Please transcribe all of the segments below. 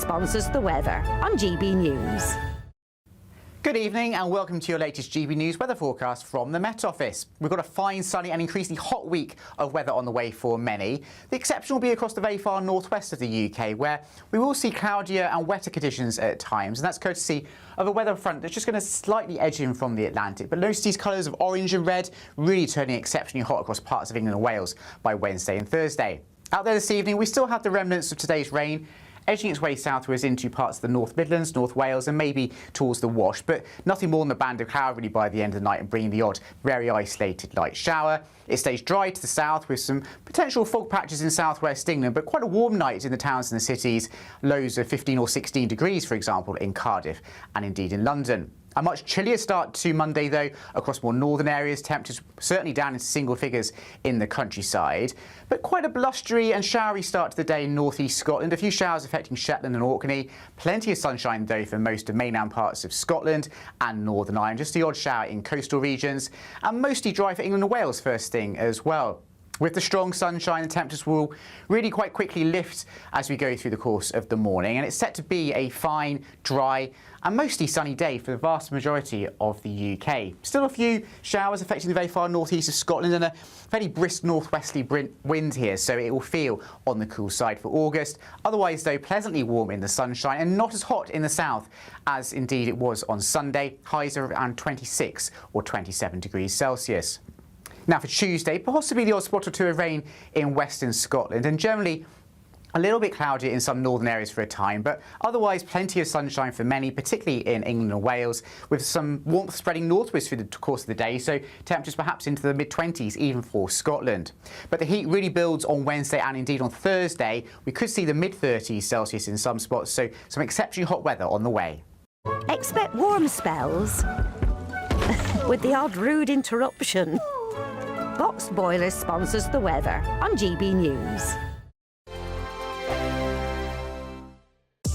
sponsors the weather on GB News. Good evening and welcome to your latest GB News weather forecast from the Met Office. We've got a fine, sunny and increasingly hot week of weather on the way for many. The exception will be across the very far northwest of the UK, where we will see cloudier and wetter conditions at times, and that's courtesy of a weather front that's just going to slightly edge in from the Atlantic. But notice these colours of orange and red really turning exceptionally hot across parts of England and Wales by Wednesday and Thursday. Out there this evening, we still have the remnants of today's rain, edging its way southwards into parts of the North Midlands, North Wales and maybe towards the Wash, but nothing more than a band of cloud really by the end of the night and bringing the odd very isolated light shower. It stays dry to the south with some potential fog patches in southwest England, but quite a warm night in the towns and the cities, lows of 15 or 16 degrees, for example, in Cardiff and indeed in London. A much chillier start to Monday, though, across more northern areas. Temperatures certainly down into single figures in the countryside. But quite a blustery and showery start to the day in north east Scotland. A few showers affecting Shetland and Orkney. Plenty of sunshine, though, for most of mainland parts of Scotland and Northern Ireland. Just the odd shower in coastal regions. And mostly dry for England and Wales first thing as well. With the strong sunshine, the temperatures will really quite quickly lift as we go through the course of the morning. And it's set to be a fine, dry and mostly sunny day for the vast majority of the UK. Still a few showers affecting the very far northeast of Scotland and a fairly brisk northwesterly wind here, so it will feel on the cool side for August. Otherwise, though, pleasantly warm in the sunshine and not as hot in the south as indeed it was on Sunday. Highs are around 26 or 27 degrees Celsius. Now for Tuesday, possibly the odd spot or two of rain in western Scotland and generally a little bit cloudy in some northern areas for a time, but otherwise plenty of sunshine for many, particularly in England and Wales, with some warmth spreading northwards through the course of the day, so temperatures perhaps into the mid-20s even for Scotland. But the heat really builds on Wednesday and indeed on Thursday. We could see the mid-30s Celsius in some spots, so some exceptionally hot weather on the way. Expect warm spells with the odd rude interruption. Boxed Boilers sponsors the weather on GB News.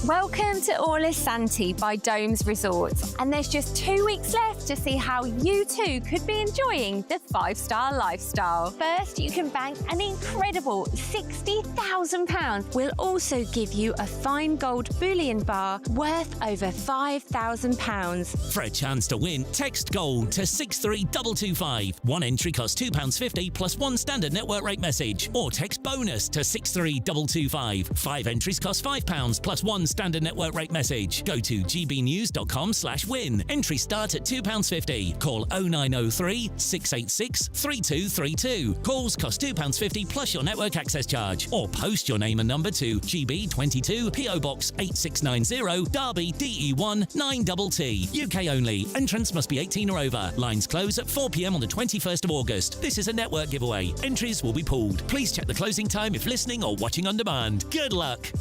Welcome to All is Santi by Domes Resorts, and there's just 2 weeks left to see how you too could be enjoying the 5-star lifestyle. First, you can bank an incredible £60,000. We'll also give you a fine gold bullion bar worth over £5,000. For a chance to win, text GOLD to 63225. One entry costs £2.50 plus one standard network rate message, or text BONUS to 63225. 5 entries cost £5 plus one standard network rate message. Go to gbnews.com/win. Entry start at £2.50. Call 0903 686 3232. Calls cost £2.50 plus your network access charge. Or post your name and number to GB22 PO Box 8690 Derby DE1 9TT. UK only. Entrance must be 18 or over. Lines close at 4 p.m. on the 21st of August. This is a network giveaway. Entries will be pooled. Please check the closing time if listening or watching on demand. Good luck.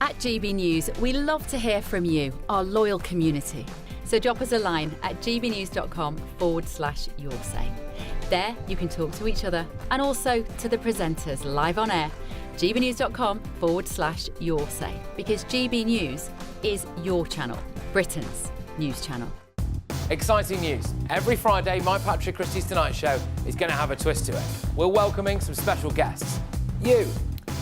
At GB News, we love to hear from you, our loyal community. So drop us a line at gbnews.com/yoursay. There you can talk to each other and also to the presenters live on air. gbnews.com/yoursay, because GB News is your channel, Britain's news channel. Exciting news. Every Friday, my Patrick Christys Tonight Show is going to have a twist to it. We're welcoming some special guests. You.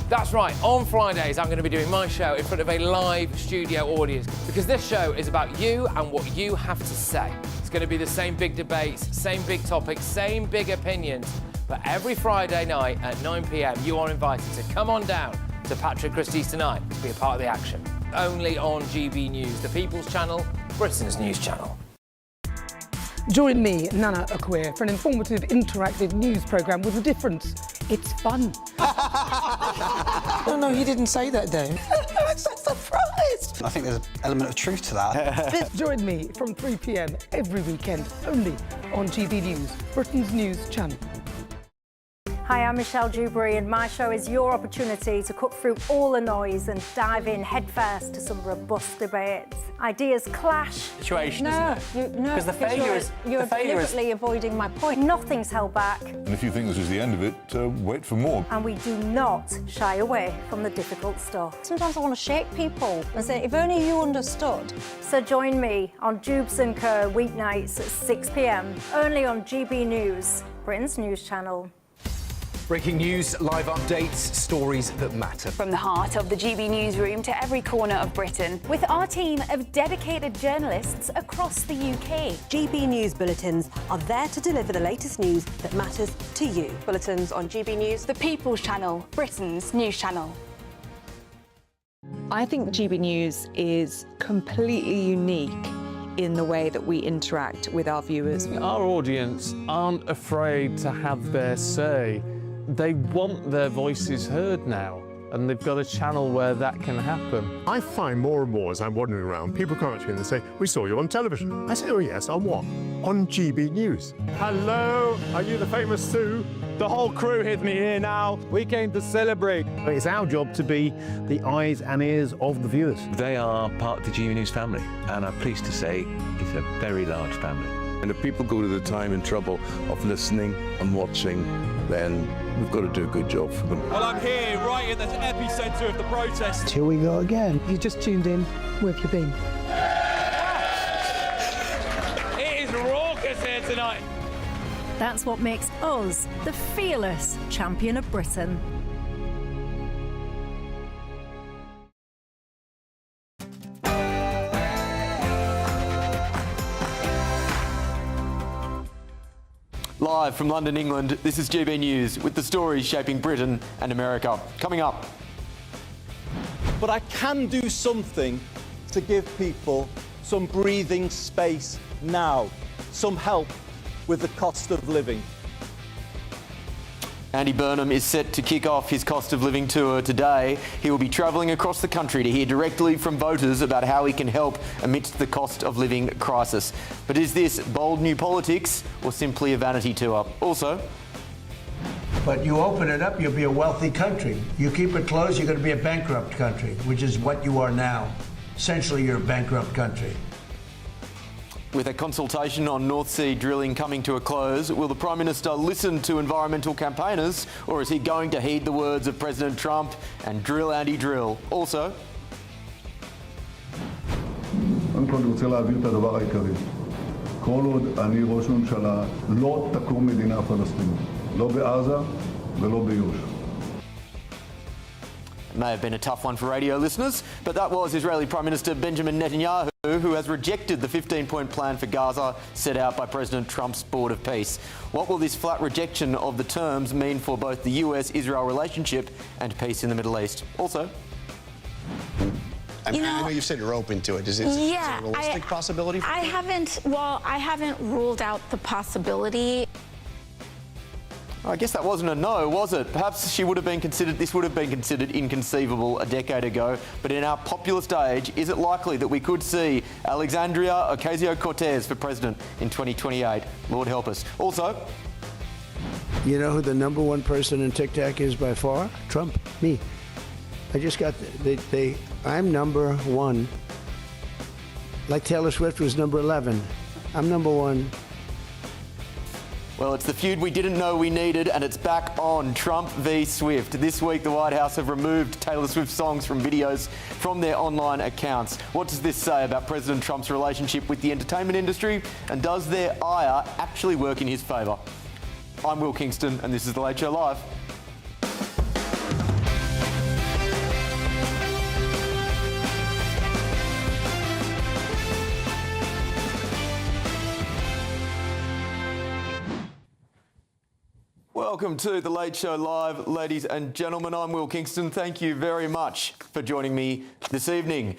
That's right, on Fridays I'm going to be doing my show in front of a live studio audience, because this show is about you and what you have to say. It's going to be the same big debates, same big topics, same big opinions, but every Friday night at 9 p.m. you are invited to come on down to Patrick Christys Tonight to be a part of the action. Only on GB News, the People's Channel, Britain's news channel. Join me, Nana Akweer, for an informative, interactive news programme with a difference. It's fun. No, he didn't say that, Dave. I'm so surprised. I think there's an element of truth to that. Join me from 3 p.m. every weekend, only on GB News, Britain's news channel. Hi, I'm Michelle Dewberry, and my show is your opportunity to cut through all the noise and dive in headfirst to some robust debates. Ideas clash. Situation, isn't it? Because the failure is... You're deliberately avoiding my point. Nothing's held back. And if you think this is the end of it, wait for more. And we do not shy away from the difficult stuff. Sometimes I want to shake people and say, if only you understood. So join me on Jubes & Co weeknights at 6 p.m. only on GB News, Britain's news channel. Breaking news, live updates, stories that matter. From the heart of the GB newsroom to every corner of Britain. With our team of dedicated journalists across the UK. GB News bulletins are there to deliver the latest news that matters to you. Bulletins on GB News, the People's Channel, Britain's news channel. I think GB News is completely unique in the way that we interact with our viewers. Our audience aren't afraid to have their say. They want their voices heard now, and they've got a channel where that can happen. I find more and more as I'm wandering around, people come up to me and they say, "We saw you on television." I say, "Oh yes, on what?" "On GB News." "Hello, are you the famous Sue?" The whole crew with me here now. We came to celebrate. It's our job to be the eyes and ears of the viewers. They are part of the GB News family, and I'm pleased to say it's a very large family. And if people go to the time and trouble of listening and watching, then we've got to do a good job for them. Well, I'm here right in the epicentre of the protest. Here we go again. You just tuned in. Where have you been? It is raucous here tonight. That's what makes us the fearless champion of Britain. Live from London, England, this is GB News with the stories shaping Britain and America. Coming up. But I can do something to give people some breathing space now, some help with the cost of living. Andy Burnham is set to kick off his cost of living tour today. He will be travelling across the country to hear directly from voters about how he can help amidst the cost of living crisis. But is this bold new politics or simply a vanity tour? Also, but you open it up, you'll be a wealthy country. You keep it closed, you're going to be a bankrupt country, which is what you are now. Essentially, you're a bankrupt country. with a consultation on North Sea drilling coming to a close, will the Prime Minister listen to environmental campaigners, or is he going to heed the words of President Trump and drill anti-drill? Also, קודם כל אני רוצה להבהיר את הדבר העיקרי. כל עוד אני ראש ממשלה, לא תקום מדינה פלסטינית. לא בעזה ולא ביו"ש. It may have been a tough one for radio listeners, but that was Israeli Prime Minister Benjamin Netanyahu, who has rejected the 15-point plan for Gaza set out by President Trump's Board of Peace. What will this flat rejection of the terms mean for both the US-Israel relationship and peace in the Middle East? Also, I know you said you're open to it. Is it a realistic possibility? I haven't ruled out the possibility. I guess that wasn't a no, was it? Perhaps this would have been considered inconceivable a decade ago, but in our populist age, is it likely that we could see Alexandria Ocasio-Cortez for president in 2028? Lord help us. Also, you know who the number one person in TikTok is by far? Trump, me. I just got I'm number one. Like Taylor Swift was number 11. I'm number one. Well, it's the feud we didn't know we needed, and it's back on. Trump v Swift. This week, the White House have removed Taylor Swift songs from videos from their online accounts. What does this say about President Trump's relationship with the entertainment industry, and does their ire actually work in his favour? I'm Will Kingston, and this is The Late Show Live. Welcome to The Late Show Live, ladies and gentlemen. I'm Will Kingston. Thank you very much for joining me this evening.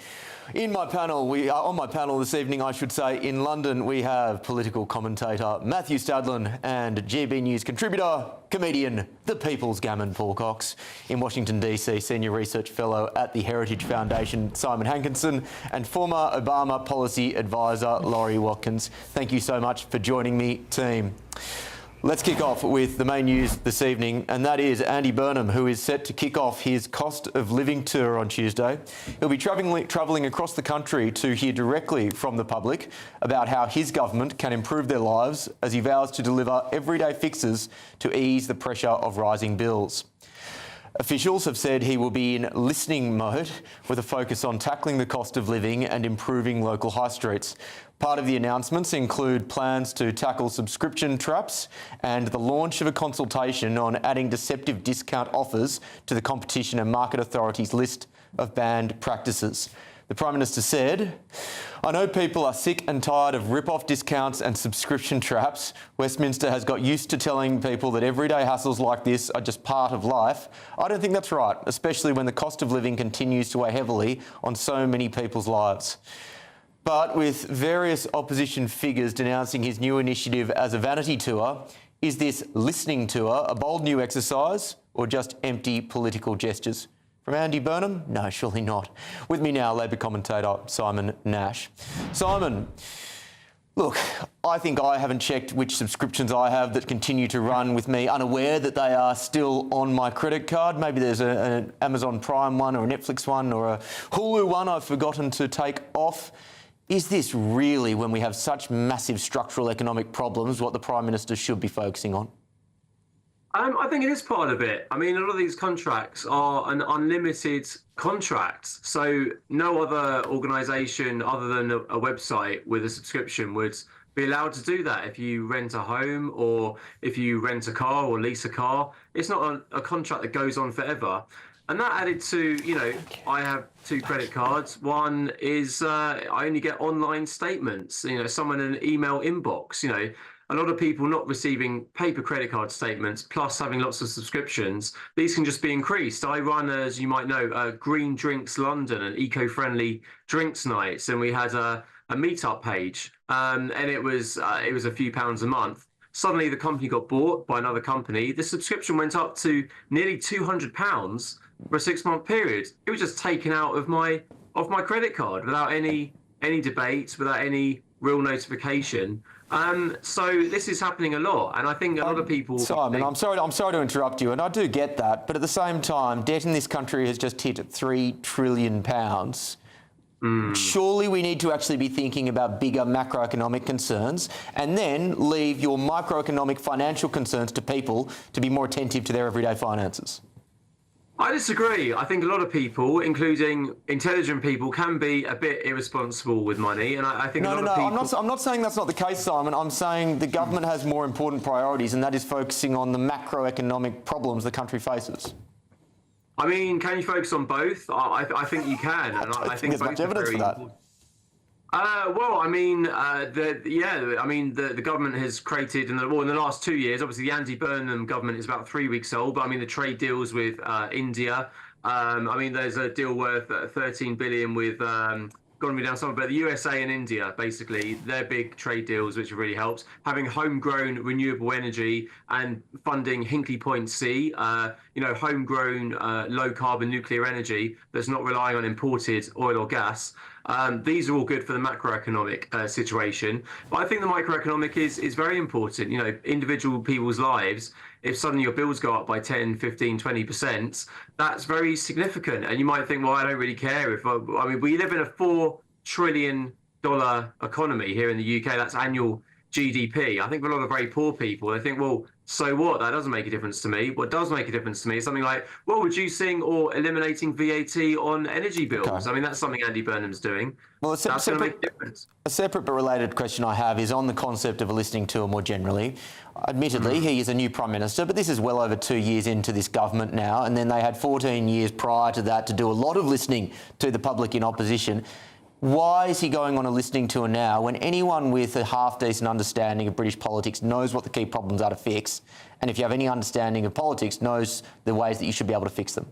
On my panel this evening, I should say, in London, we have political commentator Matthew Stadlen and GB News contributor, comedian, the People's Gammon Paul Cox. In Washington, D.C., Senior Research Fellow at the Heritage Foundation, Simon Hankinson, and former Obama Policy Advisor, Laurie Watkins. Thank you so much for joining me, team. Let's kick off with the main news this evening, and that is Andy Burnham, who is set to kick off his cost of living tour on Tuesday. He'll be travelling across the country to hear directly from the public about how his government can improve their lives as he vows to deliver everyday fixes to ease the pressure of rising bills. Officials have said he will be in listening mode with a focus on tackling the cost of living and improving local high streets. Part of the announcements include plans to tackle subscription traps and the launch of a consultation on adding deceptive discount offers to the Competition and Market Authority's list of banned practices. The Prime Minister said, "I know people are sick and tired of rip-off discounts and subscription traps. Westminster has got used to telling people that everyday hassles like this are just part of life. I don't think that's right, especially when the cost of living continues to weigh heavily on so many people's lives." But with various opposition figures denouncing his new initiative as a vanity tour, is this listening tour a bold new exercise or just empty political gestures? From Andy Burnham? No, surely not. With me now, Labor commentator Simon Nash. Simon, look, I think I haven't checked which subscriptions I have that continue to run with me, unaware that they are still on my credit card. Maybe there's an Amazon Prime one or a Netflix one or a Hulu one I've forgotten to take off. Is this really, when we have such massive structural economic problems, what the Prime Minister should be focusing on? I think it is part of it. I mean, a lot of these contracts are an unlimited contract. So no other organisation other than a website with a subscription would be allowed to do that. If you rent a home or if you rent a car or lease a car, it's not a contract that goes on forever. And that added to, you know, I have 2 credit cards. One is I only get online statements, you know, someone in an email inbox, you know. A lot of people not receiving paper credit card statements, plus having lots of subscriptions, these can just be increased. I run, as you might know, Green Drinks London, an eco-friendly drinks nights, and we had a meetup page, and it was a few pounds a month. Suddenly, the company got bought by another company. The subscription went up to nearly £200 for a 6-month period. It was just taken out of my credit card without any debate, without any real notification. So this is happening a lot, and I think a lot of people... Simon, I'm sorry to interrupt you, and I do get that, but at the same time, debt in this country has just hit £3 trillion. Surely we need to actually be thinking about bigger macroeconomic concerns and then leave your microeconomic financial concerns to people to be more attentive to their everyday finances. I disagree. I think a lot of people, including intelligent people, can be a bit irresponsible with money, and I think a lot of people... I'm not saying that's not the case, Simon. I'm saying the government has more important priorities, and that is focusing on the macroeconomic problems the country faces. I mean, can you focus on both? I think you can, and I think there's much evidence for that. Well, I mean, the government has created in the last 2 years. Obviously, the Andy Burnham government is about 3 weeks old, but I mean, the trade deals with India. I mean, there's a deal worth 13 billion with. Gone me down some, but the USA and India, basically, they're big trade deals, which have really helped. Having homegrown renewable energy and funding Hinkley Point C, homegrown low carbon nuclear energy that's not relying on imported oil or gas. These are all good for the macroeconomic situation. But I think the microeconomic is very important. You know, individual people's lives, if suddenly your bills go up by 10, 15, 20%, that's very significant. And you might think, well, I don't really care. I mean, we live in a $4 trillion economy here in the UK. That's annual GDP. I think for a lot of very poor people, they think, well, so what? That doesn't make a difference to me. What does make a difference to me is something like, well, reducing or eliminating VAT on energy bills. Okay. I mean, that's something Andy Burnham's doing. Well, that's going to make a difference. A separate but related question I have is on the concept of a listening tour more generally. Admittedly, he is a new Prime Minister, but this is well over 2 years into this government now, and then they had 14 years prior to that to do a lot of listening to the public in opposition. Why is he going on a listening tour now when anyone with a half-decent understanding of British politics knows what the key problems are to fix, and if you have any understanding of politics, knows the ways that you should be able to fix them?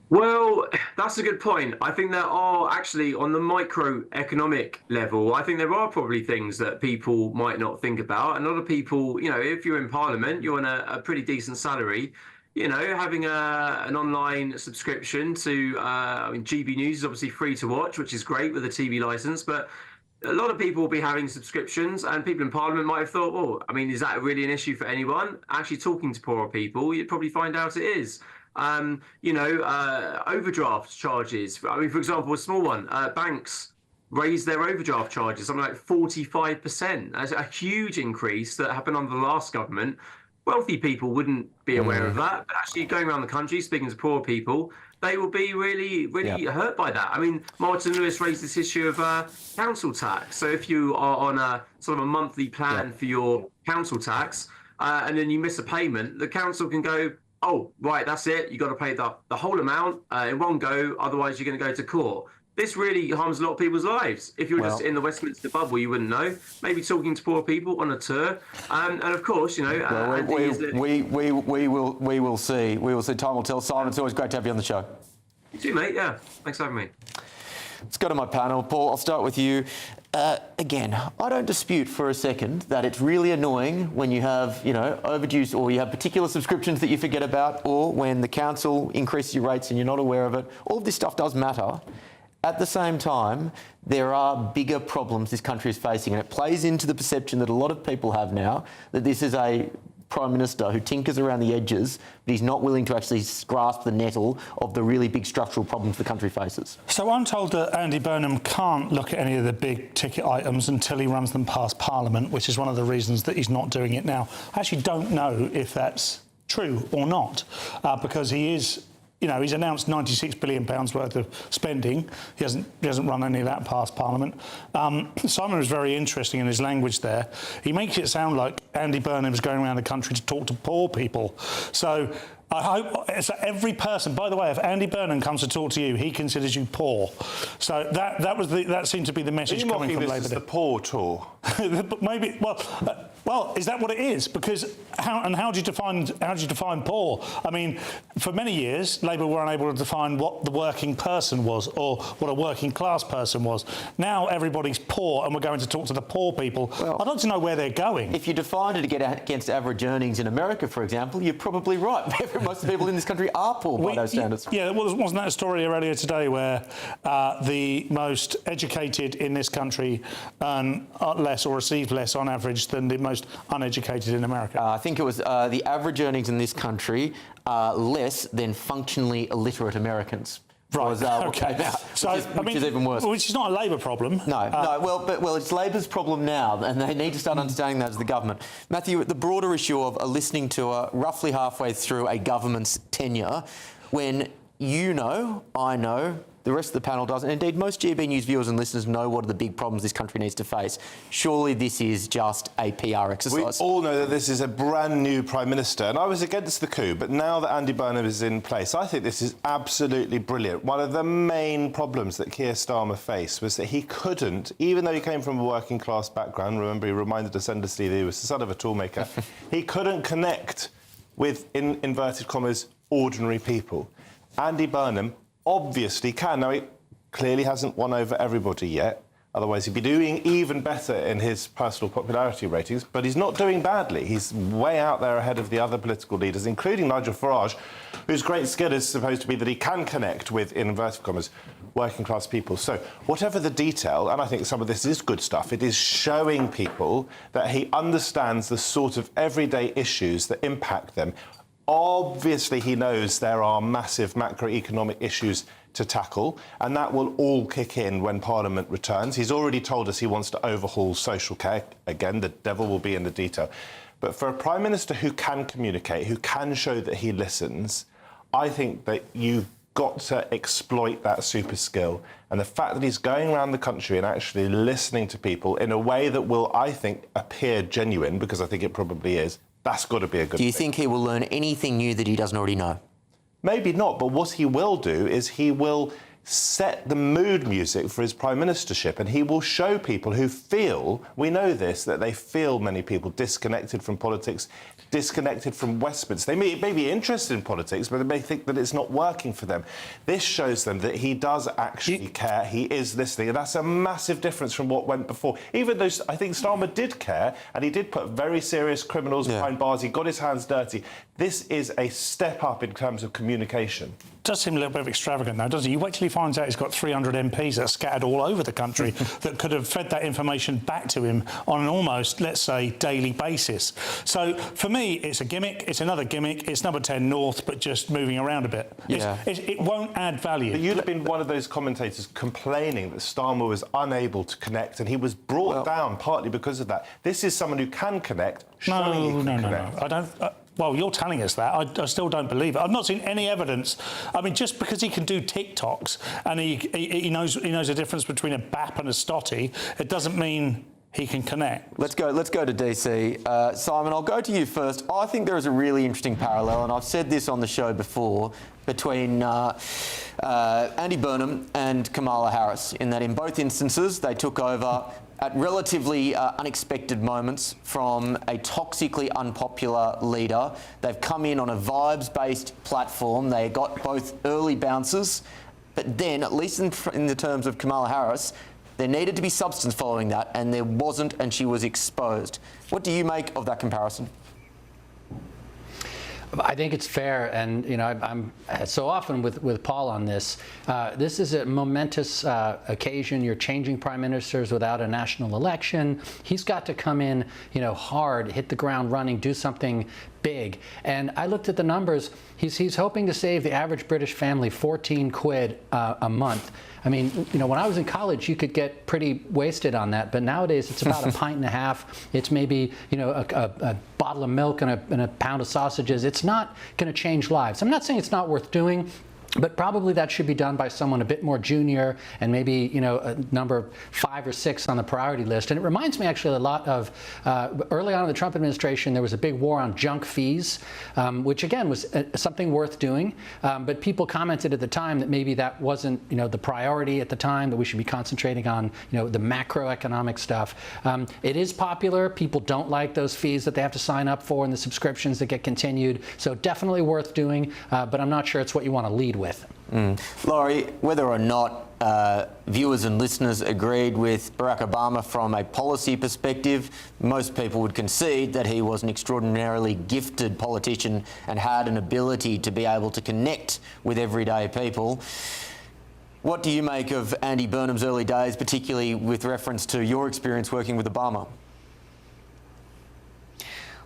Well, that's a good point. I think there are actually, on the microeconomic level, I think there are probably things that people might not think about. And a lot of people, you know, if you're in Parliament, you're on a pretty decent salary. You know, having an online subscription to GBNews is obviously free to watch, which is great with a TV licence. But a lot of people will be having subscriptions, and people in Parliament might have thought, well, I mean, is that really an issue for anyone? Actually, talking to poorer people, you'd probably find out it is. Overdraft charges. I mean, for example, a small one, banks raised their overdraft charges, something like 45%. That's a huge increase that happened under the last government. wealthy people wouldn't be aware of that, but actually going around the country speaking to poor people, they will be really hurt by that. I mean, Martin Lewis raised this issue of council tax. So if you are on a sort of a monthly plan for your council tax, and then you miss a payment, the council can go, oh, right, that's it. You've got to pay the whole amount in one go. Otherwise, you're going to go to court. This really harms a lot of people's lives. If you were just in the Westminster bubble, you wouldn't know. Maybe talking to poor people on a tour, and of course, you know, we will see. We will see. Time will tell. Simon, it's always great to have you on the show. You too, mate. Yeah, thanks for having me. Let's go to my panel. Paul, I'll start with you. Again, I don't dispute for a second that it's really annoying when you have, you know, overdue, or you have particular subscriptions that you forget about, or when the council increases your rates and you're not aware of it. All of this stuff does matter. At the same time, there are bigger problems this country is facing, and it plays into the perception that a lot of people have now that this is a Prime Minister who tinkers around the edges, but he's not willing to actually grasp the nettle of the really big structural problems the country faces. So I'm told that Andy Burnham can't look at any of the big ticket items until he runs them past Parliament, which is one of the reasons that he's not doing it now. I actually don't know if that's true or not, because he is... You know, he's announced £96 billion worth of spending. He hasn't run any of that past Parliament. Simon was very interesting in his language there. He makes it sound like Andy Burnham is going around the country to talk to poor people. So I hope every person. By the way, if Andy Burnham comes to talk to you, he considers you poor. So that seemed to be the message coming from Labour. This is the poor tour. Maybe. Well, is that what it is? Because how do you define poor? I mean, for many years, Labour were unable to define what the working person was or what a working class person was. Now everybody's poor, and we're going to talk to the poor people. Well, I'd like to know where they're going. If you defined it against average earnings in America, for example, you're probably right. Most of the people in this country are poor by those standards. Yeah, wasn't that a story earlier today where the most educated in this country earn less or receive less on average than the most uneducated in America? I think it was the average earnings in this country are less than functionally illiterate Americans. Right. Okay. Which is even worse. Which is not a Labour problem. No. Well, it's Labour's problem now, and they need to start understanding that as the government. Matthew, the broader issue of listening to roughly halfway through a government's tenure, when you know, I know, the rest of the panel doesn't. Indeed, most GB News viewers and listeners know what are the big problems this country needs to face. Surely this is just a PR exercise. We all know that this is a brand new Prime Minister, and I was against the coup, but now that Andy Burnham is in place, I think this is absolutely brilliant. One of the main problems that Keir Starmer faced was that he couldn't, even though he came from a working class background, remember he reminded us endlessly that he was the son of a toolmaker, he couldn't connect with, in inverted commas, ordinary people. Andy Burnham obviously can. Now, he clearly hasn't won over everybody yet. Otherwise, he'd be doing even better in his personal popularity ratings. But he's not doing badly. He's way out there ahead of the other political leaders, including Nigel Farage, whose great skill is supposed to be that he can connect with, in inverted commas, working-class people. So whatever the detail, and I think some of this is good stuff, it is showing people that he understands the sort of everyday issues that impact them. Obviously, he knows there are massive macroeconomic issues to tackle, and that will all kick in when Parliament returns. He's already told us he wants to overhaul social care. Again, the devil will be in the detail. But for a Prime Minister who can communicate, who can show that he listens, I think that you've got to exploit that super skill. And the fact that he's going around the country and actually listening to people in a way that will, I think, appear genuine, because I think it probably is, that's got to be a good thing. Do you think he will learn anything new that he doesn't already know? Maybe not, but what he will do is he will set the mood music for his prime ministership, and he will show people who feel, we know this, that they feel, many people, disconnected from politics, disconnected from Westminster. They may be interested in politics, but they may think that it's not working for them. This shows them that he does actually care, he is listening, and that's a massive difference from what went before. Even though I think Starmer did care, and he did put very serious criminals behind bars, he got his hands dirty. This is a step up in terms of communication. Does seem a little bit extravagant, though, doesn't it? You wait till he finds out he's got 300 MPs that are scattered all over the country that could have fed that information back to him on an almost, let's say, daily basis. So for me, it's a gimmick. It's another gimmick. It's number 10 North, but just moving around a bit. Yeah. It won't add value. But you'd have been one of those commentators complaining that Starmer was unable to connect, and he was brought down partly because of that. This is someone who can connect, showing he can connect. No. I don't. Well, you're telling us that. I still don't believe it. I've not seen any evidence. I mean, just because he can do TikToks and he knows the difference between a BAP and a Stotty, it doesn't mean he can connect. Let's go to DC. Simon, I'll go to you first. I think there is a really interesting parallel, and I've said this on the show before, between Andy Burnham and Kamala Harris, in that in both instances they took over at relatively unexpected moments from a toxically unpopular leader. They've come in on a vibes-based platform. They got both early bounces, but then, at least in the terms of Kamala Harris, there needed to be substance following that, and there wasn't, and she was exposed. What do you make of that comparison? I think it's fair, and I'm so often with Paul on this. This is a momentous occasion. You're changing prime ministers without a national election. He's got to come in, hard, hit the ground running, do something big. And I looked at the numbers. He's hoping to save the average British family 14 quid a month. I mean, when I was in college, you could get pretty wasted on that, but nowadays it's about a pint and a half. It's maybe, a bottle of milk and a pound of sausages. It's not going to change lives. I'm not saying it's not worth doing, but probably that should be done by someone a bit more junior and maybe, a number 5 or 6 on the priority list. And it reminds me actually a lot of early on in the Trump administration, there was a big war on junk fees, which again was something worth doing. But people commented at the time that maybe that wasn't, the priority at the time, that we should be concentrating on, the macroeconomic stuff. It is popular. People don't like those fees that they have to sign up for and the subscriptions that get continued. So definitely worth doing, but I'm not sure it's what you want to lead with. Laurie, whether or not viewers and listeners agreed with Barack Obama from a policy perspective, most people would concede that he was an extraordinarily gifted politician and had an ability to be able to connect with everyday people. What do you make of Andy Burnham's early days, particularly with reference to your experience working with Obama?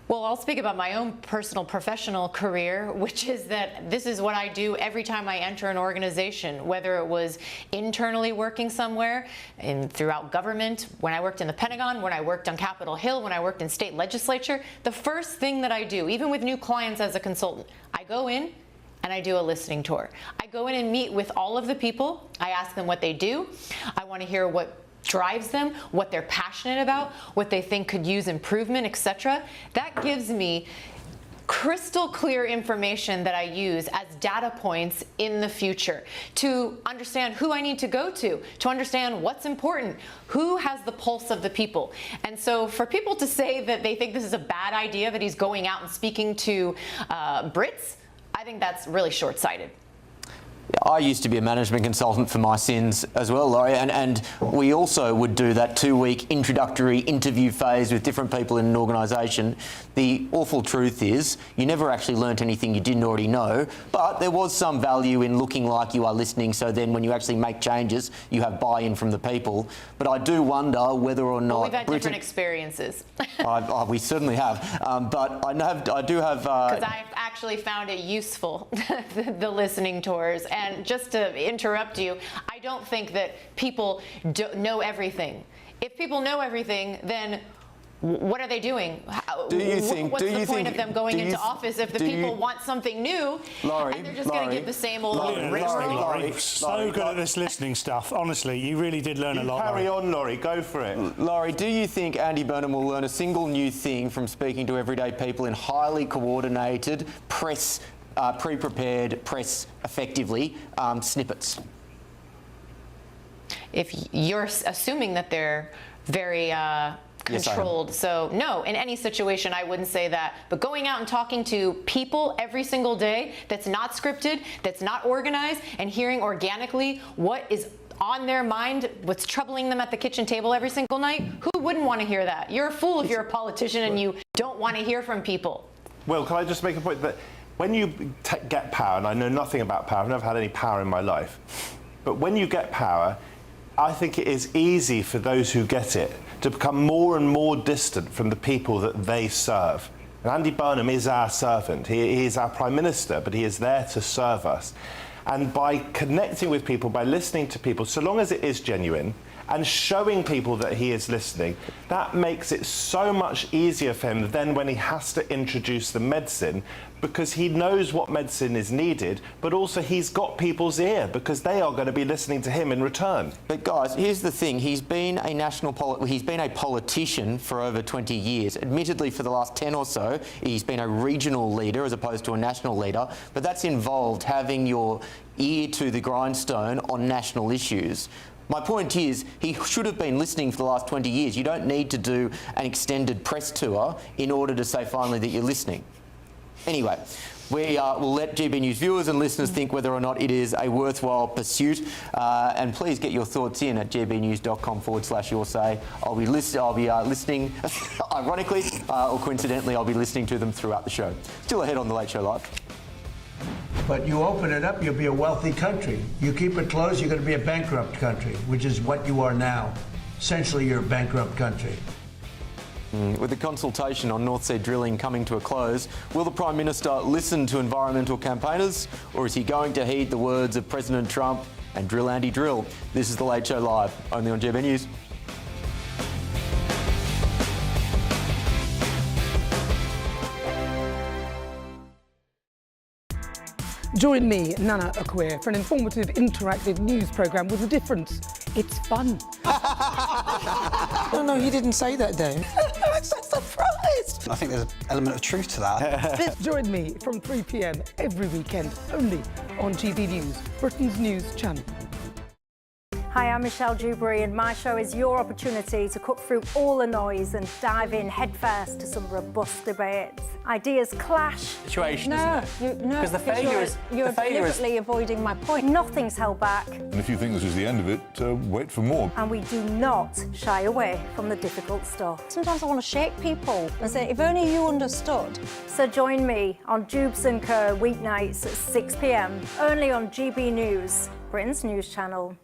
Well, I'll speak about my own personal professional career, which is that this is what I do every time I enter an organization, whether it was internally working somewhere and throughout government, when I worked in the Pentagon, when I worked on Capitol Hill, when I worked in state legislature. The first thing that I do, even with new clients as a consultant, I go in and I do a listening tour. I go in and meet with all of the people. I ask them what they do. I want to hear what drives them, what they're passionate about, what they think could use improvement, etc. That gives me crystal clear information that I use as data points in the future to understand who I need to go to understand what's important, who has the pulse of the people. And so for people to say that they think this is a bad idea, that he's going out and speaking to Brits, I think that's really short-sighted. I used to be a management consultant for my sins as well, Laurie, and we also would do that 2-week introductory interview phase with different people in an organisation. The awful truth is you never actually learnt anything you didn't already know, but there was some value in looking like you are listening, so then when you actually make changes, you have buy-in from the people. But I do wonder whether or not... Well, we've had different experiences. We certainly have, but I do have... Because I've actually found it useful, the listening tours. And just to interrupt you, I don't think that people know everything. If people know everything, then what are they doing? What's the point of them going into office if the people want something new, Laurie, and they're just going to give the same old... Laurie, so good at this listening stuff. Honestly, you really did learn a lot. Carry on, Laurie. Go for it. Laurie, do you think Andy Burnham will learn a single new thing from speaking to everyday people in highly coordinated press, pre-prepared press, effectively, snippets? If you're assuming that they're very... controlled. So no, in any situation I wouldn't say that. But going out and talking to people every single day that's not scripted, that's not organized, and hearing organically what is on their mind, what's troubling them at the kitchen table every single night, who wouldn't want to hear that? You're a fool if you're a politician and you don't want to hear from people. Will, can I just make a point that when you get power, and I know nothing about power, I've never had any power in my life, But when you get power, I think it is easy for those who get it to become more and more distant from the people that they serve. And Andy Burnham is our servant. He is our Prime Minister, but he is there to serve us. And by connecting with people, by listening to people, so long as it is genuine, and showing people that he is listening, that makes it so much easier for him then when he has to introduce the medicine, because he knows what medicine is needed, but also he's got people's ear because they are going to be listening to him in return. But guys, here's the thing: he's been a politician for over 20 years. Admittedly, for the last 10 or so, he's been a regional leader as opposed to a national leader. But that's involved having your ear to the grindstone on national issues. My point is, he should have been listening for the last 20 years. You don't need to do an extended press tour in order to say finally that you're listening. Anyway, we'll let GB News viewers and listeners think whether or not it is a worthwhile pursuit. And please get your thoughts in at gbnews.com/your say. I'll be listening, ironically or coincidentally, I'll be listening to them throughout the show. Still ahead on The Late Show Live. But you open it up, you'll be a wealthy country. You keep it closed, you're going to be a bankrupt country, which is what you are now. Essentially, you're a bankrupt country. With the consultation on North Sea drilling coming to a close, will the Prime Minister listen to environmental campaigners, or is he going to heed the words of President Trump and drill Andy drill? This is The Late Show Live, only on GB News. Join me, Nana Akweer, for an informative, interactive news programme with a difference. It's fun. No, he didn't say that, Dave. I'm so surprised. I think there's an element of truth to that. Join me from 3 p.m. every weekend, only on GB News, Britain's news channel. Hi, I'm Michelle Dewberry, and my show is your opportunity to cut through all the noise and dive in headfirst to some robust debates. Ideas clash. Situation, isn't it? No, because the failure is you're deliberately avoiding my point. Nothing's held back. And if you think this is the end of it, wait for more. And we do not shy away from the difficult stuff. Sometimes I want to shake people and say, if only you understood. So join me on Jubes & Co. weeknights at 6 p.m, only on GB News, Britain's news channel.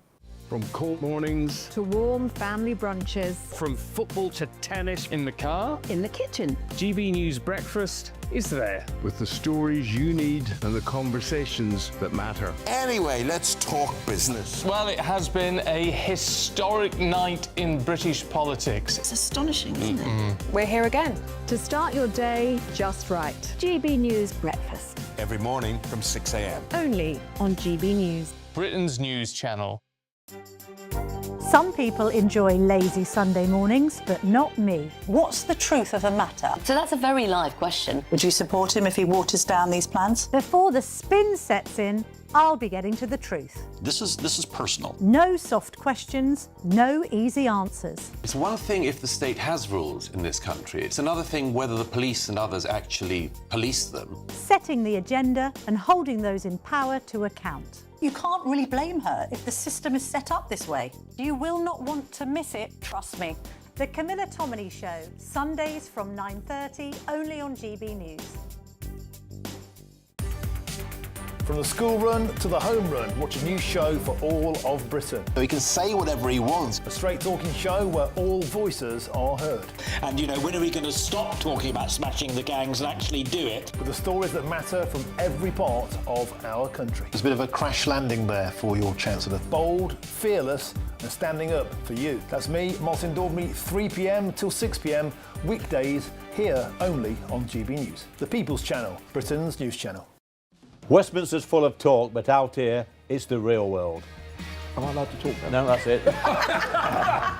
From court mornings to warm family brunches. From football to tennis in the car. In the kitchen. GB News Breakfast is there. With the stories you need and the conversations that matter. Anyway, let's talk business. Well, it has been a historic night in British politics. It's astonishing, isn't it? We're here again. To start your day just right. GB News Breakfast. Every morning from 6 a.m. Only on GB News. Britain's news channel. Some people enjoy lazy Sunday mornings, but not me. What's the truth of the matter? So that's a very live question. Would you support him if he waters down these plans? Before the spin sets in, I'll be getting to the truth. This is personal. No soft questions, no easy answers. It's one thing if the state has rules in this country. It's another thing whether the police and others actually police them. Setting the agenda and holding those in power to account. You can't really blame her if the system is set up this way. You will not want to miss it, trust me. The Camilla Tominey Show, Sundays from 9:30, only on GB News. From the school run to the home run, watch a new show for all of Britain. So he can say whatever he wants. A straight-talking show where all voices are heard. And, you know, when are we going to stop talking about smashing the gangs and actually do it? With the stories that matter from every part of our country. There's a bit of a crash landing there for your Chancellor. Bold, fearless and standing up for you. That's me, Martin Daubney, 3 p.m. till 6 p.m, weekdays, here only on GB News. The People's Channel, Britain's news channel. Westminster's full of talk, but out here, it's the real world. Am I allowed to talk now? No, that's it.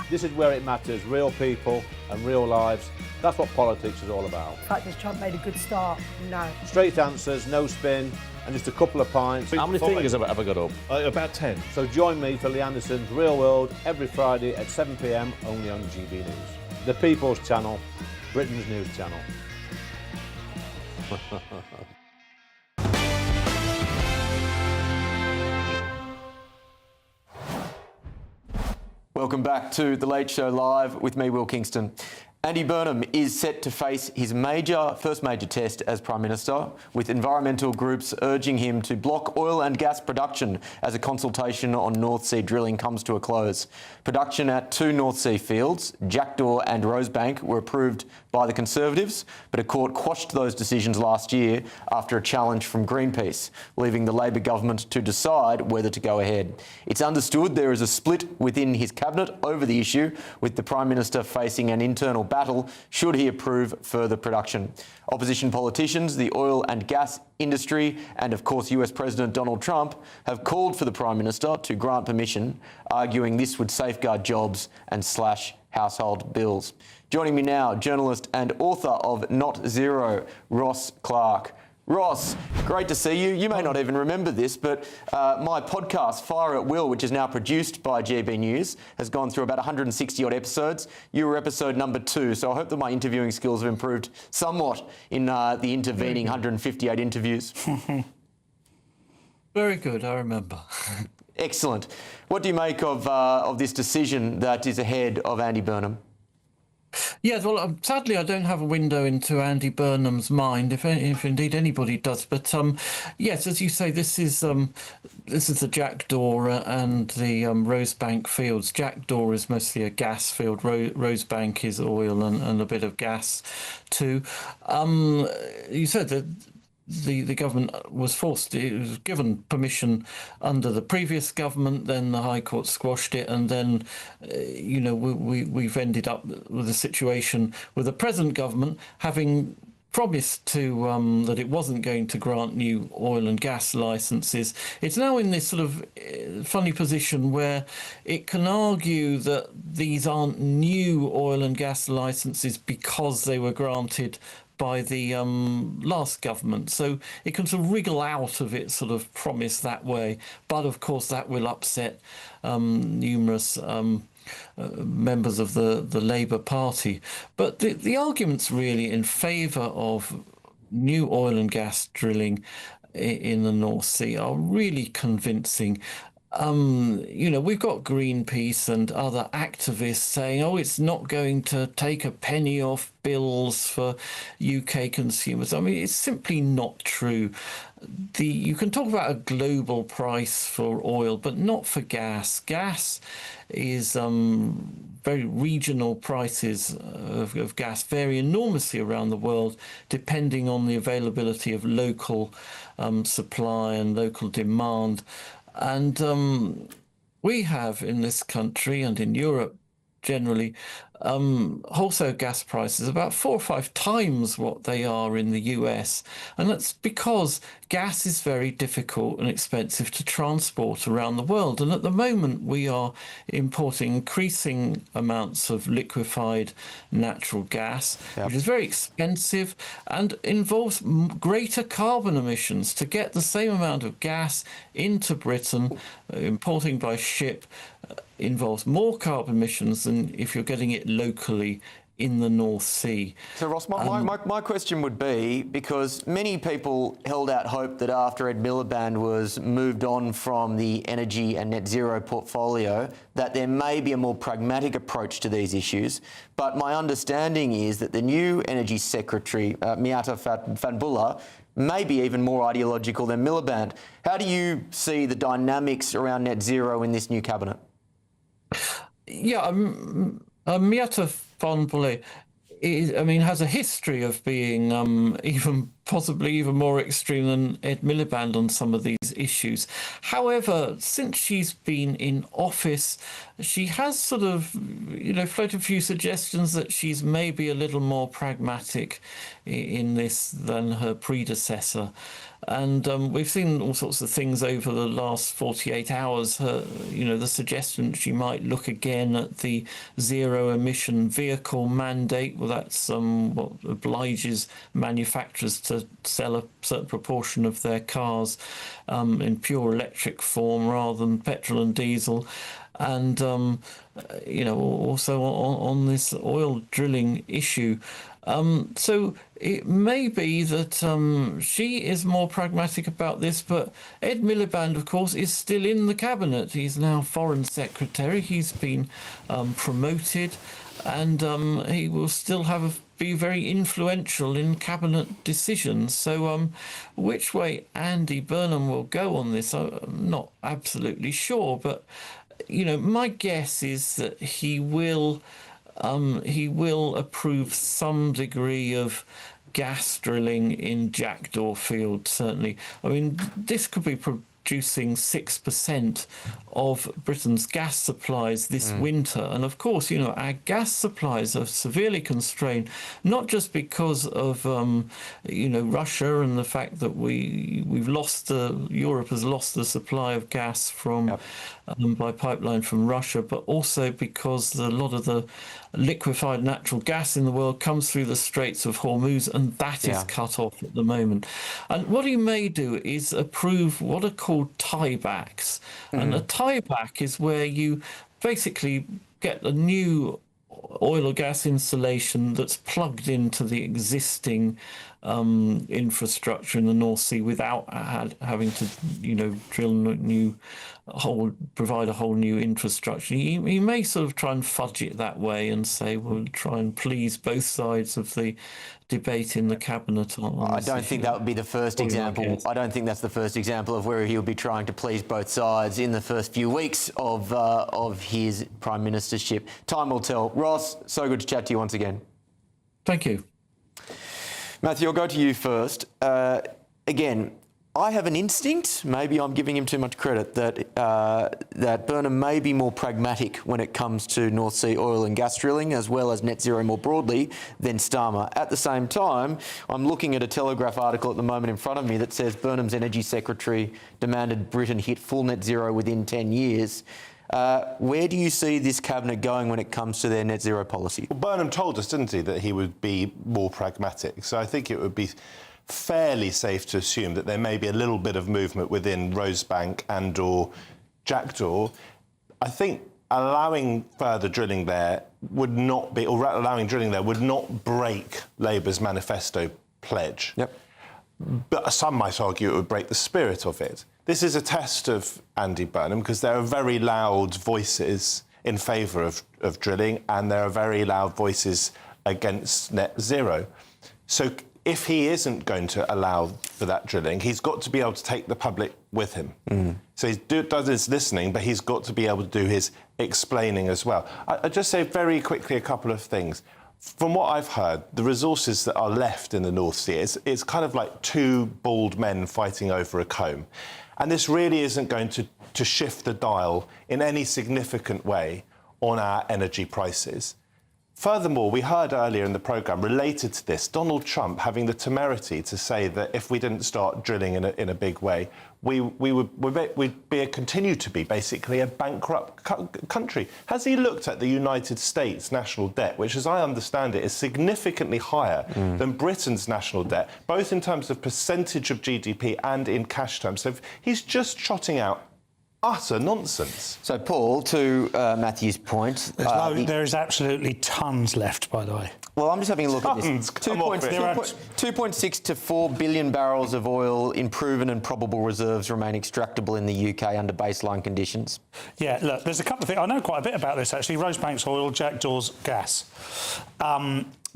This is where it matters, real people and real lives. That's what politics is all about. In fact, has Trump made a good start? No. Straight answers, no spin, and just a couple of pints. How many fingers have I got up? About 10. So join me for Lee Anderson's Real World every Friday at 7 p.m, only on GB News. The People's Channel, Britain's news channel. Welcome back to The Late Show Live with me, Will Kingston. Andy Burnham is set to face his first major test as Prime Minister, with environmental groups urging him to block oil and gas production as a consultation on North Sea drilling comes to a close. Production at 2 North Sea fields, Jackdaw and Rosebank, were approved by the Conservatives, but a court quashed those decisions last year after a challenge from Greenpeace, leaving the Labor government to decide whether to go ahead. It's understood there is a split within his cabinet over the issue, with the Prime Minister facing an internal battle should he approve further production. Opposition politicians, the oil and gas industry, and of course US President Donald Trump have called for the Prime Minister to grant permission, arguing this would safeguard jobs and slash household bills. Joining me now, journalist and author of Not Zero, Ross Clark. Ross, great to see you. You may not even remember this, but my podcast, Fire at Will, which is now produced by GBNews, has gone through about 160 odd episodes. You were episode number 2, so I hope that my interviewing skills have improved somewhat in the intervening 158 interviews. Very good, I remember. Excellent. What do you make of this decision that is ahead of Andy Burnham? Yes, well, sadly, I don't have a window into Andy Burnham's mind, if indeed anybody does. But yes, as you say, this is the Jackdaw and the Rosebank fields. Jackdaw is mostly a gas field. Rosebank is oil and a bit of gas too. You said that the government it was given permission under the previous government, then the High Court squashed it, and then we've ended up with a situation with the present government having promised to that it wasn't going to grant new oil and gas licenses. It's now in this sort of funny position where it can argue that these aren't new oil and gas licenses because they were granted by the last government. So it can sort of wriggle out of its sort of promise that way. But of course that will upset numerous members of the Labour Party. But the arguments really in favour of new oil and gas drilling in the North Sea are really convincing. We've got Greenpeace and other activists saying, oh, it's not going to take a penny off bills for UK consumers. I mean, it's simply not true. You can talk about a global price for oil, but not for gas. Gas is very regional prices of gas vary enormously around the world, depending on the availability of local supply and local demand. And we have in this country and in Europe generally wholesale gas prices about 4 or 5 times what they are in the US. And that's because gas is very difficult and expensive to transport around the world. And at the moment, we are importing increasing amounts of liquefied natural gas, which is very expensive and involves greater carbon emissions. To get the same amount of gas into Britain, importing by ship, involves more carbon emissions than if you're getting it locally in the North Sea. So Ross, my question would be, because many people held out hope that after Ed Miliband was moved on from the energy and net zero portfolio, that there may be a more pragmatic approach to these issues. But my understanding is that the new Energy Secretary, Miatta Fahnbulleh, may be even more ideological than Miliband. How do you see the dynamics around net zero in this new cabinet? Yeah, Miatta Fahnbulleh has a history of being possibly even more extreme than Ed Miliband on some of these issues. However, since she's been in office, she has sort of, floated a few suggestions that she's maybe a little more pragmatic in this than her predecessor. And we've seen all sorts of things over the last 48 hours. The suggestion she might look again at the zero-emission vehicle mandate. Well, that's what obliges manufacturers to sell a certain proportion of their cars in pure electric form rather than petrol and diesel. And, also on this oil drilling issue, So it may be that she is more pragmatic about this, but Ed Miliband, of course, is still in the cabinet. He's now Foreign Secretary. He's been promoted, and he will still be very influential in cabinet decisions. So which way Andy Burnham will go on this, I'm not absolutely sure, but my guess is that he will approve some degree of gas drilling in Jackdaw Field, certainly. I mean, this could be producing 6% of Britain's gas supplies this winter. And of course, our gas supplies are severely constrained, not just because of, Russia and the fact that Europe has lost the supply of gas from by pipeline from Russia, but also because a lot of the liquefied natural gas in the world comes through the Straits of Hormuz, and that is cut off at the moment. And what he may do is approve what are called tiebacks. And a tieback is where you basically get a new oil or gas installation that's plugged into the existing infrastructure in the North Sea without having to, provide a whole new infrastructure. He may sort of try and fudge it that way and say, we'll try and please both sides of the debate in the cabinet. I don't think that would be the first example. I don't think that's the first example of where he'll be trying to please both sides in the first few weeks of his prime ministership. Time will tell. Ross, so good to chat to you once again. Thank you. Matthew, I'll go to you first. Again, I have an instinct, maybe I'm giving him too much credit, that Burnham may be more pragmatic when it comes to North Sea oil and gas drilling, as well as net zero more broadly, than Starmer. At the same time, I'm looking at a Telegraph article at the moment in front of me that says Burnham's Energy Secretary demanded Britain hit full net zero within 10 years. Where do you see this cabinet going when it comes to their net zero policy? Well, Burnham told us, didn't he, that he would be more pragmatic. So I think it would be fairly safe to assume that there may be a little bit of movement within Rosebank and or Jackdaw. I think allowing further drilling there would not be, or allowing drilling there would not break Labour's manifesto pledge. Yep. But some might argue it would break the spirit of it. This is a test of Andy Burnham because there are very loud voices in favour of drilling and there are very loud voices against net zero. So if he isn't going to allow for that drilling, he's got to be able to take the public with him. So he does his listening, but he's got to be able to do his explaining as well. I'll just say very quickly a couple of things. From what I've heard, the resources that are left in the North Sea, it's kind of like two bald men fighting over a comb. And this really isn't going to shift the dial in any significant way on our energy prices. Furthermore, we heard earlier in the programme, related to this, Donald Trump having the temerity to say that if we didn't start drilling in a big way, we'd continue to be basically a bankrupt country. Has he looked at the United States national debt, which, as I understand it, is significantly higher than Britain's national debt, both in terms of percentage of GDP and in cash terms? So he's just trotting out utter nonsense. So, Paul, to Matthew's point... there is absolutely tons left, by the way. Well, I'm just having a look at this. 2.6 to 4 billion barrels of oil in proven and probable reserves remain extractable in the UK under baseline conditions. Yeah, look, there's a couple of things. I know quite a bit about this, actually. Rosebank's oil, Jackdaw's gas.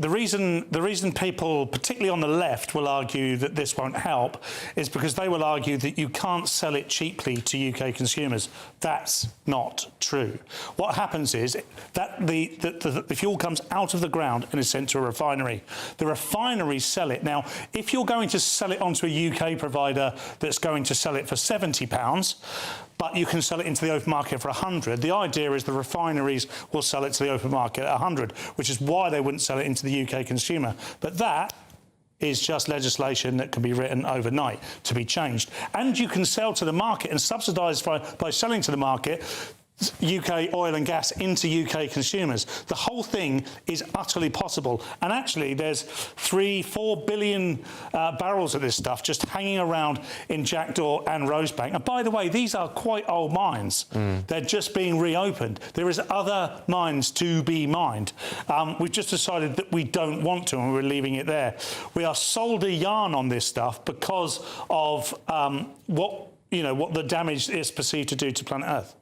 The reason people, particularly on the left, will argue that this won't help is because they will argue that you can't sell it cheaply to UK consumers. That's not true. What happens is that the fuel comes out of the ground and is sent to a refinery. The refineries sell it. Now, if you're going to sell it onto a UK provider that's going to sell it for £70, but you can sell it into the open market for 100. The idea is the refineries will sell it to the open market at 100, which is why they wouldn't sell it into the UK consumer. But that is just legislation that can be written overnight to be changed. And you can sell to the market and subsidise by selling to the market UK oil and gas into UK consumers. The whole thing is utterly possible. And actually, there's 3-4 billion barrels of this stuff just hanging around in Jackdaw and Rosebank. And by the way, these are quite old mines. They're just being reopened. There is other mines to be mined. We've just decided that we don't want to, and we're leaving it there. We are sold a yarn on this stuff because of what the damage is perceived to do to planet Earth.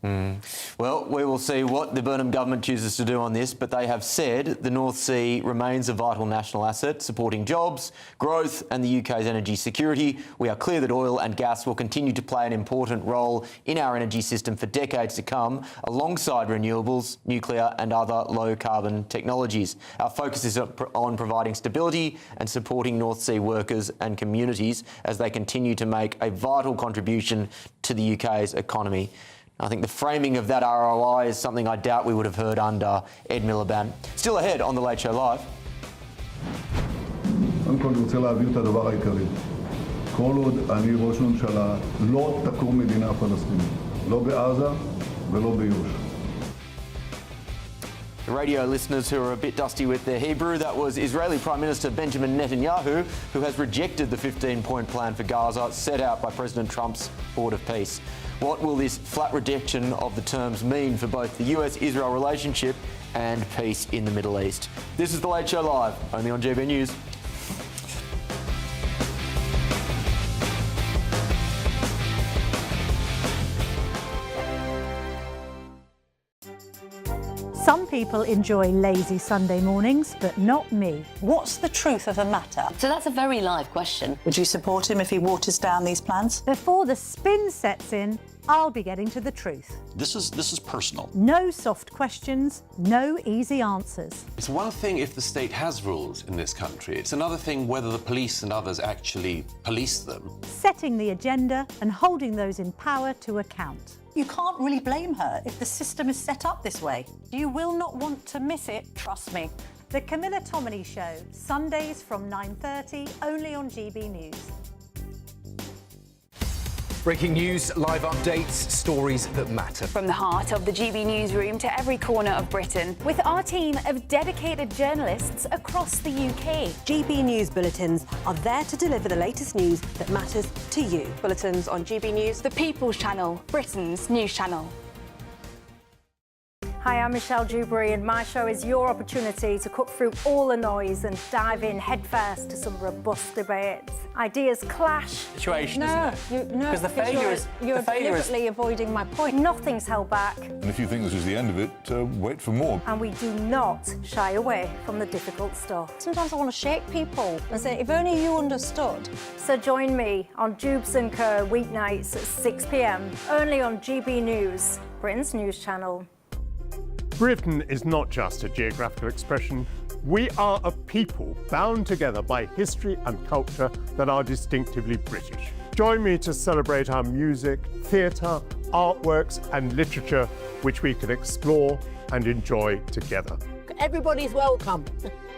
Well, we will see what the Burnham government chooses to do on this, but they have said the North Sea remains a vital national asset, supporting jobs, growth and the UK's energy security. We are clear that oil and gas will continue to play an important role in our energy system for decades to come, alongside renewables, nuclear and other low-carbon technologies. Our focus is on providing stability and supporting North Sea workers and communities as they continue to make a vital contribution to the UK's economy. I think the framing of that ROI is something I doubt we would have heard under Ed Miliband. Still ahead on The Late Show Live. קודם כל אני רוצה להבהיר את הדבר העיקרי. כל עוד אני ראש ממשלה, לא תקום מדינה פלסטינית. לא בעזה ולא ביו"ש. Radio listeners who are a bit dusty with their Hebrew, that was Israeli Prime Minister Benjamin Netanyahu, who has rejected the 15-point plan for Gaza set out by President Trump's Board of Peace. What will this flat rejection of the terms mean for both the US-Israel relationship and peace in the Middle East? This is The Late Show Live, only on GBNews. Some people enjoy lazy Sunday mornings, but not me. What's the truth of the matter? So that's a very live question. Would you support him if he waters down these plans? Before the spin sets in, I'll be getting to the truth. This is personal. No soft questions, no easy answers. It's one thing if the state has rules in this country. It's another thing whether the police and others actually police them. Setting the agenda and holding those in power to account. You can't really blame her if the system is set up this way. You will not want to miss it, trust me. The Camilla Tominey Show, Sundays from 9:30, only on GB News. Breaking news, live updates, stories that matter. From the heart of the GB newsroom to every corner of Britain, with our team of dedicated journalists across the UK. GB News bulletins are there to deliver the latest news that matters to you. Bulletins on GB News, The People's Channel, Britain's news channel. Hi, I'm Michelle Dewberry, and my show is your opportunity to cut through all the noise and dive in headfirst to some robust debates. Ideas clash. Situation, No, isn't it? no, Because the failure is you're deliberately avoiding my point. Nothing's held back, And if you think this is the end of it, wait for more. and we do not shy away from the difficult stuff. Sometimes I want to shake people and say, if only you understood. So join me on Jubes and Kerr weeknights at 6 p.m, only on GB News, Britain's news channel. Britain is not just a geographical expression. We are a people bound together by history and culture that are distinctively British. Join me to celebrate our music, theatre, artworks and literature, which we can explore and enjoy together. Everybody's welcome.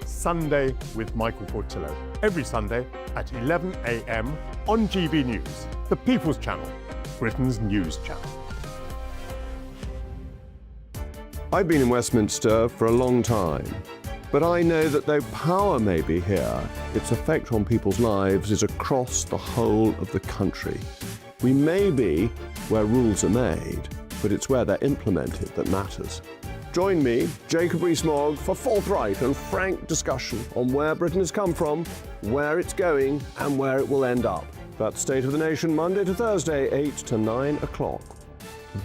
Sunday with Michael Portillo, every Sunday at 11 a.m. on GB News, the People's Channel, Britain's news channel. I've been in Westminster for a long time, but I know that though power may be here, its effect on people's lives is across the whole of the country. We may be where rules are made, but it's where they're implemented that matters. Join me, Jacob Rees-Mogg, for forthright and frank discussion on where Britain has come from, where it's going, and where it will end up. That's State of the Nation, Monday to Thursday, 8 to 9 o'clock.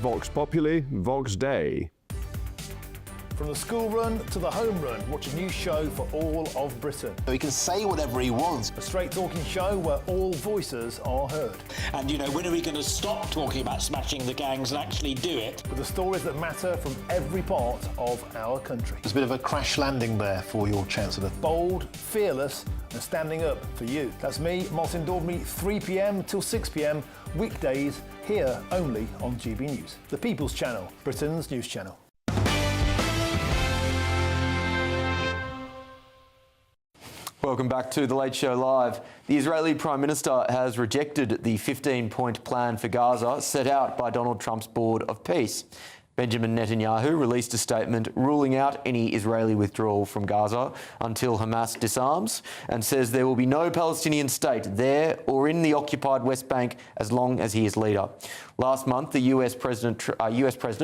Vox Populi, Vox Dei. From the school run to the home run, watch a new show for all of Britain. He can say whatever he wants. A straight talking show where all voices are heard. And, you know, when are we going to stop talking about smashing the gangs and actually do it? With the stories that matter from every part of our country. There's a bit of a crash landing there for your Chancellor. Bold, fearless and standing up for you. That's me, Martin Daubney, 3 p.m. till 6 p.m, weekdays, here only on GB News. The People's Channel, Britain's news channel. Welcome back to The Late Show Live. The Israeli Prime Minister has rejected the 15-point plan for Gaza set out by Donald Trump's Board of Peace. Benjamin Netanyahu released a statement ruling out any Israeli withdrawal from Gaza until Hamas disarms and says there will be no Palestinian state there or in the occupied West Bank as long as he is leader. Last month, the US President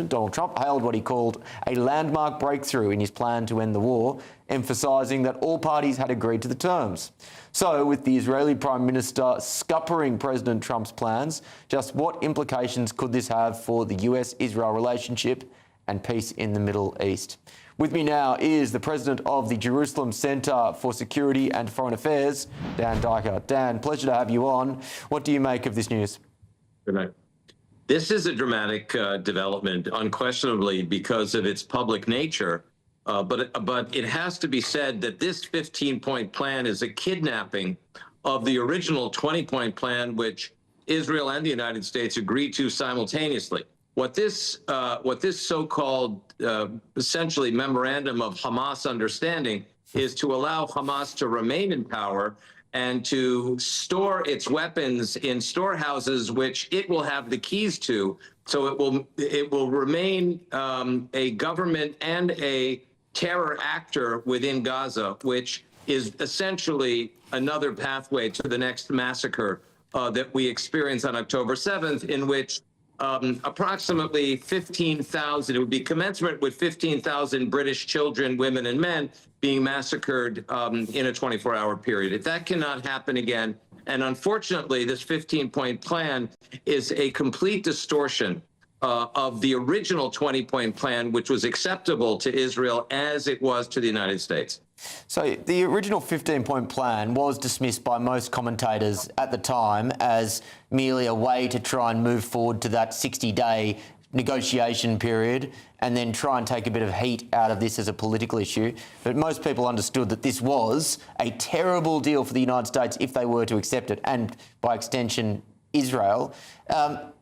Donald Trump hailed what he called a landmark breakthrough in his plan to end the war, emphasising that all parties had agreed to the terms. So, with the Israeli Prime Minister scuppering President Trump's plans, just what implications could this have for the US-Israel relationship and peace in the Middle East? With me now is the President of the Jerusalem Centre for Security and Foreign Affairs, Dan Diker. Dan, pleasure to have you on. What do you make of this news? Good night. This is a dramatic development, unquestionably, because of its public nature. But it has to be said that this 15-point plan is a kidnapping of the original 20-point plan, which Israel and the United States agreed to simultaneously. What this so-called essentially memorandum of Hamas understanding is to allow Hamas to remain in power and to store its weapons in storehouses, which it will have the keys to. So it will remain a government and a terror actor within Gaza, which is essentially another pathway to the next massacre that we experienced on October 7th, in which approximately 15,000, it would be commensurate with 15,000 British children, women, and men being massacred in a 24-hour period. If that cannot happen again, and unfortunately, this 15-point plan is a complete distortion of the original 20-point plan, which was acceptable to Israel as it was to the United States. So the original 15-point plan was dismissed by most commentators at the time as merely a way to try and move forward to that 60-day negotiation period and then try and take a bit of heat out of this as a political issue. But most people understood that this was a terrible deal for the United States if they were to accept it, and by extension, Israel.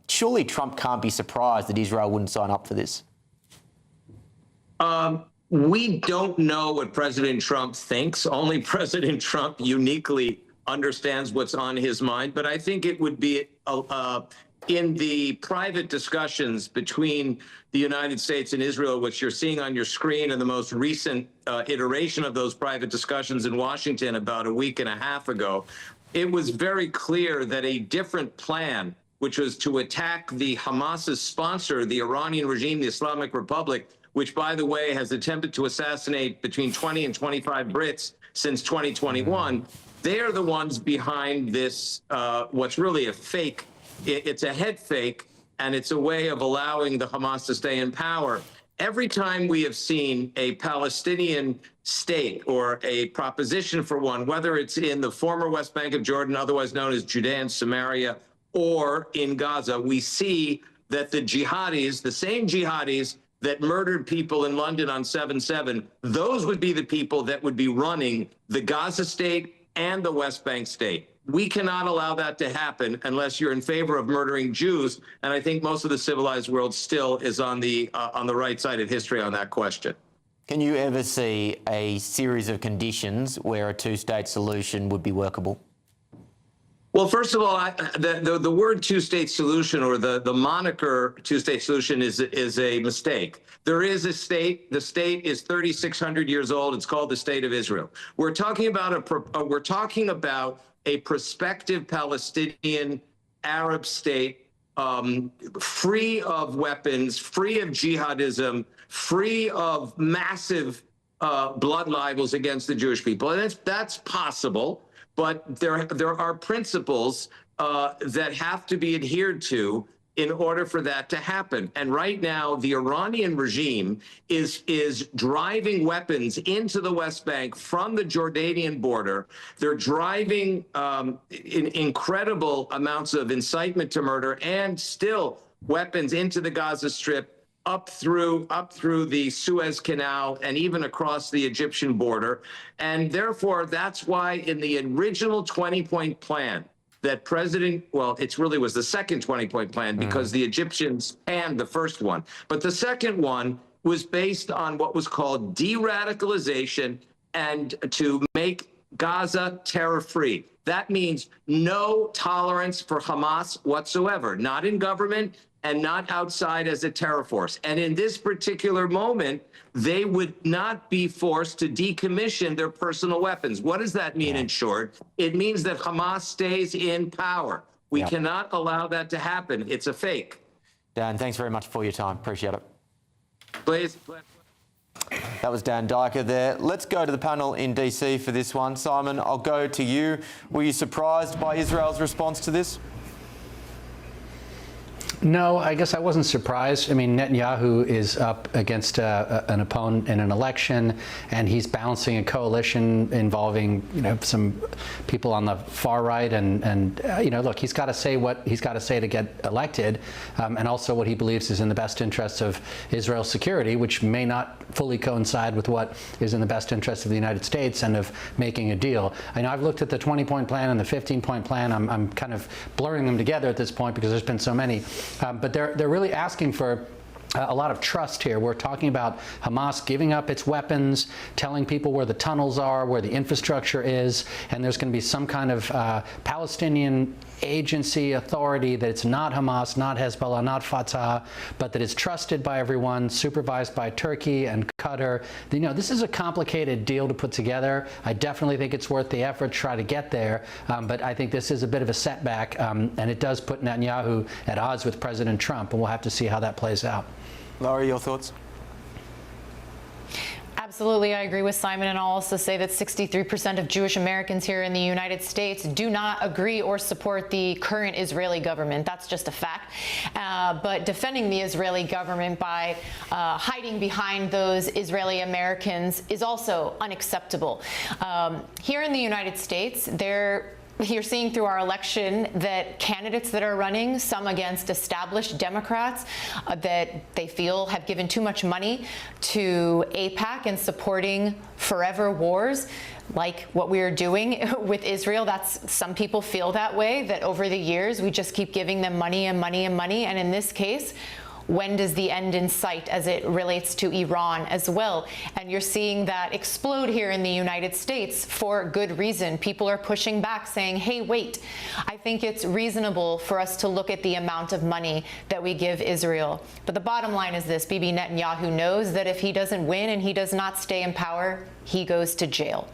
Surely Trump can't be surprised that Israel wouldn't sign up for this. We don't know what President Trump thinks. Only President Trump uniquely understands what's on his mind. But I think it would be in the private discussions between the United States and Israel, which you're seeing on your screen, and the most recent iteration of those private discussions in Washington about a week and a half ago, it was very clear that a different plan, which was to attack the Hamas's sponsor, the Iranian regime, the Islamic Republic, which, by the way, has attempted to assassinate between 20 and 25 Brits since 2021. They're the ones behind this, what's really a fake. It's a head fake, and it's a way of allowing the Hamas to stay in power. Every time we have seen a Palestinian state or a proposition for one, whether it's in the former West Bank of Jordan, otherwise known as Judea and Samaria, or in Gaza, we see that the jihadis, the same jihadis that murdered people in London on 7/7, those would be the people that would be running the Gaza state and the West Bank state. We cannot allow that to happen unless you're in favor of murdering Jews, and I think most of the civilized world still is on the right side of history on that question. Can you ever see a series of conditions where a two-state solution would be workable? Well, first of all, the word two-state solution, or the moniker two-state solution, is a mistake. There is a state. The state is 3,600 years old. It's called the State of Israel. We're talking about a prospective Palestinian Arab state, free of weapons, free of jihadism, free of massive blood libels against the Jewish people, and that's possible. But there are principles that have to be adhered to in order for that to happen. And right now, the Iranian regime is driving weapons into the West Bank from the Jordanian border. They're driving incredible amounts of incitement to murder and still weapons into the Gaza Strip, up through the Suez Canal, and even across the Egyptian border. And therefore, that's why in the original 20-point plan that it really was the second 20-point plan, because the Egyptians panned the first one. But the second one was based on what was called de-radicalization and to make Gaza terror-free. That means no tolerance for Hamas whatsoever, not in government, and not outside as a terror force. And in this particular moment, they would not be forced to decommission their personal weapons. What does that mean in short? It means that Hamas stays in power. We cannot allow that to happen. It's a fake. Dan, thanks very much for your time. Appreciate it. Please. That was Dan Dyker there. Let's go to the panel in DC for this one. Simon, I'll go to you. Were you surprised by Israel's response to this? No, I guess I wasn't surprised. I mean, Netanyahu is up against an opponent in an election, and he's balancing a coalition involving, some people on the far right, and look, he's got to say what he's got to say to get elected, and also what he believes is in the best interest of Israel's security, which may not fully coincide with what is in the best interest of the United States and of making a deal. I know I've looked at the 20-point plan and the 15-point plan. I'm kind of blurring them together at this point because there's been so many. But they're really asking for a lot of trust here. We're talking about Hamas giving up its weapons, telling people where the tunnels are, where the infrastructure is, and there's going to be some kind of Palestinian agency authority that it's not Hamas, not Hezbollah, not Fatah, but that it's trusted by everyone, supervised by Turkey and Qatar. This is a complicated deal to put together. I definitely think it's worth the effort to try to get there, but I think this is a bit of a setback, and it does put Netanyahu at odds with President Trump, and we'll have to see how that plays out. Laurie, your thoughts? Absolutely, I agree with Simon, and I'll also say that 63% of Jewish Americans here in the United States do not agree or support the current Israeli government. That's just a fact. But defending the Israeli government by hiding behind those Israeli Americans is also unacceptable. Here in the United States, you're seeing through our election that candidates that are running, some against established Democrats that they feel have given too much money to AIPAC and supporting forever wars, like what we are doing with Israel. Some people feel that way, that over the years we just keep giving them money and money and money. And in this case, when does the end in sight as it relates to Iran as well? And you're seeing that explode here in the United States for good reason. People are pushing back saying, hey, wait, I think it's reasonable for us to look at the amount of money that we give Israel. But the bottom line is this: Bibi Netanyahu knows that if he doesn't win and he does not stay in power, he goes to jail.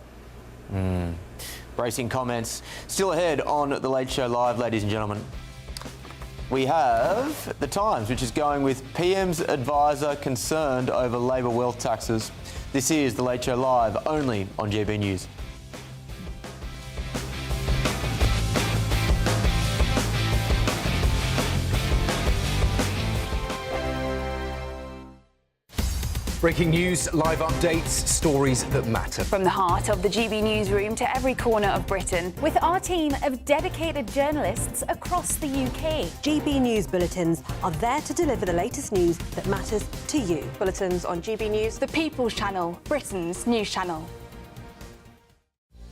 Bracing comments. Still ahead on The Late Show Live, ladies and gentlemen. We have The Times, which is going with PM's advisor concerned over Labor wealth taxes. This is The Late Show Live, only on GB News. Breaking news, live updates, stories that matter. From the heart of the GB newsroom to every corner of Britain, with our team of dedicated journalists across the UK. GB News bulletins are there to deliver the latest news that matters to you. Bulletins on GB News, the People's Channel, Britain's news channel.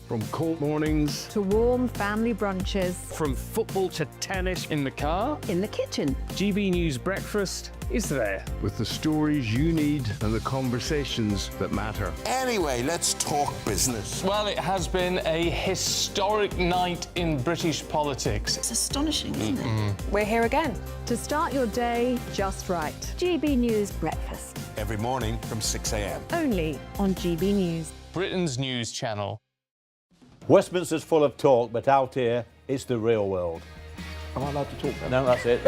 From cold mornings to warm family brunches. From football to tennis in the car. In the kitchen. GB News Breakfast is there. With the stories you need and the conversations that matter. Anyway, let's talk business. Well, it has been a historic night in British politics. It's astonishing, isn't it? We're here again. To start your day just right. GB News Breakfast. Every morning from 6 a.m. Only on GB News. Britain's news channel. Westminster's full of talk, but out here, it's the real world. Am I allowed to talk No, now? that's it.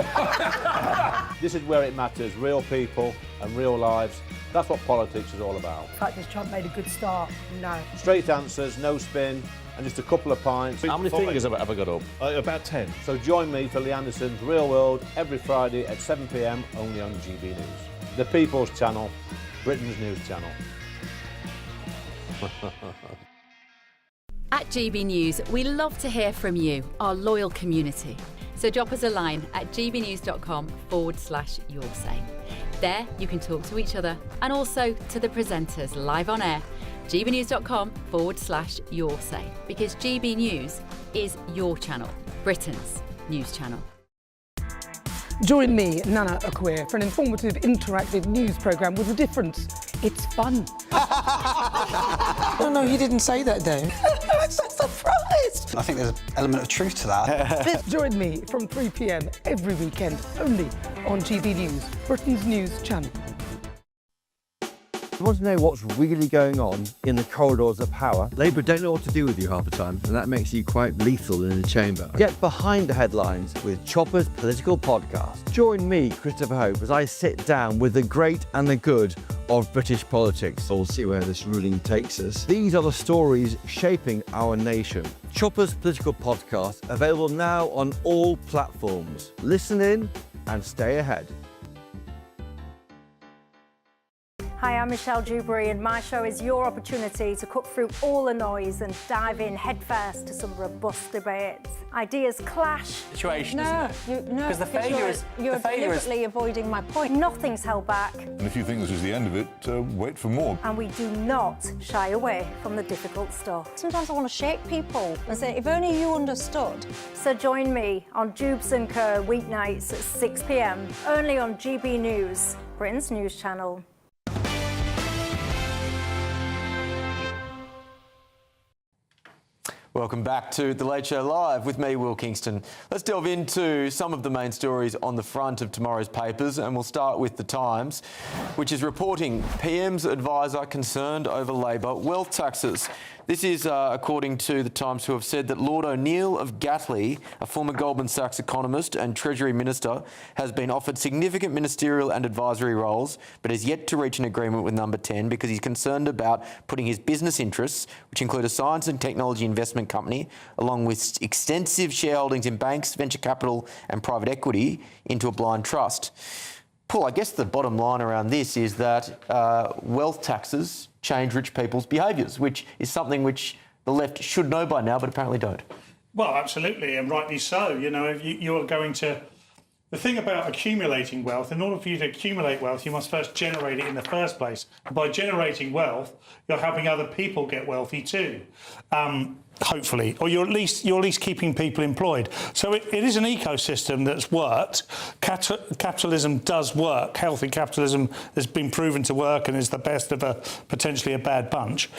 This is where it matters, real people and real lives. That's what politics is all about. In fact, has Trump made a good start? No. Straight answers, no spin, and just a couple of pints. How many fingers have I got up? About 10. So join me for Lee Anderson's Real World every Friday at 7 p.m. only on GB News. The People's Channel, Britain's news channel. At GB News, we love to hear from you, our loyal community. So drop us a line at gbnews.com/yoursay. There you can talk to each other and also to the presenters live on air. gbnews.com/yoursay, because GB News is your channel, Britain's news channel. Join me, Nana Akwe, for an informative, interactive news programme with a difference. It's fun. No, he didn't say that, Dave. I'm so surprised. I think there's an element of truth to that. Join me from 3 p.m. every weekend, only on GB News, Britain's news channel. You want to know what's really going on in the corridors of power? Labour don't know what to do with you half the time, and that makes you quite lethal in the chamber. Get behind the headlines with Chopper's political podcast. Join me, Christopher Hope, as I sit down with the great and the good of British politics. We'll see where this ruling takes us. These are the stories shaping our nation. Chopper's political podcast, available now on all platforms. Listen in and stay ahead. Hi, I'm Michelle Dewberry, and my show is your opportunity to cut through all the noise and dive in headfirst to some robust debates. Ideas clash. Situation, no, isn't it? No, because the failure is you're deliberately avoiding my point. Nothing's held back. And if you think this is the end of it, wait for more. And we do not shy away from the difficult stuff. Sometimes I want to shake people and say, if only you understood. So join me on Jubes & Co. weeknights at 6 p.m, only on GB News, Britain's news channel. Welcome back to The Late Show Live with me, Will Kingston. Let's delve into some of the main stories on the front of tomorrow's papers, and we'll start with The Times, which is reporting PM's advisor concerned over Labor wealth taxes. This is according to The Times, who have said that Lord O'Neill of Gatley, a former Goldman Sachs economist and Treasury Minister, has been offered significant ministerial and advisory roles, but has yet to reach an agreement with Number 10 because he's concerned about putting his business interests, which include a science and technology investment company, along with extensive shareholdings in banks, venture capital and private equity, into a blind trust. Paul, I guess the bottom line around this is that wealth taxes change rich people's behaviours, which is something which the left should know by now, but apparently don't. Well, absolutely, and rightly so. You know, if you are going to... The thing about accumulating wealth, in order for you to accumulate wealth, you must first generate it in the first place. And by generating wealth, you're helping other people get wealthy too, hopefully, or you're at least keeping people employed. So it is an ecosystem that's worked. Capitalism does work. Healthy capitalism has been proven to work and is the best of potentially a bad bunch.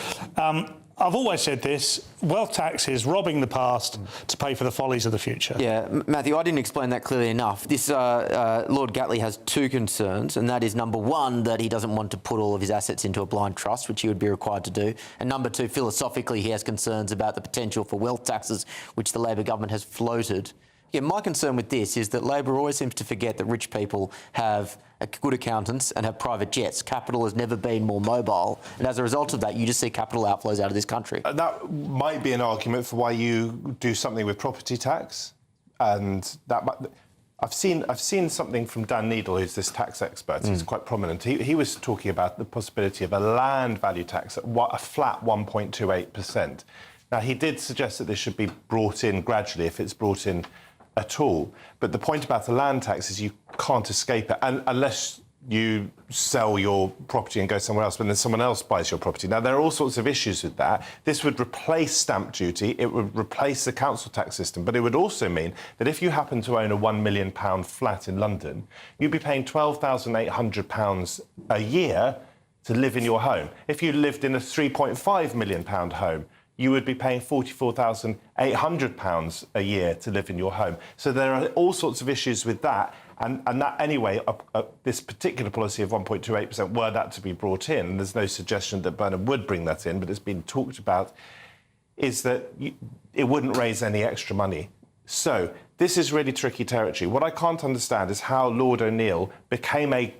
I've always said this, wealth tax is robbing the past to pay for the follies of the future. Yeah, Matthew, I didn't explain that clearly enough. This Lord Gatley has two concerns, and that is, number one, that he doesn't want to put all of his assets into a blind trust, which he would be required to do, and number two, philosophically, he has concerns about the potential for wealth taxes, which the Labor government has floated. Yeah, my concern with this is that Labor always seems to forget that rich people have good accountants and have private jets. Capital has never been more mobile, and as a result of that, you just see capital outflows out of this country. That might be an argument for why you do something with property tax, and that I've seen something from Dan Needle, who's this tax expert. He's quite prominent. He was talking about the possibility of a land value tax at a flat 1.28%. Now, he did suggest that this should be brought in gradually if it's brought in at all. But the point about the land tax is you can't escape it unless you sell your property and go somewhere else, but then someone else buys your property. Now, there are all sorts of issues with that. This would replace stamp duty. It would replace the council tax system. But it would also mean that if you happen to own a £1 million flat in London, you'd be paying £12,800 a year to live in your home. If you lived in a £3.5 million home, you would be paying £44,800 a year to live in your home. So there are all sorts of issues with that. And that, anyway, this particular policy of 1.28%, were that to be brought in, and there's no suggestion that Burnham would bring that in, but it's been talked about, is that it wouldn't raise any extra money. So this is really tricky territory. What I can't understand is how Lord O'Neill became a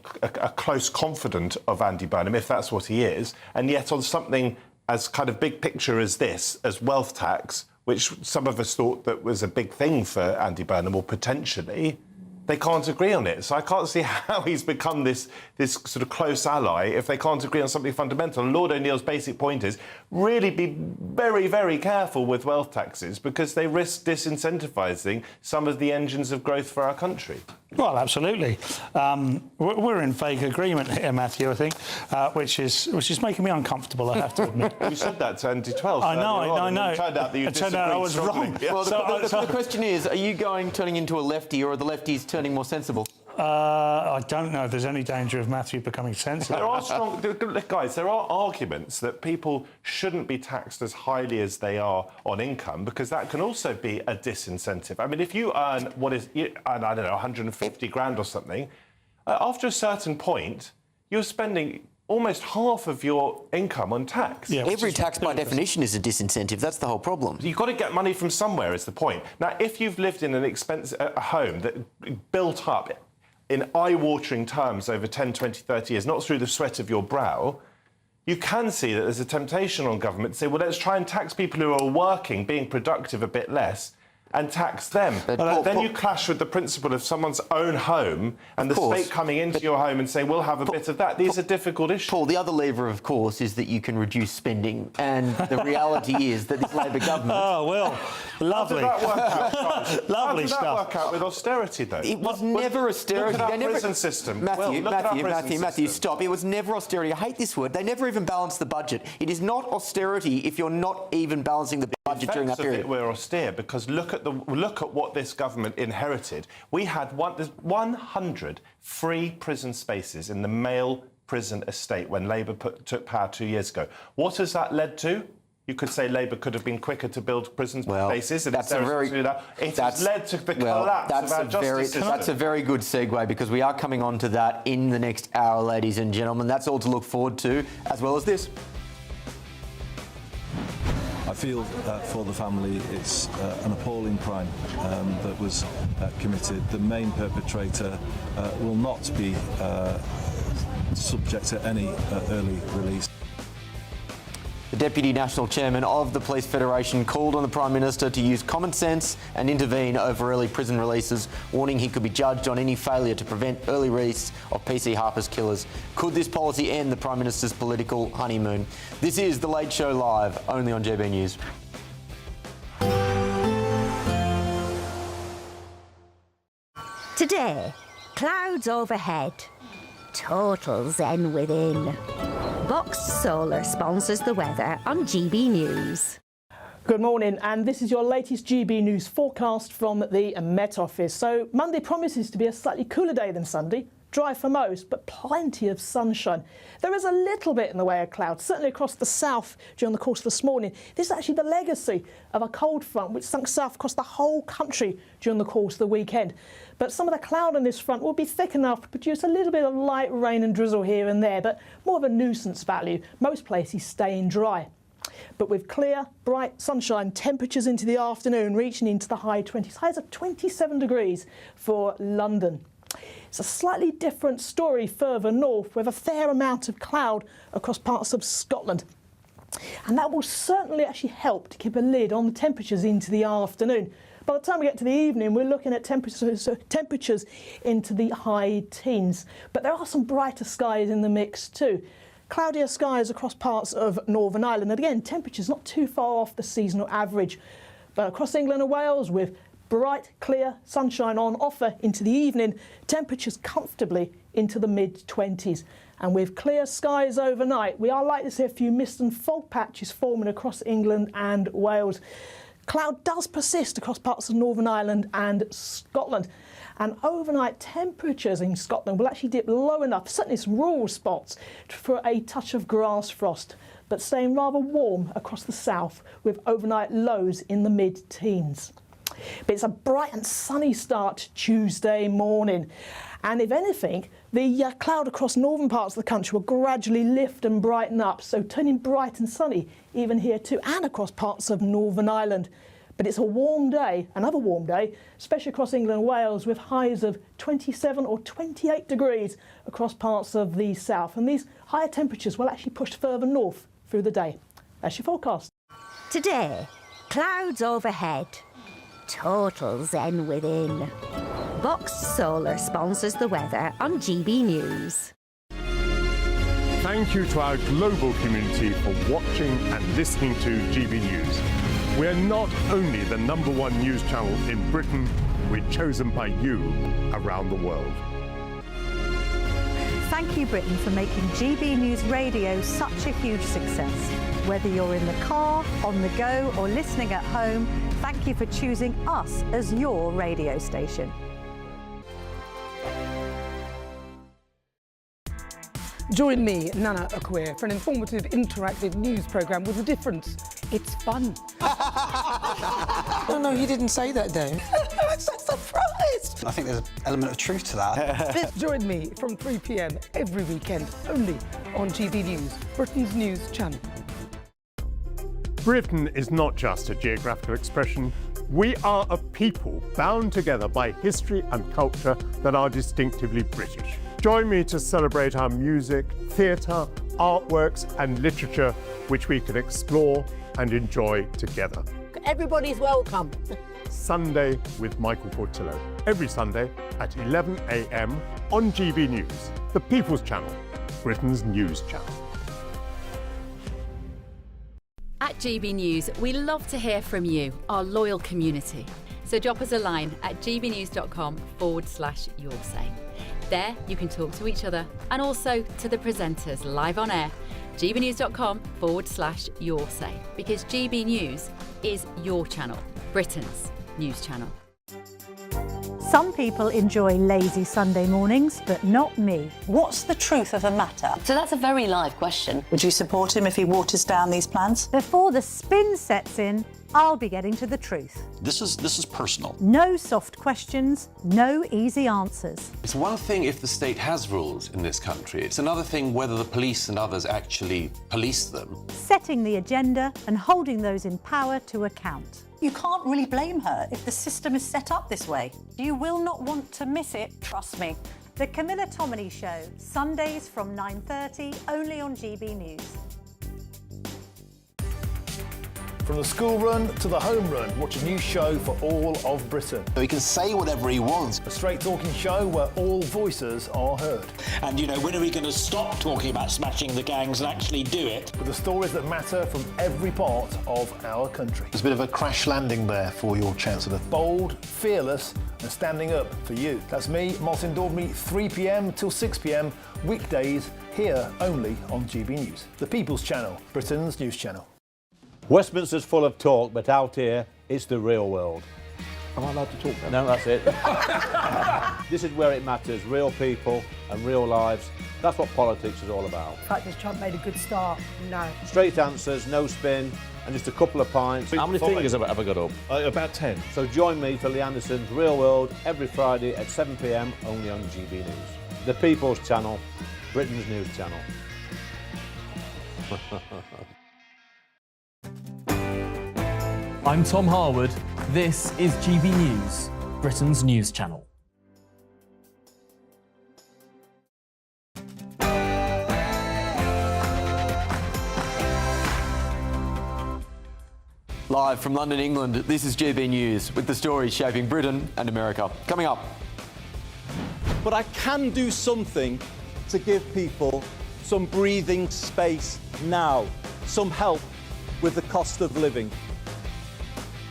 close confidant of Andy Burnham, if that's what he is, and yet on something as kind of big picture as this, as wealth tax, which some of us thought that was a big thing for Andy Burnham, or potentially, they can't agree on it. So I can't see how he's become this sort of close ally if they can't agree on something fundamental. And Lord O'Neill's basic point is really be very, very careful with wealth taxes because they risk disincentivising some of the engines of growth for our country. Well, absolutely. We're in vague agreement here, Matthew, I think, which is making me uncomfortable, I have to admit. You said that to 2012. I know. It turned out that you disagreed I was strongly. wrong. Well, the question is, are you turning into a lefty, or are the lefties turning more sensible? I don't know if there's any danger of Matthew becoming sensitive. There are strong, guys, there are arguments that people shouldn't be taxed as highly as they are on income, because that can also be a disincentive. I mean, if you earn I don't know, 150 grand or something, after a certain point, you're spending almost half of your income on tax. Yeah, every tax by definition is a disincentive. That's the whole problem. You've got to get money from somewhere is the point. Now, if you've lived in an expensive home that built up in eye-watering terms over 10, 20, 30 years, not through the sweat of your brow, you can see that there's a temptation on government to say, well, let's try and tax people who are working, being productive a bit less, and tax them. Then you clash with the principle of someone's own home and the state coming into your home and saying, we'll have a bit of that. These are difficult issues. Paul, the other lever, of course, is that you can reduce spending. And the reality is that this Labor government... Oh, well, lovely. How did that work out, guys? Lovely How did that work out with austerity, though? It was never austerity. Look at our prison system. Matthew, stop. It was never austerity. I hate this word. They never even balanced the budget. It is not austerity if you're not even balancing the budget during that period. We're austere because look at what this government inherited. We had 100 free prison spaces in the male prison estate when Labour took power 2 years ago. What has that led to? You could say Labour could have been quicker to build prison spaces. It has led to the collapse of our justice system. That's a very good segue, because we are coming on to that in the next hour, ladies and gentlemen. That's all to look forward to, as well as this. I feel for the family it's an appalling crime that was committed. The main perpetrator will not be subject to any early release. The Deputy National Chairman of the Police Federation called on the Prime Minister to use common sense and intervene over early prison releases, warning he could be judged on any failure to prevent early release of PC Harper's killers. Could this policy end the Prime Minister's political honeymoon? This is The Late Show Live, only on GB News. Today, clouds overhead, total zen within. Box Solar sponsors the weather on GB News. Good morning, and this is your latest GB News forecast from the Met Office. So Monday promises to be a slightly cooler day than Sunday. Dry for most, but plenty of sunshine. There is a little bit in the way of clouds, certainly across the south during the course of this morning. This is actually the legacy of a cold front which sunk south across the whole country during the course of the weekend. But some of the cloud on this front will be thick enough to produce a little bit of light rain and drizzle here and there, but more of a nuisance value. Most places staying dry. But with clear, bright sunshine, temperatures into the afternoon reaching into the high 20s, highs of 27 degrees for London. It's a slightly different story further north, with a fair amount of cloud across parts of Scotland. And that will certainly actually help to keep a lid on the temperatures into the afternoon. By the time we get to the evening, we're looking at temperatures into the high teens. But there are some brighter skies in the mix too. Cloudier skies across parts of Northern Ireland. And again, temperatures not too far off the seasonal average. But across England and Wales, with bright, clear sunshine on offer into the evening, temperatures comfortably into the mid-20s. And with clear skies overnight, we are likely to see a few mist and fog patches forming across England and Wales. Cloud does persist across parts of Northern Ireland and Scotland. And overnight temperatures in Scotland will actually dip low enough, certainly some rural spots, for a touch of grass frost, but staying rather warm across the south with overnight lows in the mid-teens. But it's a bright and sunny start Tuesday morning. And if anything, the cloud across northern parts of the country will gradually lift and brighten up, so turning bright and sunny even here too, and across parts of Northern Ireland. But it's a warm day, another warm day, especially across England and Wales, with highs of 27 or 28 degrees across parts of the south. And these higher temperatures will actually push further north through the day. That's your forecast. Today, clouds overhead, total zen within. Box Solar sponsors the weather on GB News. Thank you to our global community for watching and listening to GB News. We're not only the #1 news channel in Britain, we're chosen by you around the world. Thank you, Britain, for making GB News Radio such a huge success. Whether you're in the car, on the go, or listening at home, thank you for choosing us as your radio station. Join me, Nana Akweer, for an informative, interactive news programme with a difference. It's fun. No, he didn't say that, Dave. I'm so surprised. I think there's an element of truth to that. Join me from 3 p.m. every weekend, only on GB News, Britain's news channel. Britain is not just a geographical expression. We are a people bound together by history and culture that are distinctively British. Join me to celebrate our music, theatre, artworks and literature, which we can explore and enjoy together. Everybody's welcome. Sunday with Michael Portillo, every Sunday at 11 a.m. on GB News, the People's Channel, Britain's news channel. At GB News, we love to hear from you, our loyal community. So drop us a line at gbnews.com/yoursay. There you can talk to each other and also to the presenters live on air. gbnews.com/yoursay, because GB News is your channel, Britain's news channel. Some people enjoy lazy Sunday mornings, but not me. What's the truth of the matter? So that's a very live question. Would you support him if he waters down these plans? Before the spin sets in, I'll be getting to the truth. This is personal. No soft questions, no easy answers. It's one thing if the state has rules in this country. It's another thing whether the police and others actually police them. Setting the agenda and holding those in power to account. You can't really blame her if the system is set up this way. You will not want to miss it, trust me. The Camilla Tominey Show, Sundays from 9:30, only on GB News. From the school run to the home run, watch a new show for all of Britain. He can say whatever he wants. A straight-talking show where all voices are heard. And, you know, when are we going to stop talking about smashing the gangs and actually do it? With the stories that matter from every part of our country. There's a bit of a crash landing there for your Chancellor. Bold, fearless and standing up for you. That's me, Martin Daubney, 3 p.m. till 6 p.m, weekdays, here only on GB News. The People's Channel, Britain's news channel. Westminster's full of talk, but out here, it's the real world. Am I allowed to talk now? No, that's it. This is where it matters, real people and real lives. That's what politics is all about. In fact, has Trump made a good start? No. Straight answers, no spin, and just a couple of pints. How many fingers have I got up? About 10. So join me for Lee Anderson's Real World every Friday at 7 p.m, only on GB News. The People's Channel, Britain's news channel. I'm Tom Harwood. This is GB News, Britain's news channel. Live from London, England, this is GB News with the stories shaping Britain and America. Coming up. But I can do something to give people some breathing space now, some help with the cost of living.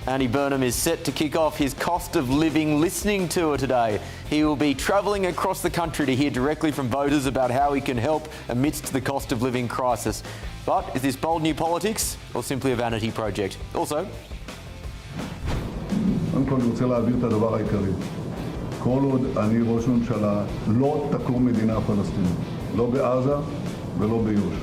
Andy Burnham is set to kick off his cost of living listening tour today. He will be travelling across the country to hear directly from voters about how he can help amidst the cost of living crisis. But is this bold new politics or simply a vanity project? Also, קודם כל אני רוצה להבהיר את הדבר העיקרי. כל עוד אני ראש ממשלה, לא תקום מדינה פלסטינית. לא בעזה ולא ביו"ש.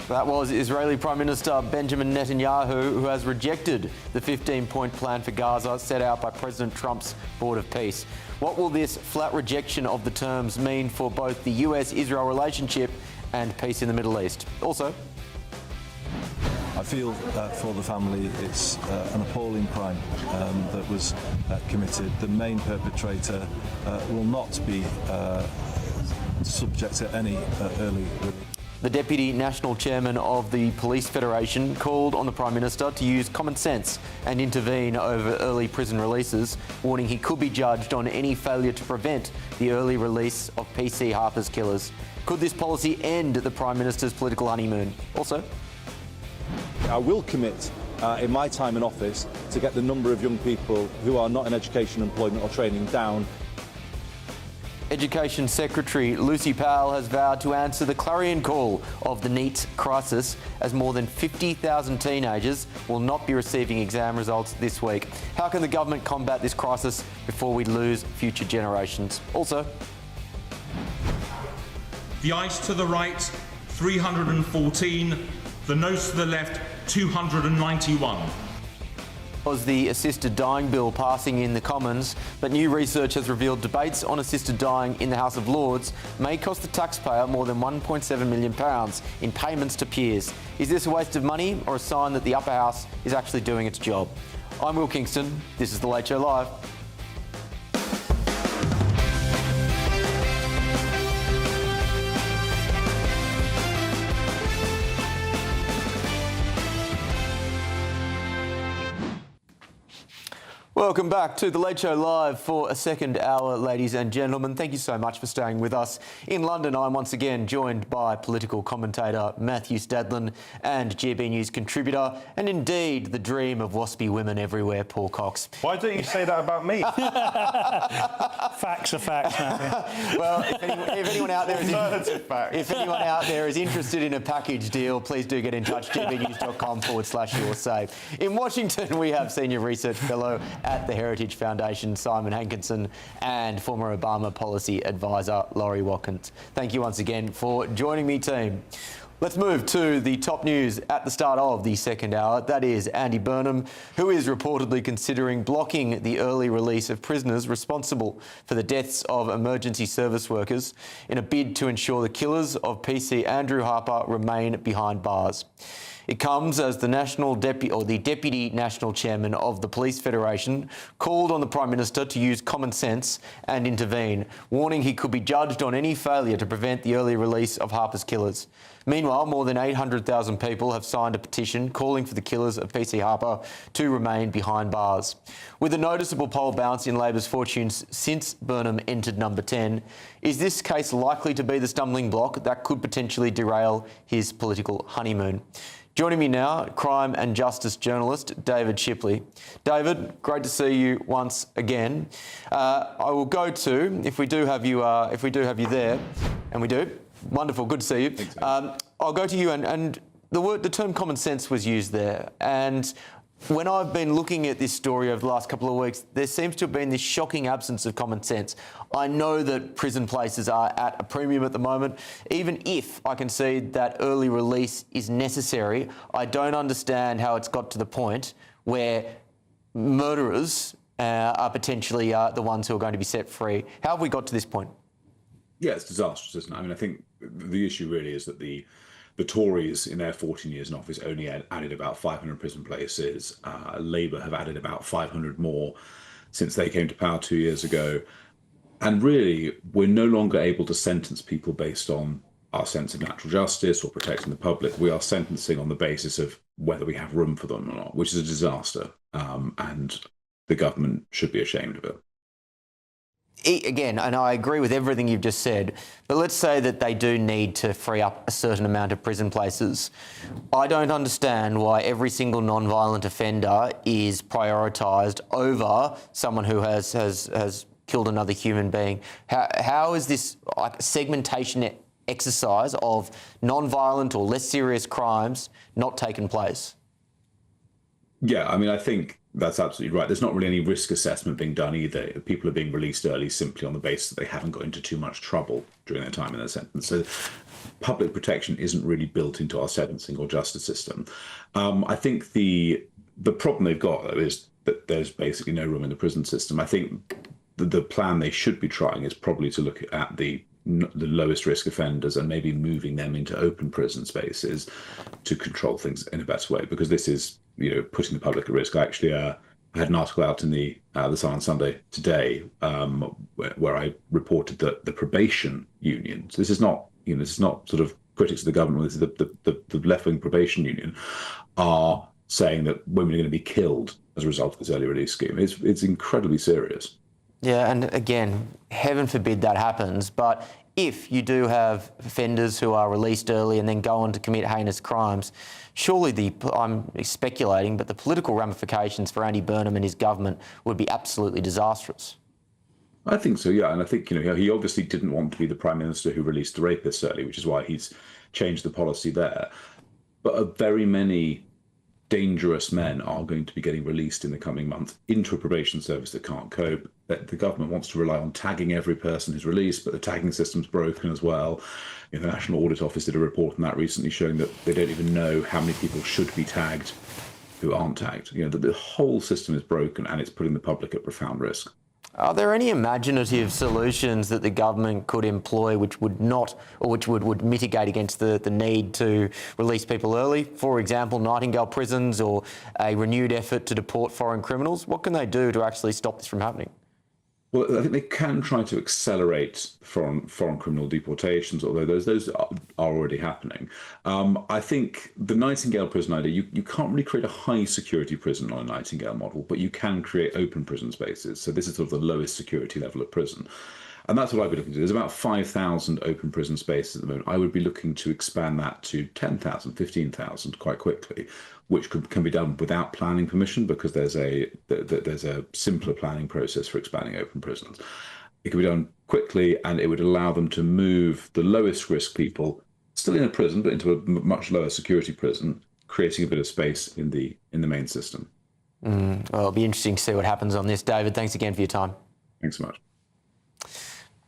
that was Israeli Prime Minister Benjamin Netanyahu, who has rejected the 15-point plan for Gaza set out by President Trump's Board of Peace. What will this flat rejection of the terms mean for both the US-Israel relationship and peace in the Middle East? Also, I feel for the family it's an appalling crime that was committed. The main perpetrator will not be subject to any early. The Deputy National Chairman of the Police Federation called on the Prime Minister to use common sense and intervene over early prison releases, warning he could be judged on any failure to prevent the early release of PC Harper's killers. Could this policy end the Prime Minister's political honeymoon? Also, I will commit in my time in office to get the number of young people who are not in education, employment or training down. Education Secretary Lucy Powell has vowed to answer the clarion call of the NEET crisis, as more than 50,000 teenagers will not be receiving exam results this week. How can the government combat this crisis before we lose future generations? Also, The ayes to the right, 314. The noes to the left, 291. Was the assisted dying bill passing in the Commons, but new research has revealed debates on assisted dying in the House of Lords may cost the taxpayer more than £1.7 million in payments to peers. Is this a waste of money or a sign that the upper house is actually doing its job? I'm Will Kingston. This is The Late Show Live. Welcome back to The Late Show Live for a second hour, ladies and gentlemen. Thank you so much for staying with us. In London, I'm once again joined by political commentator Matthew Stadlin and GB News contributor, and indeed the dream of waspy women everywhere, Paul Cox. Why don't you say that about me? Facts are facts, Matthew. Well, if anyone out there is interested in a package deal, please do get in touch, gbnews.com/yoursay. In Washington, we have Senior Research Fellow at the Heritage Foundation, Simon Hankinson, and former Obama policy advisor, Laurie Watkins. Thank you once again for joining me, team. Let's move to the top news at the start of the second hour. That is Andy Burnham, who is reportedly considering blocking the early release of prisoners responsible for the deaths of emergency service workers in a bid to ensure the killers of PC Andrew Harper remain behind bars. It comes as the Deputy National Chairman of the Police Federation called on the Prime Minister to use common sense and intervene, warning he could be judged on any failure to prevent the early release of Harper's killers. Meanwhile, more than 800,000 people have signed a petition calling for the killers of PC Harper to remain behind bars. With a noticeable poll bounce in Labor's fortunes since Burnham entered number 10, is this case likely to be the stumbling block that could potentially derail his political honeymoon? Joining me now, crime and justice journalist David Shipley. David, great to see you once again. I will go to, if we do have you there, and we do. Wonderful, good to see you. I'll go to you, and the term common sense was used there. And when I've been looking at this story over the last couple of weeks, there seems to have been this shocking absence of common sense. I know that prison places are at a premium at the moment. Even if I concede that early release is necessary, I don't understand how it's got to the point where murderers are potentially the ones who are going to be set free. How have we got to this point? Yeah, it's disastrous, isn't it? I mean, I think the issue really is that the Tories, in their 14 years in office, only added about 500 prison places. Labour have added about 500 more since they came to power 2 years ago. And really, we're no longer able to sentence people based on our sense of natural justice or protecting the public. We are sentencing on the basis of whether we have room for them or not, which is a disaster. And the government should be ashamed of it. Again, and I agree with everything you've just said, but let's say that they do need to free up a certain amount of prison places. I don't understand why every single non-violent offender is prioritised over someone who has killed another human being. How is this like segmentation exercise of non-violent or less serious crimes not taken place? Yeah, I mean, I think that's absolutely right. There's not really any risk assessment being done either. People are being released early simply on the basis that they haven't got into too much trouble during their time in their sentence. So public protection isn't really built into our sentencing or justice system. I think the problem they've got, though, is that there's basically no room in the prison system. I think the plan they should be trying is probably to look at the lowest risk offenders and maybe moving them into open prison spaces to control things in a better way, because this is, putting the public at risk. I actually I had an article out in the Sun on Sunday today where I reported that the probation union, so this is not sort of critics of the government, this is the left-wing probation union, are saying that women are going to be killed as a result of this early release scheme. It's incredibly serious. Yeah, and again, heaven forbid that happens, but if you do have offenders who are released early and then go on to commit heinous crimes, surely I'm speculating, but the political ramifications for Andy Burnham and his government would be absolutely disastrous. I think so, yeah. And I think, he obviously didn't want to be the Prime Minister who released the rapists early, which is why he's changed the policy there. But very many dangerous men are going to be getting released in the coming months into a probation service that can't cope. That the government wants to rely on tagging every person who's released, but the tagging system's broken as well. The National Audit Office did a report on that recently showing that they don't even know how many people should be tagged who aren't tagged. The whole system is broken and it's putting the public at profound risk. Are there any imaginative solutions that the government could employ which would not, or which would mitigate against the need to release people early? For example, Nightingale prisons or a renewed effort to deport foreign criminals? What can they do to actually stop this from happening? Well, I think they can try to accelerate foreign criminal deportations, although those are already happening. I think the Nightingale prison idea, you can't really create a high security prison on a Nightingale model, but you can create open prison spaces. So this is sort of the lowest security level of prison. And that's what I'd be looking to do. There's about 5,000 open prison spaces at the moment. I would be looking to expand that to 10,000, 15,000 quite quickly, which can be done without planning permission because there's a simpler planning process for expanding open prisons. It can be done quickly, and it would allow them to move the lowest risk people still in a prison, but into a much lower security prison, creating a bit of space in the main system. Well, it'll be interesting to see what happens on this. David, thanks again for your time. Thanks so much.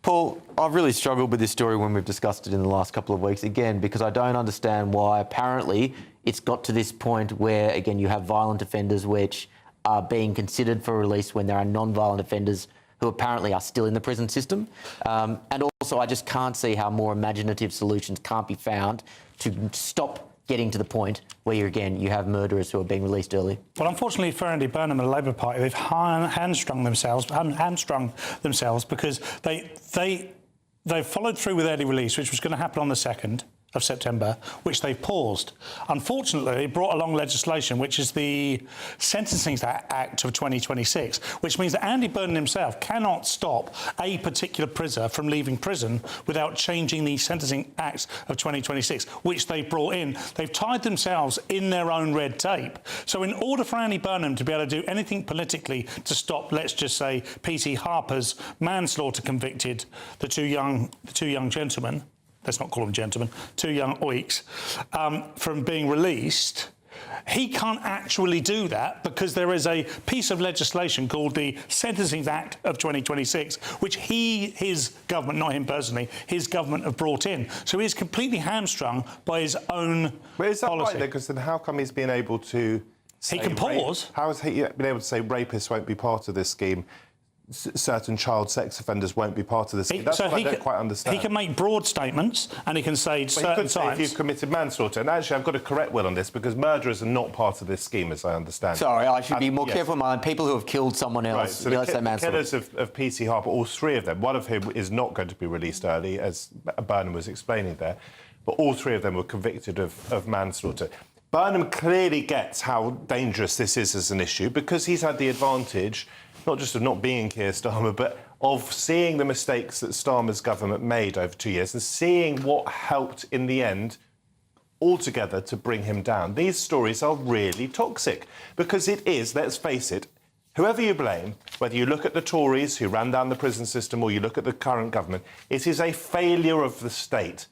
Paul, I've really struggled with this story when we've discussed it in the last couple of weeks, again, because I don't understand why apparently it's got to this point where, again, you have violent offenders which are being considered for release when there are non-violent offenders who apparently are still in the prison system. And also, I just can't see how more imaginative solutions can't be found to stop getting to the point where, you have murderers who are being released early. Well, unfortunately for Andy Burnham and the Labour Party, they've hamstrung themselves because they've followed through with early release, which was going to happen on the 2nd of September, which they paused. Unfortunately, they brought along legislation, which is the Sentencing Act of 2026, which means that Andy Burnham himself cannot stop a particular prisoner from leaving prison without changing the Sentencing Act of 2026, which they brought in. They've tied themselves in their own red tape. So in order for Andy Burnham to be able to do anything politically to stop, let's just say, P.T. Harper's manslaughter convicted, the two young gentlemen, let's not call them gentlemen, two young oiks, from being released, he can't actually do that because there is a piece of legislation called the Sentencing Act of 2026, which his government, not him personally, his government have brought in. So he's completely hamstrung by his own But is that policy. right, though? Because then how come he's been able to... He can pause. How has he been able to say rapists won't be part of this scheme? Certain child sex offenders won't be part of this. That's what I don't quite understand. He can make broad statements and he can say certain he could say times. if you've committed manslaughter. And actually, I've got to correct Will on this because murderers are not part of this scheme, as I understand. Sorry, I should be more careful in mind. People who have killed someone else. Right, so the killers of P.C. Harper, all three of them, one of whom is not going to be released early, as Burnham was explaining there, but all three of them were convicted of manslaughter. Burnham clearly gets how dangerous this is as an issue because he's had the advantage not just of not being Keir Starmer, but of seeing the mistakes that Starmer's government made over 2 years and seeing what helped in the end altogether to bring him down. These stories are really toxic because it is, let's face it, whoever you blame, whether you look at the Tories who ran down the prison system or you look at the current government, it is a failure of the state.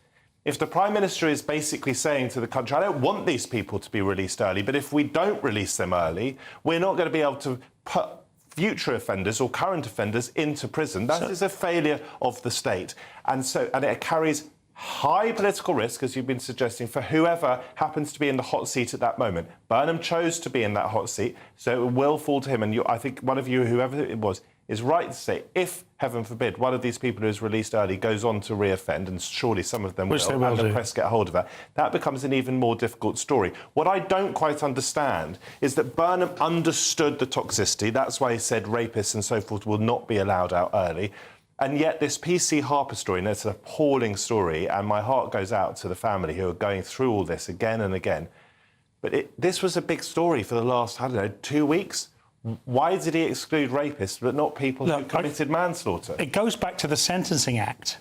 If the Prime Minister is basically saying to the country, I don't want these people to be released early, but if we don't release them early, we're not going to be able to put future offenders or current offenders into prison. That is a failure of the state. And it carries high political risk, as you've been suggesting, for whoever happens to be in the hot seat at that moment. Burnham chose to be in that hot seat, so it will fall to him. And I think one of you, whoever it was, is right to say, if, heaven forbid, one of these people who is released early goes on to reoffend, and surely some of them will, and the press get hold of that becomes an even more difficult story. What I don't quite understand is that Burnham understood the toxicity. That's why he said rapists and so forth will not be allowed out early. And yet this P.C. Harper story, and it's an appalling story, and my heart goes out to the family who are going through all this again and again. But this was a big story for the last, 2 weeks. Why did he exclude rapists but not people who committed manslaughter? It goes back to the Sentencing Act.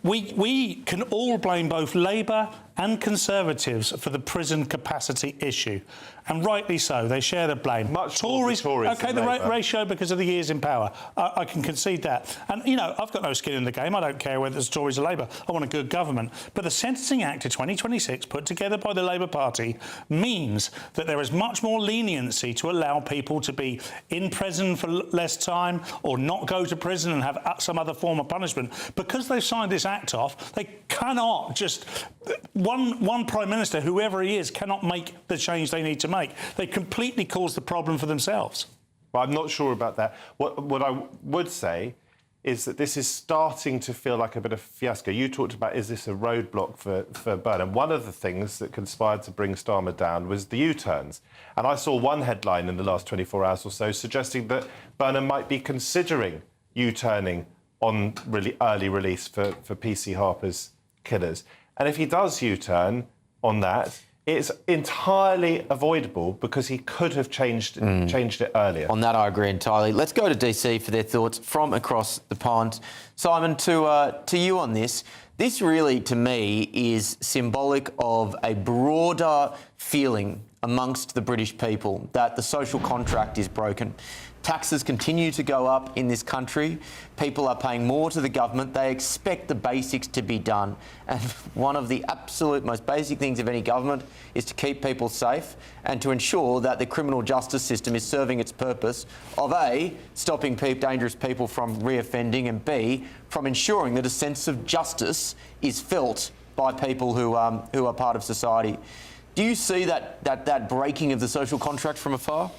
We can all blame both Labour and Conservatives for the prison capacity issue. And rightly so, they share the blame. Tories, okay, the ratio because of the years in power. I can concede that. And, you know, I've got no skin in the game. I don't care whether it's Tories or Labour. I want a good government. But the Sentencing Act of 2026, put together by the Labour Party, means that there is much more leniency to allow people to be in prison for less time or not go to prison and have some other form of punishment. Because they've signed this act off, they cannot just... One Prime Minister, whoever he is, cannot make the change they need to make. They completely cause the problem for themselves. Well, I'm not sure about that. What I would say is that this is starting to feel like a bit of a fiasco. You talked about, is this a roadblock for Burnham? One of the things that conspired to bring Starmer down was the U-turns. And I saw one headline in the last 24 hours or so suggesting that Burnham might be considering U-turning on really early release for PC Harper's killers. And if he does U-turn on that, it's entirely avoidable because he could have changed it earlier. On that, I agree entirely. Let's go to DC for their thoughts from across the pond. Simon, to you on this. This really, to me, is symbolic of a broader feeling amongst the British people that the social contract is broken. Taxes continue to go up in this country. People are paying more to the government. They expect the basics to be done. And one of the absolute most basic things of any government is to keep people safe and to ensure that the criminal justice system is serving its purpose of A, stopping dangerous people from reoffending, and B, from ensuring that a sense of justice is felt by people who are part of society. Do you see that breaking of the social contract from afar?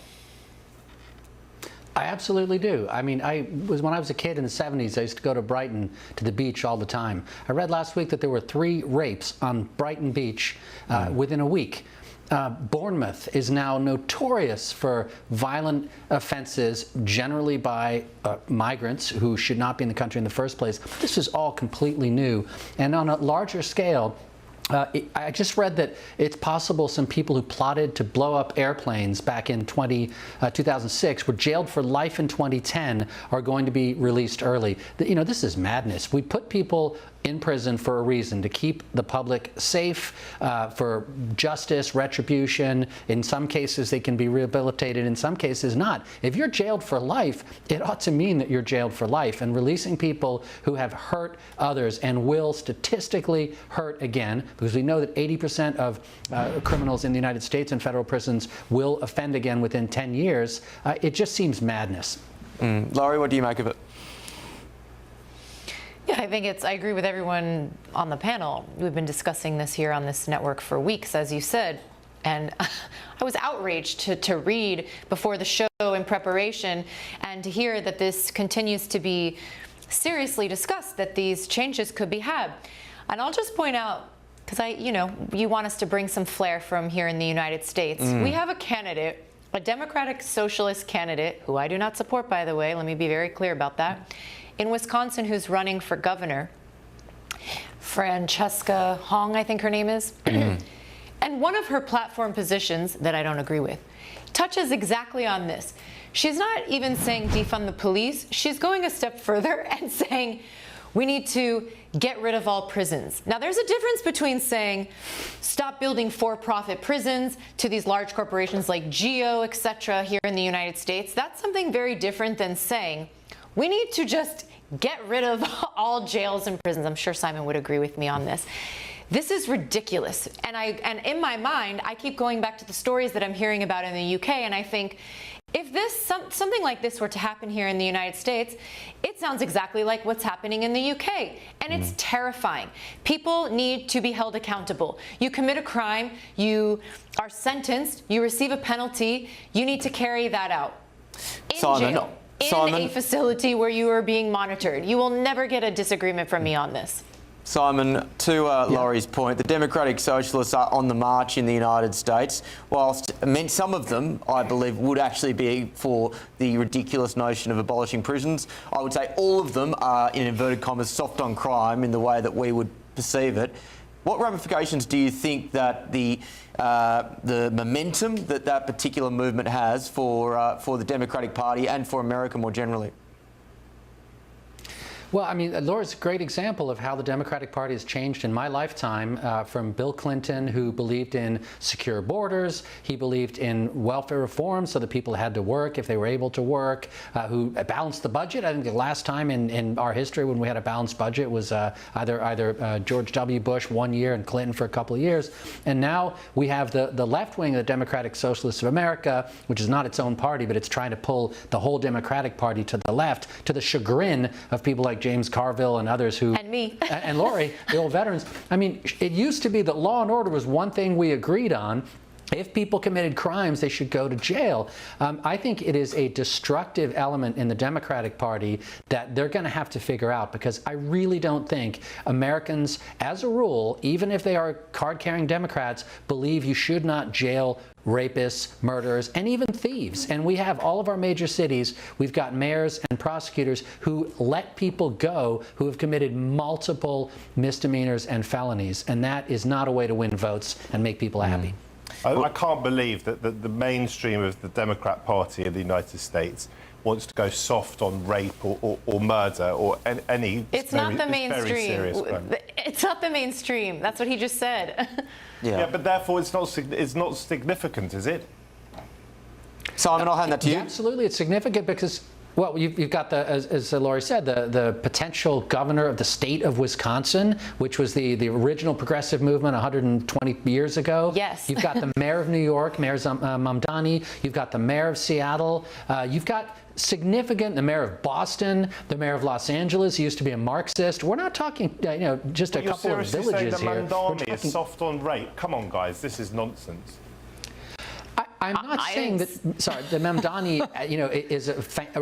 I absolutely do. I mean, when I was a kid in the 70s, I used to go to Brighton, to the beach all the time. I read last week that there were 3 rapes on Brighton Beach within a week. Bournemouth is now notorious for violent offences, generally by migrants who should not be in the country in the first place. This is all completely new. And on a larger scale, I just read that it's possible some people who plotted to blow up airplanes back in 2006 were jailed for life in 2010 are going to be released early. You know, this is madness. We put people in prison for a reason, to keep the public safe, for justice, retribution. In some cases, they can be rehabilitated. In some cases, not. If you're jailed for life, it ought to mean that you're jailed for life. And releasing people who have hurt others and will statistically hurt again, because we know that 80% of criminals in the United States in federal prisons will offend again within 10 years, it just seems madness. Laurie, what do you make of it? Yeah, I agree with everyone on the panel. We've been discussing this here on this network for weeks, as you said. And I was outraged to read before the show in preparation and to hear that this continues to be seriously discussed, that these changes could be had. And I'll just point out, because you want us to bring some flair from here in the United States. We have a candidate, a Democratic Socialist candidate, who I do not support, by the way, let me be very clear about that, in Wisconsin, who's running for governor, Francesca Hong, I think her name is. And one of her platform positions that I don't agree with touches exactly on this. She's not even saying defund the police. She's going a step further and saying we need to get rid of all prisons. Now, there's a difference between saying stop building for-profit prisons to these large corporations like Geo, etc., here in the United States. That's something very different than saying we need to just get rid of all jails and prisons. I'm sure Simon would agree with me on this. This is ridiculous. And in my mind, I keep going back to the stories that I'm hearing about in the UK, and I think if something like this were to happen here in the United States, it sounds exactly like what's happening in the UK. And it's terrifying. People need to be held accountable. You commit a crime, you are sentenced, you receive a penalty, you need to carry that out. In jail. In a facility where you are being monitored. You will never get a disagreement from me on this. Simon, to Laurie's point, the Democratic Socialists are on the march in the United States, whilst some of them, I believe, would actually be for the ridiculous notion of abolishing prisons. I would say all of them are, in inverted commas, soft on crime in the way that we would perceive it. What ramifications do you think that the momentum that particular movement has for the Democratic Party and for America more generally? Well, I mean, Laura's a great example of how the Democratic Party has changed in my lifetime, from Bill Clinton, who believed in secure borders. He believed in welfare reform so that people had to work if they were able to work, who balanced the budget. I think the last time in our history when we had a balanced budget was either George W. Bush 1 year and Clinton for a couple of years. And now we have the left wing of the Democratic Socialists of America, which is not its own party, but it's trying to pull the whole Democratic Party to the left, to the chagrin of people like James Carville and others who... And me. And Lori, the old veterans. I mean, it used to be that law and order was one thing we agreed on. If people committed crimes, they should go to jail. I think it is a destructive element in the Democratic Party that they're going to have to figure out, because I really don't think Americans, as a rule, even if they are card-carrying Democrats, believe you should not jail rapists, murderers, and even thieves. And we have all of our major cities, we've got mayors and prosecutors who let people go who have committed multiple misdemeanors and felonies. And that is not a way to win votes and make people happy. I can't believe that the mainstream of the Democrat Party in the United States wants to go soft on rape or murder or any. It's not the mainstream. Very serious crime. It's not the mainstream. That's what he just said. Yeah, but therefore it's not significant, is it? Simon, I'll hand that to you. Absolutely, it's significant because, well, you've got as Laurie said, the potential governor of the state of Wisconsin, which was the original progressive movement 120 years ago. Yes. You've got the mayor of New York, Mayor Mamdani. You've got the mayor of Seattle. You've got significant, the mayor of Boston, the mayor of Los Angeles. He used to be a Marxist. We're not talking, just a couple of villages here. You're seriously saying that Mamdani is soft on rape? Come on, guys, this is nonsense. I'm not saying that. Sorry, the Mamdani,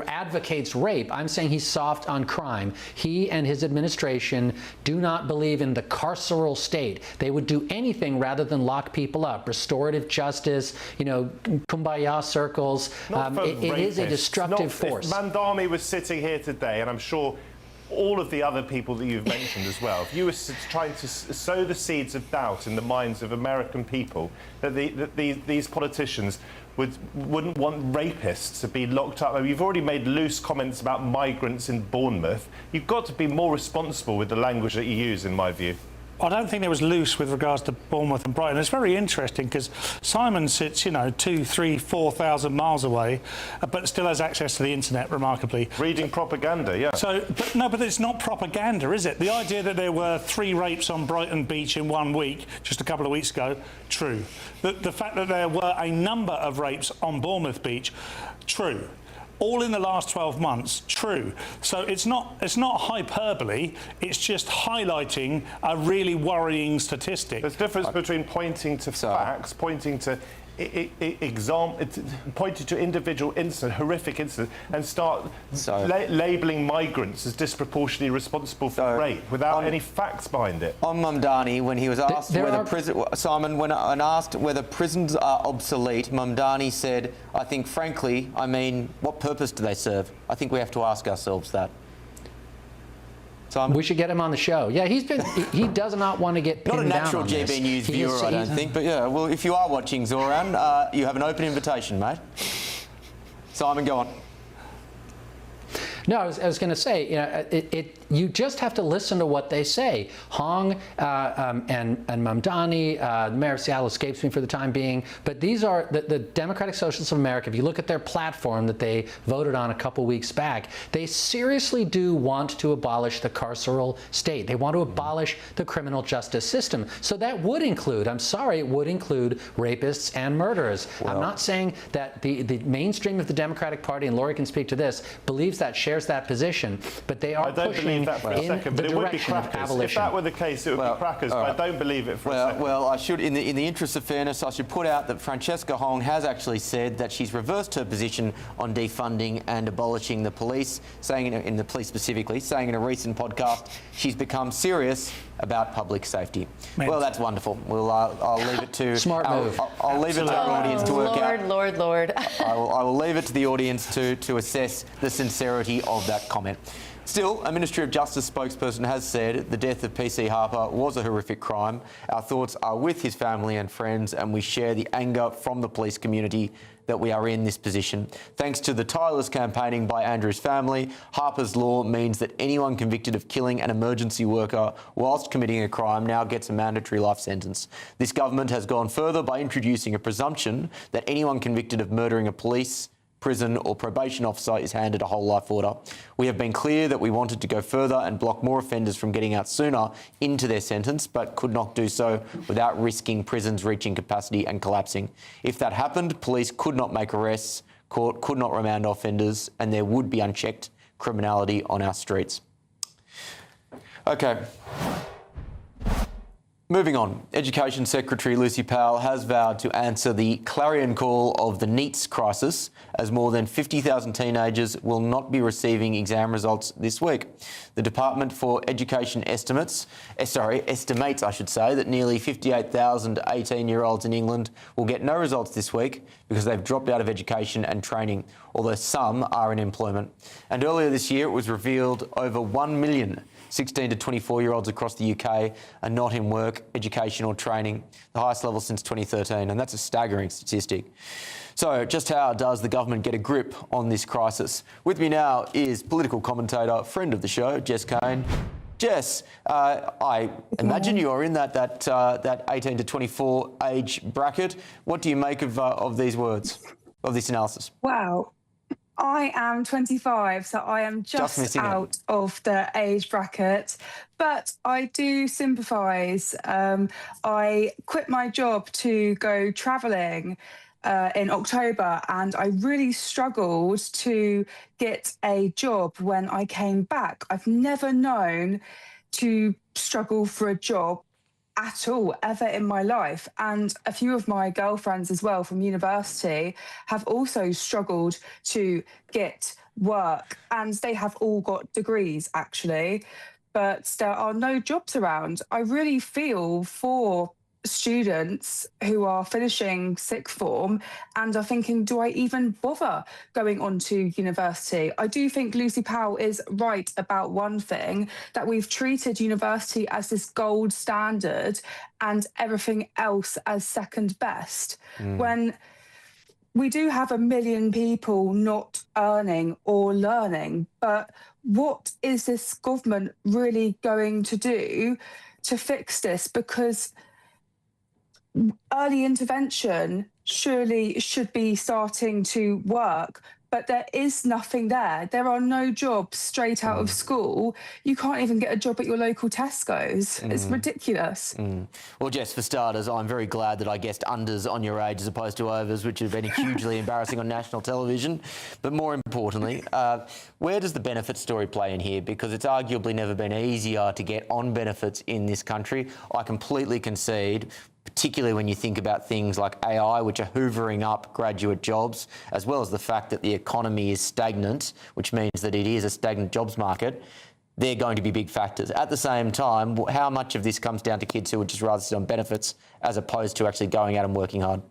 advocates rape. I'm saying he's soft on crime. He and his administration do not believe in the carceral state. They would do anything rather than lock people up. Restorative justice, kumbaya circles. It is a destructive force. If Mamdani was sitting here today, and I'm sure all of the other people that you've mentioned as well, if you were trying to sow the seeds of doubt in the minds of American people that these politicians wouldn't want rapists to be locked up. I mean, you've already made loose comments about migrants in Bournemouth. You've got to be more responsible with the language that you use, in my view. I don't think there was loose with regards to Bournemouth and Brighton. It's very interesting because Simon sits, 2,000, 3,000, 4,000 miles away, but still has access to the internet, remarkably. Reading propaganda, yeah. But it's not propaganda, is it? The idea that there were 3 rapes on Brighton Beach in 1 week, just a couple of weeks ago, true. The fact that there were a number of rapes on Bournemouth Beach, true. All in the last 12 months, true. So it's not hyperbole, it's just highlighting a really worrying statistic. There's a difference between pointing to facts, pointing to pointing to individual incidents, horrific incidents, and start labelling migrants as disproportionately responsible for rape without any facts behind it. On Mamdani, when he was asked when asked whether prisons are obsolete, Mamdani said, "I think, frankly, what purpose do they serve? I think we have to ask ourselves that." We should get him on the show. Yeah, he does not want to get pinned down. Not a natural GB News viewer, I don't think. But yeah, well, if you are watching, Zoran, you have an open invitation, mate. Simon, go on. No, I was going to say, you just have to listen to what they say. Hong and Mamdani, the mayor of Seattle escapes me for the time being, but these are the Democratic Socialists of America. If you look at their platform that they voted on a couple weeks back, they seriously do want to abolish the carceral state. They want to abolish the criminal justice system. So that would include, I'm sorry, it would include rapists and murderers. I'm not saying that the mainstream of the Democratic Party, and Laurie can speak to this, believes that, shares that position, but they are pushing that for a second, but it would be crackers. If that were the case, it would be crackers, but I don't believe it for a second. Well, I should, in the interest of fairness, I should put out that Francesca Hong has actually said that she's reversed her position on defunding and abolishing the police, saying in the police specifically, saying in a recent podcast she's become serious about public safety. Well, that's wonderful. I'll leave it to smart move. I'll leave it to our audience to work out. Lord. I will leave it to the audience to assess the sincerity of that comment. Still, a Ministry of Justice spokesperson has said the death of PC Harper was a horrific crime. Our thoughts are with his family and friends, and we share the anger from the police community that we are in this position. Thanks to the tireless campaigning by Andrew's family, Harper's Law means that anyone convicted of killing an emergency worker whilst committing a crime now gets a mandatory life sentence. This government has gone further by introducing a presumption that anyone convicted of murdering a police, prison or probation officer is handed a whole life order. We have been clear that we wanted to go further and block more offenders from getting out sooner into their sentence, but could not do so without risking prisons reaching capacity and collapsing. If that happened, police could not make arrests, court could not remand offenders, and there would be unchecked criminality on our streets. Okay. Moving on, Education Secretary Lucy Powell has vowed to answer the clarion call of the NEETs crisis, as more than 50,000 teenagers will not be receiving exam results this week. The Department for Education estimates that nearly 58,000 18-year-olds in England will get no results this week because they've dropped out of education and training, although some are in employment. And earlier this year, it was revealed over 1 million 16 to 24-year-olds across the UK are not in work, education or training, the highest level since 2013, and that's a staggering statistic. So just how does the government get a grip on this crisis? With me now is political commentator, friend of the show, Jess Kane. Jess, I imagine you're in that 18 to 24 age bracket. What do you make of these words, of this analysis? Wow. I am 25, so I am just out of the age bracket, but I do sympathise. I quit my job to go travelling in October, and I really struggled to get a job when I came back. I've never known to struggle for a job at all, ever in my life. And a few of my girlfriends as well from university have also struggled to get work, and they have all got degrees actually, but there are no jobs around. I really feel for students who are finishing sixth form and are thinking, do I even bother going on to university? I do think Lucy Powell is right about one thing, that we've treated university as this gold standard and everything else as second best. When we do have 1 million people not earning or learning, but what is this government really going to do to fix this? Because early intervention surely should be starting to work, but there is nothing there. There are no jobs straight out of school. You can't even get a job at your local Tesco's. It's ridiculous. Well, Jess, for starters, I'm very glad that I guessed unders on your age as opposed to overs, which have been hugely embarrassing on national television. But more importantly, where does the benefit story play in here? Because it's arguably never been easier to get on benefits in this country. I completely concede, particularly when you think about things like AI, which are hoovering up graduate jobs, as well as the fact that the economy is stagnant, which means that it is a stagnant jobs market. They're going to be big factors. At the same time, how much of this comes down to kids who would just rather sit on benefits as opposed to actually going out and working hard?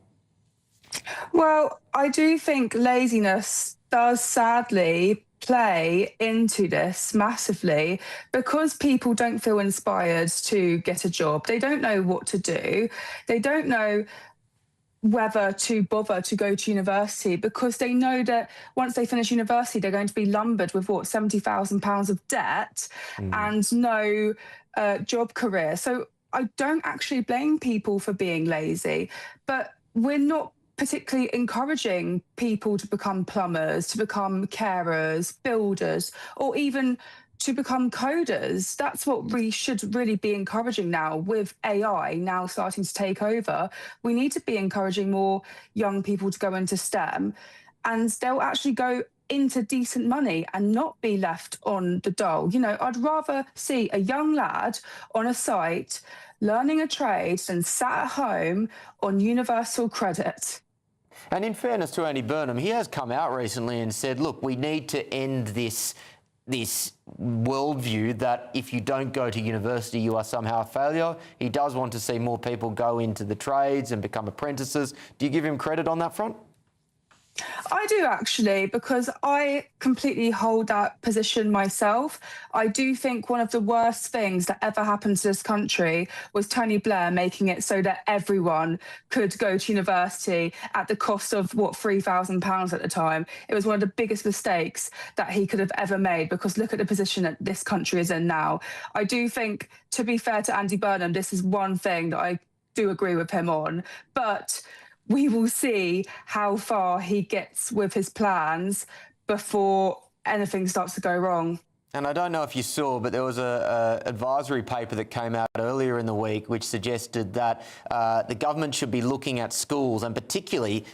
Well, I do think laziness does sadly play into this massively, because people don't feel inspired to get a job. They don't know what to do. They don't know whether to bother to go to university, because they know that once they finish university, they're going to be lumbered with £70,000 of debt and no job career. So I don't actually blame people for being lazy, but we're not particularly encouraging people to become plumbers, to become carers, builders, or even to become coders. That's what we should really be encouraging now, with AI now starting to take over. We need to be encouraging more young people to go into STEM, and they'll actually go into decent money and not be left on the dole. You know, I'd rather see a young lad on a site learning a trade than sat at home on universal credit. And in fairness to Andy Burnham, he has come out recently and said, look, we need to end this worldview that if you don't go to university, you are somehow a failure. He does want to see more people go into the trades and become apprentices. Do you give him credit on that front? I do actually, because I completely hold that position myself. I do think one of the worst things that ever happened to this country was Tony Blair making it so that everyone could go to university at the cost of, £3,000 at the time. It was one of the biggest mistakes that he could have ever made, because look at the position that this country is in now. I do think, to be fair to Andy Burnham, this is one thing that I do agree with him on, but we will see how far he gets with his plans before anything starts to go wrong. And I don't know if you saw, but there was a advisory paper that came out earlier in the week which suggested that the government should be looking at schools, and particularly,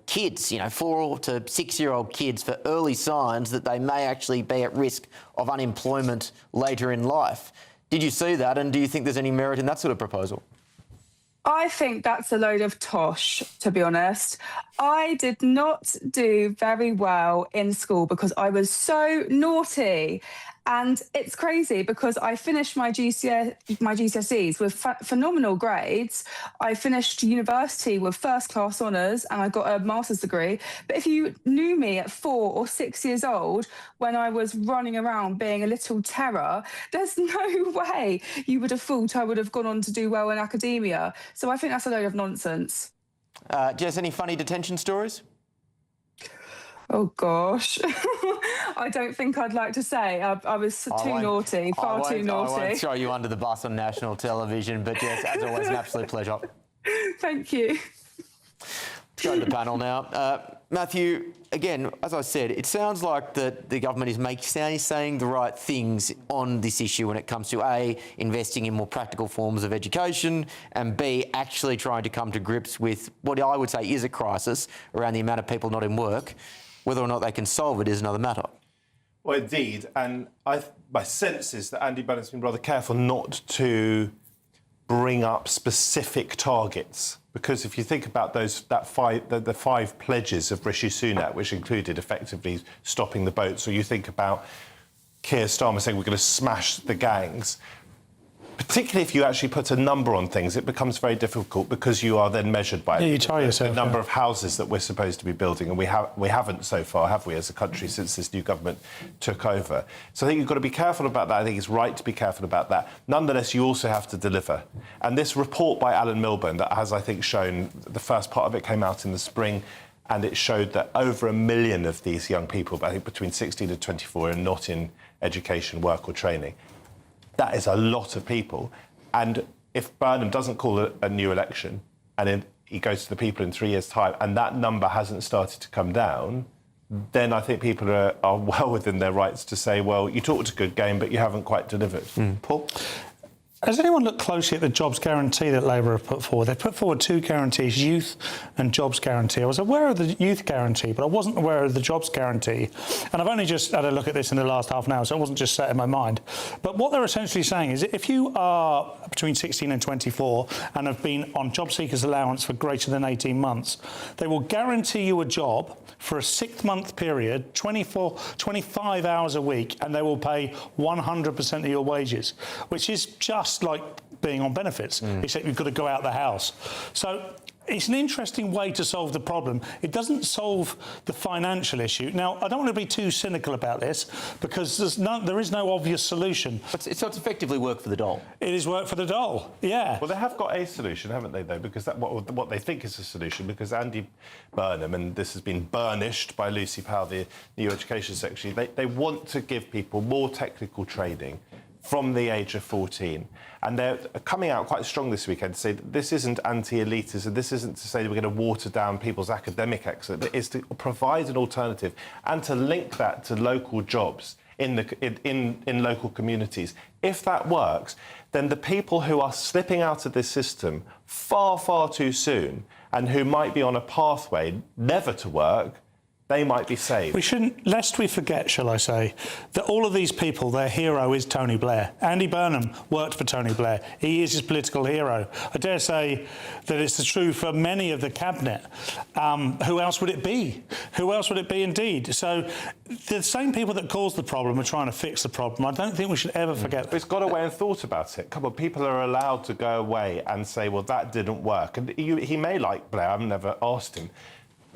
kids, 4 to 6-year-old kids, for early signs that they may actually be at risk of unemployment later in life. Did you see that, and do you think there's any merit in that sort of proposal? I think that's a load of tosh, to be honest. I did not do very well in school because I was so naughty. And it's crazy because I finished my GCSEs with phenomenal grades. I finished university with first-class honours and I got a master's degree. But if you knew me at 4 or 6 years old when I was running around being a little terror, there's no way you would have thought I would have gone on to do well in academia. So I think that's a load of nonsense. Jess, any funny detention stories? Oh, gosh. I don't think I'd like to say. I was too naughty, far too naughty. I won't throw you under the bus on national television, but yes, as always, an absolute pleasure. Thank you. Let's go to the panel now. Matthew, again, as I said, it sounds like that the government is saying the right things on this issue when it comes to A, investing in more practical forms of education, and B, actually trying to come to grips with what I would say is a crisis around the amount of people not in work. Whether or not they can solve it is another matter. Well, indeed, and my sense is that Andy Burnham's been rather careful not to bring up specific targets, because if you think about the 5 pledges of Rishi Sunak, which included effectively stopping the boats, or you think about Keir Starmer saying we're going to smash the gangs, particularly if you actually put a number on things, it becomes very difficult because you are then measured by the number of houses that we're supposed to be building, and we haven't so far, have we, as a country, since this new government took over. So I think you've got to be careful about that. I think it's right to be careful about that. Nonetheless, you also have to deliver. And this report by Alan Milburn that has, I think, shown, the first part of it came out in the spring, and it showed that over 1 million of these young people, I think between 16 and 24, are not in education, work or training. That is a lot of people. And if Burnham doesn't call a new election and then he goes to the people in 3 years' time and that number hasn't started to come down, then I think people are well within their rights to say, well, you talked a good game, but you haven't quite delivered. Paul? Has anyone looked closely at the jobs guarantee that Labour have put forward? They've put forward 2 guarantees, youth and jobs guarantee. I was aware of the youth guarantee, but I wasn't aware of the jobs guarantee. And I've only just had a look at this in the last half an hour, so it wasn't just set in my mind. But what they're essentially saying is that if you are between 16 and 24 and have been on job seekers allowance for greater than 18 months, they will guarantee you a job for a 6-month period, 25 hours a week, and they will pay 100% of your wages, which is just like being on benefits, except you've got to go out the house. So it's an interesting way to solve the problem. It doesn't solve the financial issue. Now, I don't want to be too cynical about this because there is no obvious solution. So it's effectively work for the dole. It is work for the dole, yeah. Well, they have got a solution, haven't they, though? Because what they think is a solution, because Andy Burnham, and this has been burnished by Lucy Powell, the new Education Secretary, they want to give people more technical training from the age of 14. And they're coming out quite strong this weekend to say that this isn't anti-elitism, this isn't to say that we're going to water down people's academic excellence, it is to provide an alternative and to link that to local jobs in local communities. If that works, then the people who are slipping out of this system far, far too soon and who might be on a pathway never to work, they might be saved. We shouldn't, lest we forget, shall I say, that all of these people, their hero is Tony Blair. Andy Burnham worked for Tony Blair. He is his political hero. I dare say that it's true for many of the cabinet. Who else would it be? Who else would it be indeed? So the same people that caused the problem are trying to fix the problem. I don't think we should ever forget that. It's got away and thought about it. Come on, people are allowed to go away and say, well, that didn't work. And he may like Blair, I've never asked him.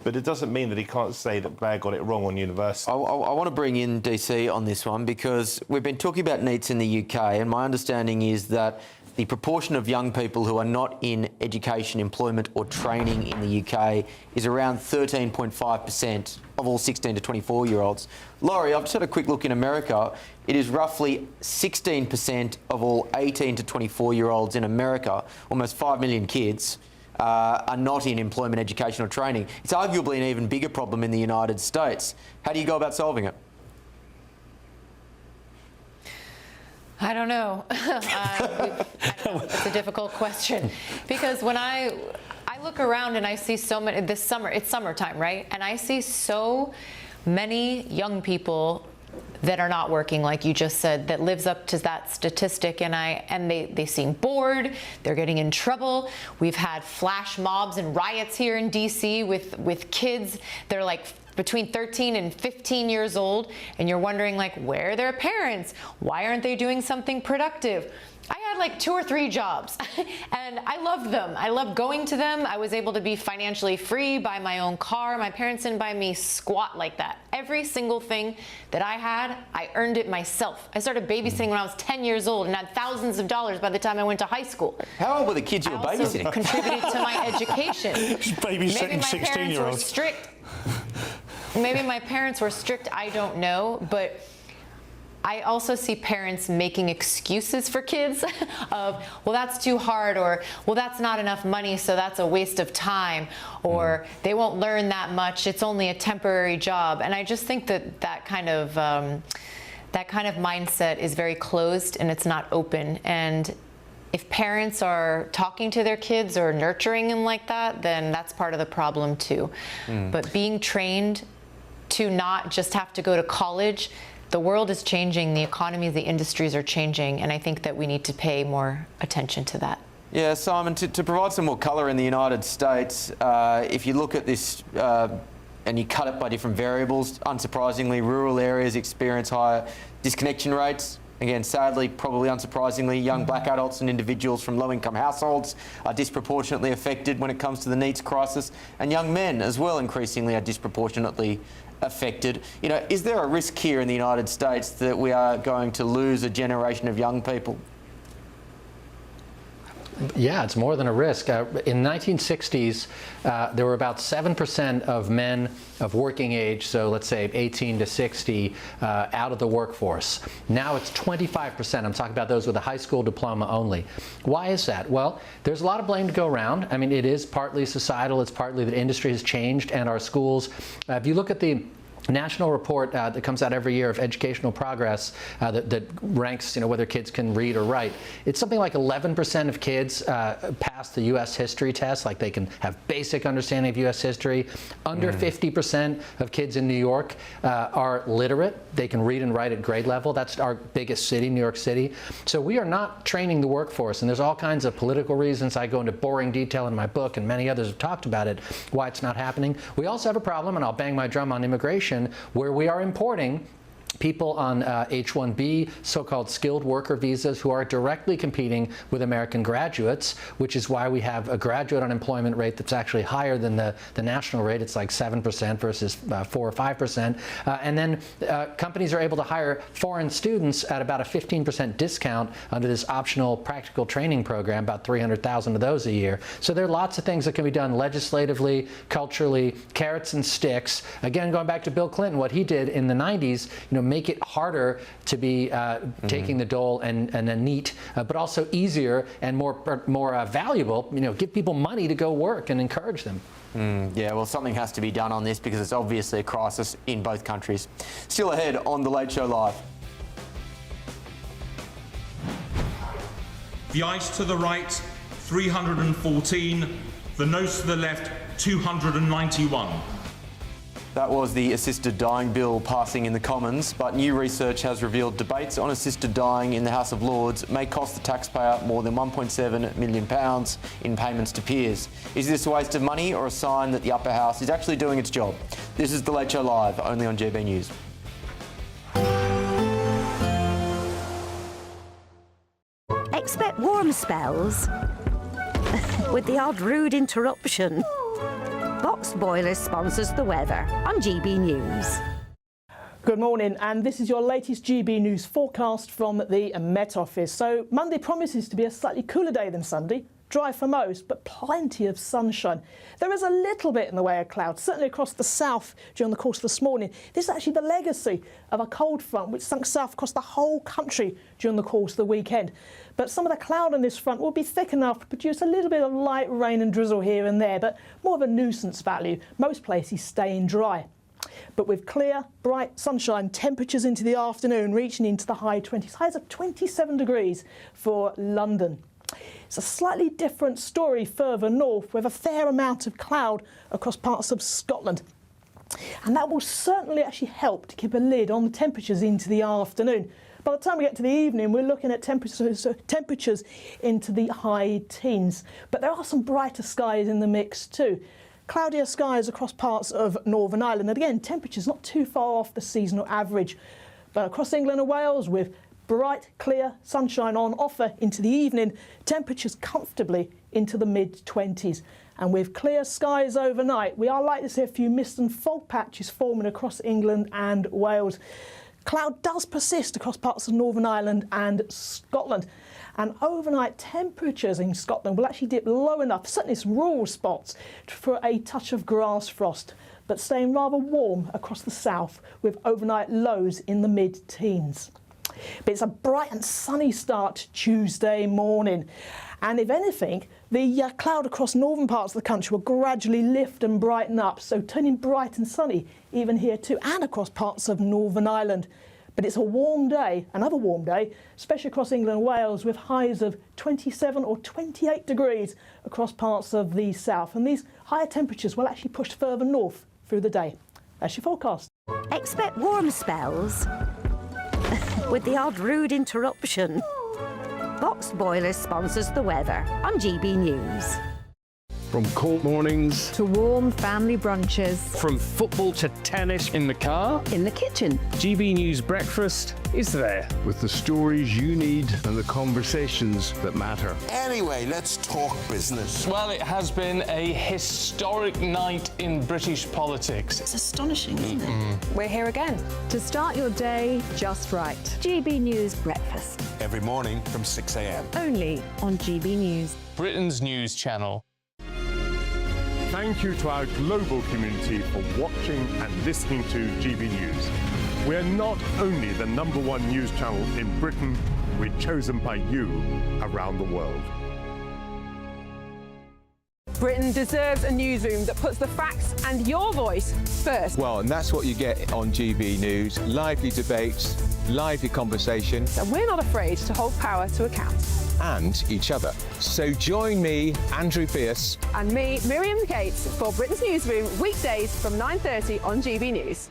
But it doesn't mean that he can't say that Blair got it wrong on university. I want to bring in DC on this one because we've been talking about NEETs in the UK, and my understanding is that the proportion of young people who are not in education, employment or training in the UK is around 13.5% of all 16 to 24-year-olds. Laurie, I've just had a quick look in America. It is roughly 16% of all 18 to 24-year-olds in America, almost 5 million kids, are not in employment, education or training. It's arguably an even bigger problem in the United States. How do you go about solving it? I don't know. It's a difficult question because when I look around and I see so many, this summer, it's summertime, right? And I see so many young people that are not working, like you just said, that lives up to that statistic, and they seem bored, they're getting in trouble. We've had flash mobs and riots here in DC with kids. They're like between 13 and 15 years old, and you're wondering, like, where are their parents? Why aren't they doing something productive? I had like 2 or 3 jobs and I loved them. I loved going to them. I was able to be financially free, buy my own car. My parents didn't buy me squat like that. Every single thing that I had, I earned it myself. I started babysitting when I was 10 years old and had thousands of dollars by the time I went to high school. How old were the kids you were babysitting? I also contributed to my education. Babysitting 16-year-olds. Strict. Maybe my parents were strict, I don't know, but I also see parents making excuses for kids of, well, that's too hard, or, well, that's not enough money, so that's a waste of time, or they won't learn that much, it's only a temporary job. And I just think that that kind of mindset is very closed and it's not open. And if parents are talking to their kids or nurturing them like that, then that's part of the problem too. But being trained to not just have to go to college, the world is changing, the economy, the industries are changing, and I think that we need to pay more attention to that. Yeah, Simon, to provide some more colour in the United States, if you look at this and you cut it by different variables, unsurprisingly, rural areas experience higher disconnection rates. Again, sadly, probably unsurprisingly, young black adults and individuals from low-income households are disproportionately affected when it comes to the NEETs crisis, and young men as well increasingly are disproportionately affected. You know, is there a risk here in the United States that we are going to lose a generation of young people? Yeah, it's more than a risk. In the 1960s, there were about 7% of men of working age, so let's say 18 to 60, out of the workforce. Now it's 25%. I'm talking about those with a high school diploma only. Why is that? Well, there's a lot of blame to go around. I mean, it is partly societal, it's partly that industry has changed, and our schools. If you look at the national report that comes out every year of educational progress that ranks, whether kids can read or write. It's something like 11% of kids pass the U.S. history test, like they can have basic understanding of U.S. history. Under 50% of kids in New York are literate. They can read and write at grade level. That's our biggest city, New York City. So we are not training the workforce, and there's all kinds of political reasons. I go into boring detail in my book, and many others have talked about it, why it's not happening. We also have a problem, and I'll bang my drum on immigration, where we are importing people on H-1B, so-called skilled worker visas, who are directly competing with American graduates, which is why we have a graduate unemployment rate that's actually higher than the national rate. It's like 7% versus 4 or 5%. And then companies are able to hire foreign students at about a 15% discount under this optional practical training program, about 300,000 of those a year. So there are lots of things that can be done legislatively, culturally, carrots and sticks. Again, going back to Bill Clinton, what he did in the 90s, make it harder to be taking the dole and a NEET, but also easier and more valuable. Give people money to go work and encourage them. Yeah, well, something has to be done on this because it's obviously a crisis in both countries. Still ahead on The Late Show Live. The ayes to the right, 314. The noes to the left, 291. That was the assisted dying bill passing in the Commons, but new research has revealed debates on assisted dying in the House of Lords may cost the taxpayer more than £1.7 million in payments to peers. Is this a waste of money or a sign that the upper house is actually doing its job? This is The Late Show Live, only on GB News. Expect warm spells with the odd rude interruption. Box Boilers sponsors the weather on GB News. Good morning, and this is your latest GB News forecast from the Met Office. So Monday promises to be a slightly cooler day than Sunday. Dry for most, but plenty of sunshine. There is a little bit in the way of clouds, certainly across the south during the course of this morning. This is actually the legacy of a cold front which sunk south across the whole country during the course of the weekend. But some of the cloud on this front will be thick enough to produce a little bit of light rain and drizzle here and there, but more of a nuisance value. Most places staying dry. But with clear, bright sunshine, temperatures into the afternoon reaching into the high 20s, highs of 27 degrees for London. It's a slightly different story further north with a fair amount of cloud across parts of Scotland. And that will certainly actually help to keep a lid on the temperatures into the afternoon. By the time we get to the evening, we're looking at temperatures into the high teens. But there are some brighter skies in the mix too. Cloudier skies across parts of Northern Ireland. And again, temperatures not too far off the seasonal average. But across England and Wales, with bright, clear sunshine on offer into the evening, temperatures comfortably into the mid-20s. And with clear skies overnight, we are likely to see a few mist and fog patches forming across England and Wales. Cloud does persist across parts of Northern Ireland and Scotland. And overnight temperatures in Scotland will actually dip low enough, certainly some rural spots, for a touch of grass frost, but staying rather warm across the south with overnight lows in the mid-teens. But it's a bright and sunny start Tuesday morning. And if anything, the cloud across northern parts of the country will gradually lift and brighten up, so turning bright and sunny even here too, and across parts of Northern Ireland. But it's a warm day, another warm day, especially across England and Wales, with highs of 27 or 28 degrees across parts of the south. And these higher temperatures will actually push further north through the day. That's your forecast. Expect warm spells with the odd rude interruption. Box Boilers sponsors the weather on GB News. From cold mornings to warm family brunches. From football to tennis in the car. In the kitchen. GB News Breakfast is there. With the stories you need and the conversations that matter. Anyway, let's talk business. Well, it has been a historic night in British politics. It's astonishing, isn't it? We're here again. To start your day just right. GB News Breakfast. Every morning from 6 a.m. Only on GB News. Britain's news channel. Thank you to our global community for watching and listening to GB News. We're not only the #1 news channel in Britain, we're chosen by you around the world. Britain deserves a newsroom that puts the facts and your voice first. Well, and that's what you get on GB News. Lively debates, lively conversation. And we're not afraid to hold power to account. And each other. So join me, Andrew Pierce. And me, Miriam Cates, for Britain's Newsroom, weekdays from 9:30 on GB News.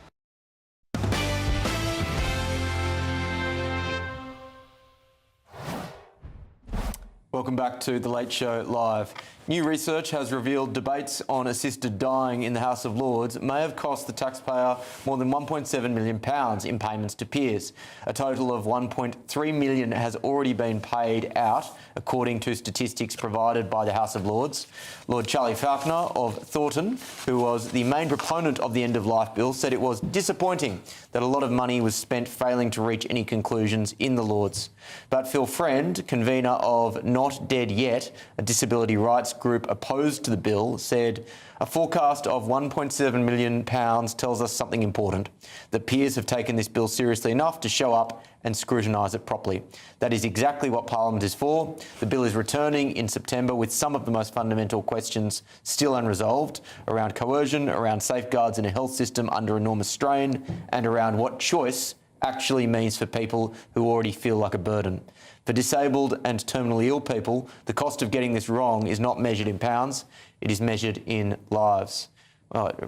Welcome back to The Late Show Live. New research has revealed debates on assisted dying in the House of Lords may have cost the taxpayer more than £1.7 million in payments to peers. A total of £1.3 million has already been paid out, according to statistics provided by the House of Lords. Lord Charlie Falconer of Thornton, who was the main proponent of the end-of-life bill, said it was disappointing that a lot of money was spent failing to reach any conclusions in the Lords. But Phil Friend, convener of Not Dead Yet, a disability rights group opposed to the bill, said a forecast of £1.7 million tells us something important, that peers have taken this bill seriously enough to show up and scrutinise it properly. That is exactly what Parliament is for. The bill is returning in September with some of the most fundamental questions still unresolved, around coercion, around safeguards in a health system under enormous strain, and around what choice actually means for people who already feel like a burden. For disabled and terminally ill people, the cost of getting this wrong is not measured in pounds, it is measured in lives.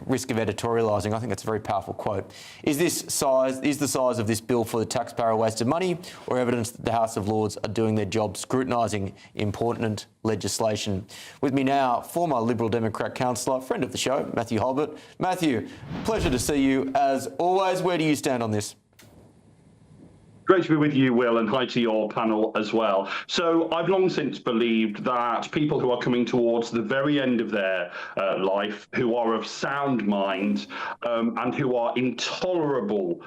Risk of editorialising, I think that's a very powerful quote. Is the size of this bill for the taxpayer a waste of money, or evidence that the House of Lords are doing their job scrutinising important legislation? With me now, former Liberal Democrat councillor, friend of the show, Matthew Holbert. Matthew, pleasure to see you as always. Where do you stand on this? Great to be with you, Will, and hi to your panel as well. So I've long since believed that people who are coming towards the very end of their life, who are of sound mind and who are intolerable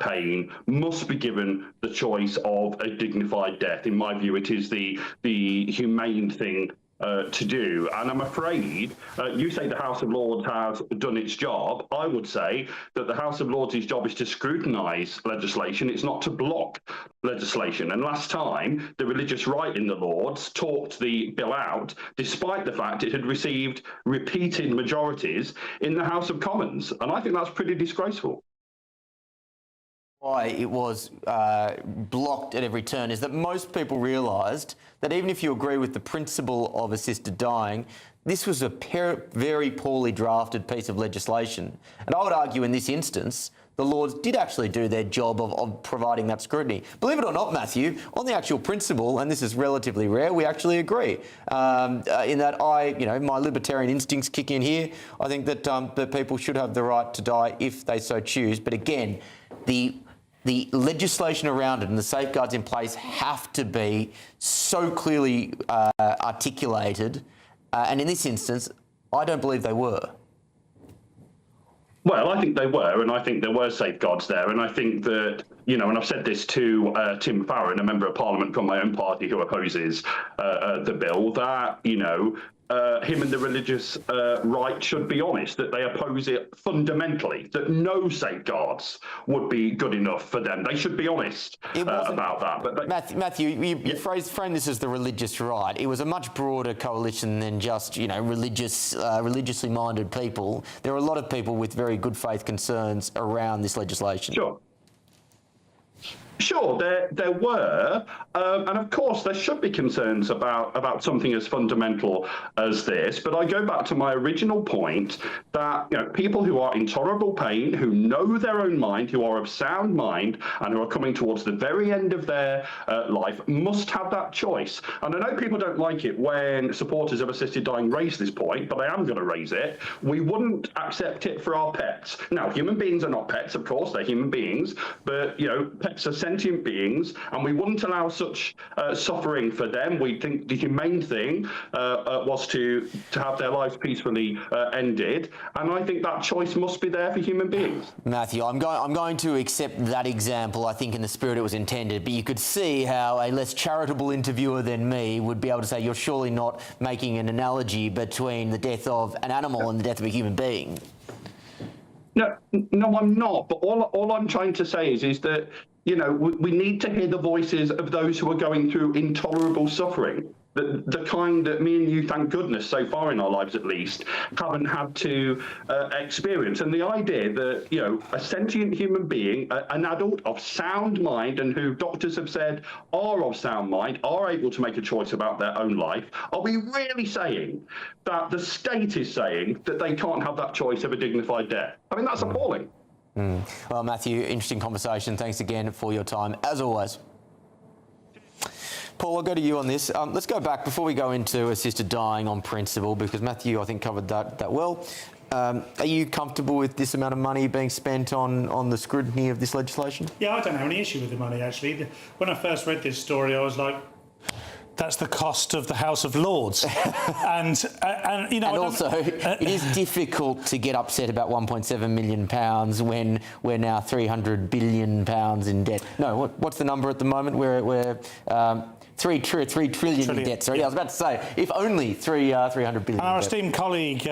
pain, must be given the choice of a dignified death. In my view, it is the humane thing to do. And I'm afraid you say the House of Lords has done its job. I would say that the House of Lords' job is to scrutinise legislation. It's not to block legislation. And last time, the religious right in the Lords talked the bill out, despite the fact it had received repeated majorities in the House of Commons. And I think that's pretty disgraceful. Why it was blocked at every turn is that most people realised that even if you agree with the principle of assisted dying, this was a very poorly drafted piece of legislation. And I would argue in this instance, the Lords did actually do their job of providing that scrutiny. Believe it or not, Matthew, on the actual principle, and this is relatively rare, we actually agree. In that my libertarian instincts kick in here. I think that people should have the right to die if they so choose. But again, the legislation around it and the safeguards in place have to be so clearly articulated. And in this instance, I don't believe they were. Well, I think they were, and I think there were safeguards there. And I think that, and I've said this to Tim Farron, a member of Parliament from my own party who opposes the bill, that, him and the religious right should be honest, that they oppose it fundamentally, that no safeguards would be good enough for them. They should be honest about that. But Matthew, you framed this as the religious right. It was a much broader coalition than just, religiously minded people. There are a lot of people with very good faith concerns around this legislation. Sure, there were, and of course there should be concerns about something as fundamental as this. But I go back to my original point that people who are in tolerable pain, who know their own mind, who are of sound mind, and who are coming towards the very end of their life must have that choice. And I know people don't like it when supporters of assisted dying raise this point, but I am going to raise it. We wouldn't accept it for our pets. Now, human beings are not pets, of course, they're human beings, but pets are sentient beings, and we wouldn't allow such suffering for them. We think the humane thing was to have their lives peacefully ended, and I think that choice must be there for human beings. Matthew, I'm going to accept that example, I think, in the spirit it was intended, but you could see how a less charitable interviewer than me would be able to say you're surely not making an analogy between the death of an animal and the death of a human being. No, I'm not. But all I'm trying to say is that we need to hear the voices of those who are going through intolerable suffering, the kind that me and you, thank goodness, so far in our lives at least, haven't had to experience. And the idea that, a sentient human being, an adult of sound mind, and who doctors have said are of sound mind, are able to make a choice about their own life, are we really saying that the state is saying that they can't have that choice of a dignified death? I mean, that's appalling. Well, Matthew, interesting conversation. Thanks again for your time, as always. Paul, I'll go to you on this. Let's go back before we go into assisted dying on principle, because Matthew, I think, covered that well. Are you comfortable with this amount of money being spent on the scrutiny of this legislation? Yeah, I don't have any issue with the money, actually. When I first read this story, I was like, that's the cost of the House of Lords. and also, it is difficult to get upset about £1.7 million when we're now £300 billion in debt. No, what's the number at the moment? We're 3 trillion in debt. Sorry, I was about to say, if only 300 billion. Our esteemed colleague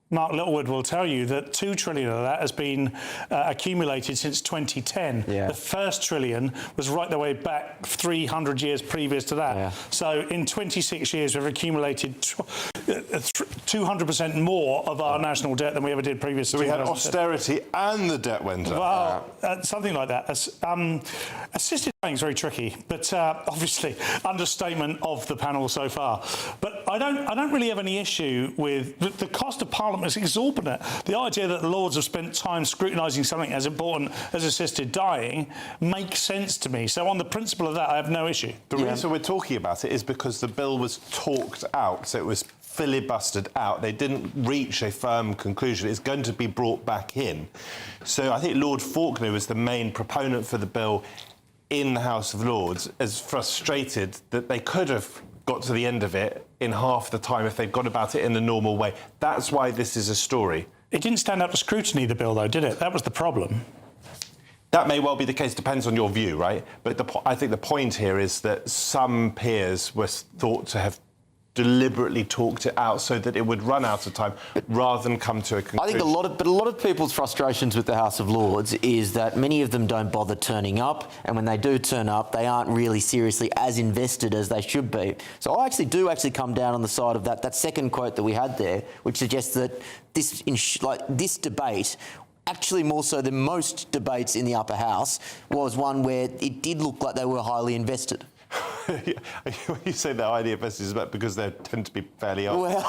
Mark Littlewood will tell you that 2 trillion of that has been accumulated since 2010. Yeah. The first trillion was right the way back 300 years previous to that. Yeah. So in 26 years, we've accumulated 200% more of our national debt than we ever did previously. So we had austerity and the debt went up. Well, something like that. Assisted dying is very tricky, but obviously understatement of the panel so far. But I don't really have any issue with the cost of Parliament is exorbitant. The idea that the Lords have spent time scrutinising something as important as assisted dying makes sense to me. So on the principle of that, I have no issue. The reason we're talking about it is because the bill was talked out, so it was filibustered out. They didn't reach a firm conclusion. It's going to be brought back in. So I think Lord Faulkner was the main proponent for the bill in the House of Lords as frustrated that they could have got to the end of it in half the time if they'd gone about it in the normal way. That's why this is a story. It didn't stand up to scrutiny, the bill, though, did it? That was the problem. That may well be the case, depends on your view, right? But I think the point here is that some peers were thought to have deliberately talked it out so that it would run out of time rather than come to a conclusion. I think a lot of people's frustrations with the House of Lords is that many of them don't bother turning up, and when they do turn up, they aren't really seriously as invested as they should be. So I do come down on the side of that second quote that we had there, which suggests that this debate, actually more so than most debates in the upper house, was one where it did look like they were highly invested. When you say that idea of messages, is that because they tend to be fairly old? Well,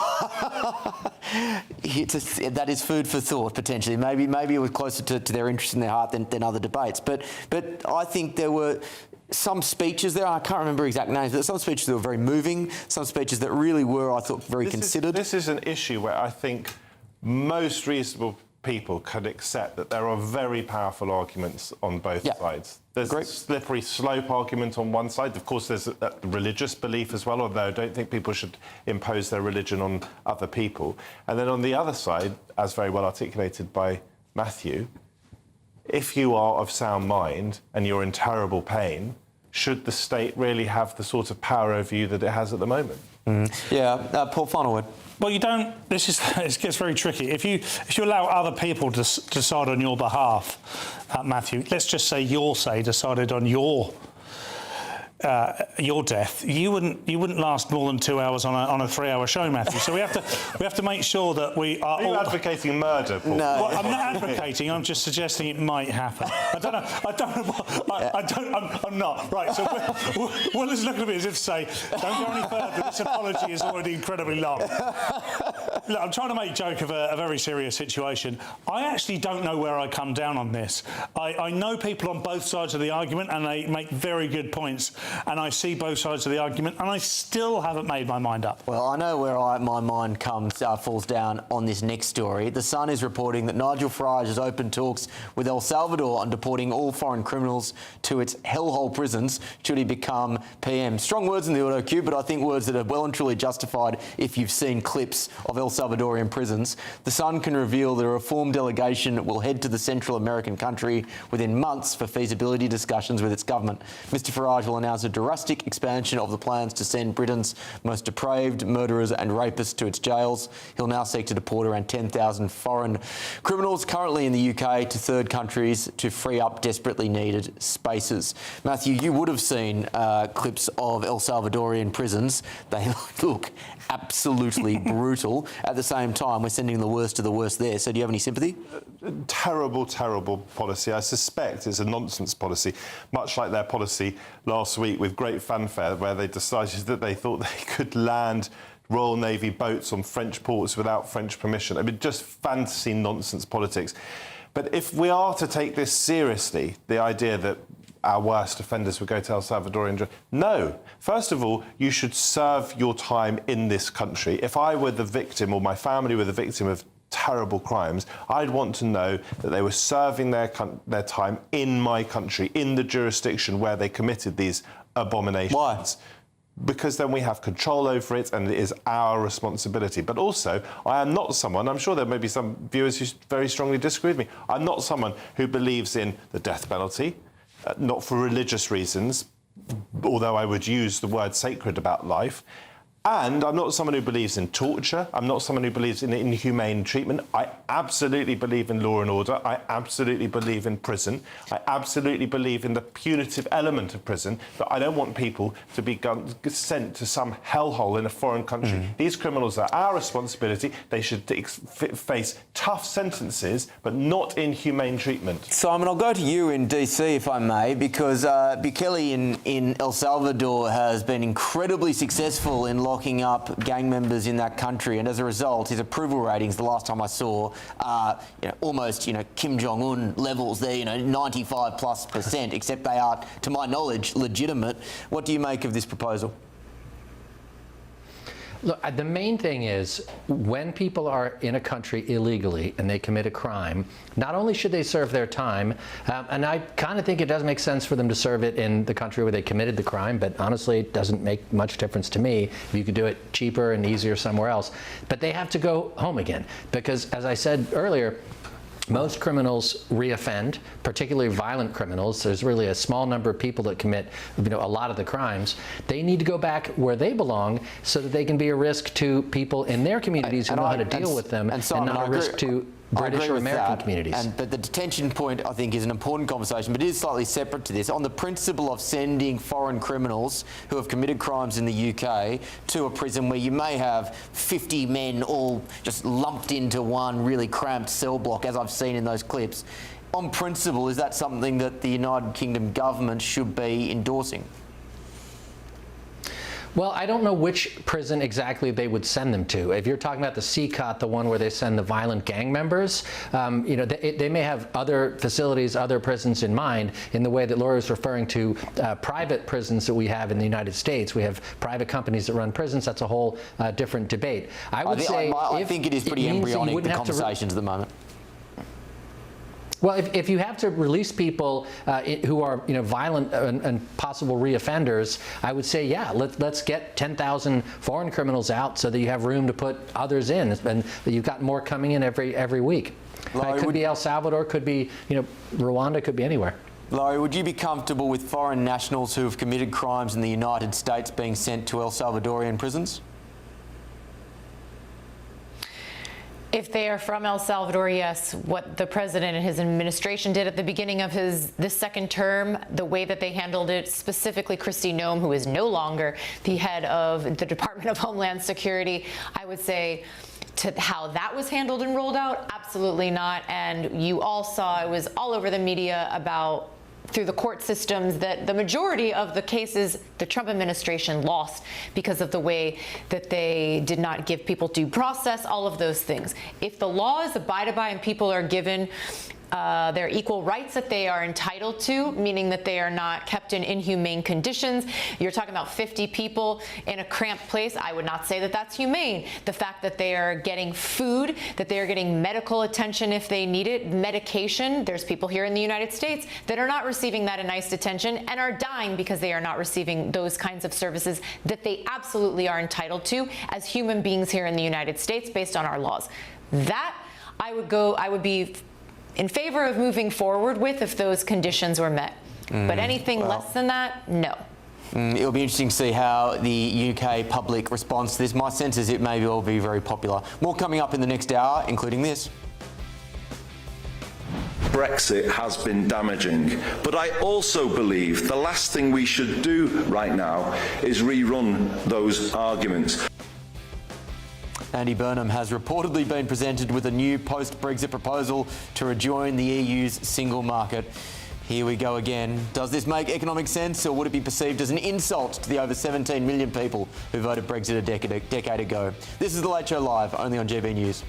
that is food for thought, potentially. Maybe it was closer to their interest in their heart than other debates. But I think there were some speeches there, I can't remember exact names, but some speeches that were very moving, some speeches that really were, I thought, very considered. This is an issue where I think most reasonable people can accept that there are very powerful arguments on both sides. There's a slippery slope argument on one side. Of course, there's a religious belief as well, although I don't think people should impose their religion on other people. And then on the other side, as very well articulated by Matthew, if you are of sound mind and you're in terrible pain, should the state really have the sort of power over you that it has at the moment? Paul, final word. Well, you don't. It gets very tricky. If you allow other people to decide on your behalf, Matthew, let's just say decided on your death, you wouldn't last more than 2 hours on a 3-hour show, Matthew. So we have to make sure that we are. Are you advocating murder, Paul? No, well, I'm not advocating. I'm just suggesting it might happen. I don't know. I'm not. Right. So Will is looking at me as if to say, "Don't go any further. This apology is already incredibly long." Look, I'm trying to make a joke of a very serious situation. I actually don't know where I come down on this. I know people on both sides of the argument, and they make very good points. And I see both sides of the argument, and I still haven't made my mind up. Well, I know where my mind falls down on this next story. The Sun is reporting that Nigel Farage has opened talks with El Salvador on deporting all foreign criminals to its hellhole prisons should he become PM. Strong words in the auto cue, but I think words that are well and truly justified if you've seen clips of El Salvadorian prisons. The Sun can reveal that a reform delegation will head to the Central American country within months for feasibility discussions with its government. Mr Farage will announce a drastic expansion of the plans to send Britain's most depraved murderers and rapists to its jails. He'll now seek to deport around 10,000 foreign criminals currently in the UK to third countries to free up desperately needed spaces. Matthew, you would have seen clips of El Salvadorian prisons. They look absolutely brutal. At the same time, we're sending the worst of the worst there. So do you have any sympathy? Terrible, terrible policy. I suspect it's a nonsense policy, much like their policy last week with great fanfare, where they decided that they thought they could land Royal Navy boats on French ports without French permission. I mean, just fantasy nonsense politics. But if we are to take this seriously, the idea that our worst offenders would go to El Salvador and no. First of all, you should serve your time in this country. If I were the victim or my family were the victim of terrible crimes, I'd want to know that they were serving their time in my country, in the jurisdiction where they committed these abominations. Why? Because then we have control over it and it is our responsibility. But also, I am not someone, I'm sure there may be some viewers who very strongly disagree with me, I'm not someone who believes in the death penalty, not for religious reasons, although I would use the word sacred about life. And I'm not someone who believes in torture. I'm not someone who believes in inhumane treatment. I absolutely believe in law and order. I absolutely believe in prison. I absolutely believe in the punitive element of prison. But I don't want people to be sent to some hellhole in a foreign country. These criminals are our responsibility. They should face tough sentences, but not inhumane treatment. Simon, I'll go to you in DC, if I may, because Bukele in El Salvador has been incredibly successful in locking up gang members in that country, and as a result, his approval ratings, the last time I saw, almost Kim Jong-un levels. They're 95+%, except they are, to my knowledge, legitimate. What do you make of this proposal? Look, the main thing is when people are in a country illegally and they commit a crime, not only should they serve their time, and I kind of think it does make sense for them to serve it in the country where they committed the crime, but honestly, it doesn't make much difference to me if you could do it cheaper and easier somewhere else. But they have to go home again because, as I said earlier, most criminals reoffend, particularly violent criminals. There's really a small number of people that commit, a lot of the crimes. They need to go back where they belong so that they can be a risk to people in their communities who know how to deal with them, and not a risk to British or American communities. But the detention point, I think, is an important conversation, but it is slightly separate to this. On the principle of sending foreign criminals who have committed crimes in the UK to a prison where you may have 50 men all just lumped into one really cramped cell block, as I've seen in those clips, on principle, is that something that the United Kingdom government should be endorsing? Well, I don't know which prison exactly they would send them to. If you're talking about the CCOT, the one where they send the violent gang members, they may have other facilities, other prisons in mind, in the way that Laura is referring to private prisons that we have in the United States. We have private companies that run prisons. That's a whole different debate. I think it is pretty embryonic, the conversations at the moment. Well, if you have to release people who are violent and possible reoffenders, I would say, yeah, let's get 10,000 foreign criminals out so that you have room to put others in, and you've got more coming in every week. It could be El Salvador, could be Rwanda, could be anywhere. Laurie, would you be comfortable with foreign nationals who have committed crimes in the United States being sent to El Salvadorian prisons? If they are from El Salvador, yes. What the president and his administration did at the beginning of this second term, the way that they handled it, specifically Kristi Noem, who is no longer the head of the Department of Homeland Security, I would say to how that was handled and rolled out, absolutely not. And you all saw, it was all over the media about through the court systems that the majority of the cases the Trump administration lost because of the way that they did not give people due process, all of those things. If the law is abided by and people are given their equal rights that they are entitled to, meaning that they are not kept in inhumane conditions. You're talking about 50 people in a cramped place. I would not say that that's humane. The fact that they are getting food, that they are getting medical attention if they need it, medication. There's people here in the United States that are not receiving that in ICE detention and are dying because they are not receiving those kinds of services that they absolutely are entitled to as human beings here in the United States based on our laws. That I would be in favor of moving forward with if those conditions were met. But anything less than that, no. It'll be interesting to see how the UK public responds to this. My sense is it may well be very popular. More coming up in the next hour, including this. Brexit has been damaging, but I also believe the last thing we should do right now is rerun those arguments. Andy Burnham has reportedly been presented with a new post-Brexit proposal to rejoin the EU's single market. Here we go again. Does this make economic sense, or would it be perceived as an insult to the over 17 million people who voted Brexit a decade ago? This is The Late Show Live, only on GB News.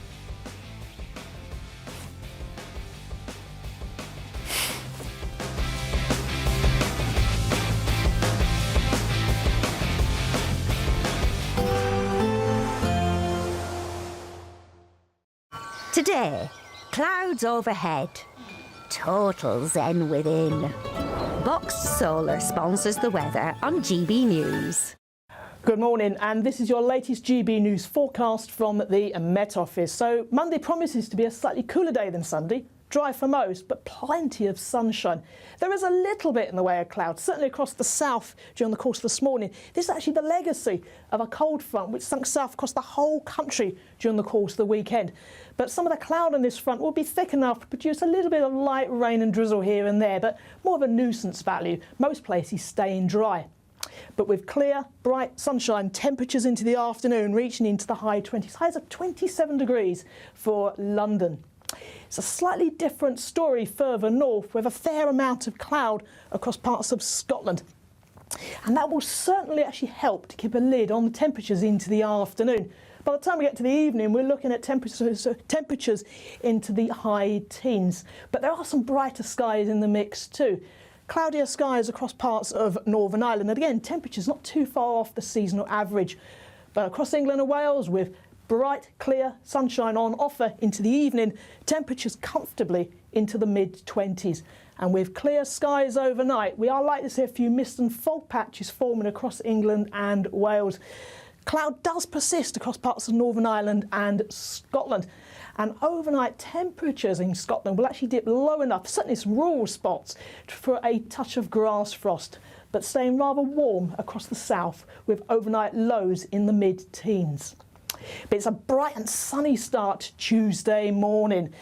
Today, clouds overhead, total zen within. Boxed Solar sponsors the weather on GB News. Good morning, and this is your latest GB News forecast from the Met Office. So Monday promises to be a slightly cooler day than Sunday. Dry for most, but plenty of sunshine. There is a little bit in the way of clouds, certainly across the south during the course of this morning. This is actually the legacy of a cold front which sunk south across the whole country during the course of the weekend. But some of the cloud on this front will be thick enough to produce a little bit of light rain and drizzle here and there, but more of a nuisance value. Most places staying dry. But with clear, bright sunshine, temperatures into the afternoon reaching into the high 20s, highs of 27 degrees for London. It's a slightly different story further north with a fair amount of cloud across parts of Scotland. And that will certainly actually help to keep a lid on the temperatures into the afternoon. By the time we get to the evening, we're looking at temperatures into the high teens. But there are some brighter skies in the mix too. Cloudier skies across parts of Northern Ireland. And again, temperatures not too far off the seasonal average. But across England and Wales, with bright, clear sunshine on offer into the evening, temperatures comfortably into the mid-20s. And with clear skies overnight, we are likely to see a few mist and fog patches forming across England and Wales. Cloud does persist across parts of Northern Ireland and Scotland. And overnight temperatures in Scotland will actually dip low enough, certainly some rural spots, for a touch of grass frost, but staying rather warm across the south with overnight lows in the mid-teens. But it's a bright and sunny start Tuesday morning.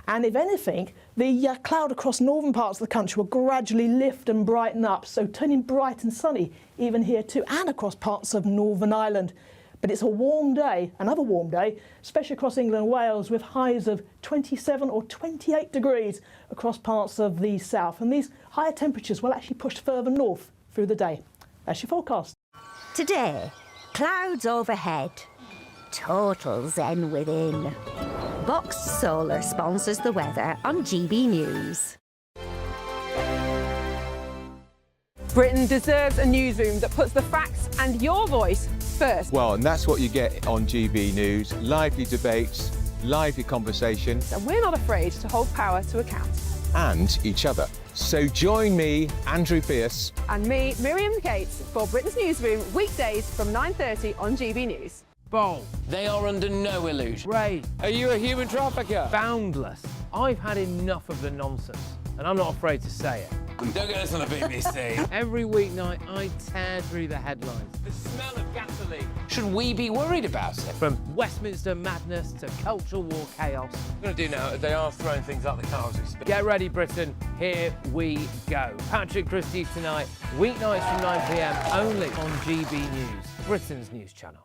And if anything, the cloud across northern parts of the country will gradually lift and brighten up, so turning bright and sunny even here too, and across parts of Northern Ireland. But it's a warm day, another warm day, especially across England and Wales, with highs of 27 or 28 degrees across parts of the south. And these higher temperatures will actually push further north through the day. That's your forecast. Today, clouds overhead. Total zen within. Boxed Solar sponsors the weather on GB News. Britain deserves a newsroom that puts the facts and your voice first. Well, and that's what you get on GB News. Lively debates, lively conversations. And we're not afraid to hold power to account. And each other. So join me, Andrew Pierce. And me, Miriam Gates, for Britain's Newsroom, weekdays from 9:30 on GB News. Bold. They are under no illusion. Ray. Are you a human trafficker? Boundless. I've had enough of the nonsense, and I'm not afraid to say it. Don't get this on the BBC. Every weeknight, I tear through the headlines. The smell of gasoline. Should we be worried about it? From Westminster madness to cultural war chaos. We're going to do now, they are throwing things out the car as we speak. Get ready, Britain. Here we go. Patrick Christys tonight, weeknights from 9 p.m, only on GB News, Britain's news channel.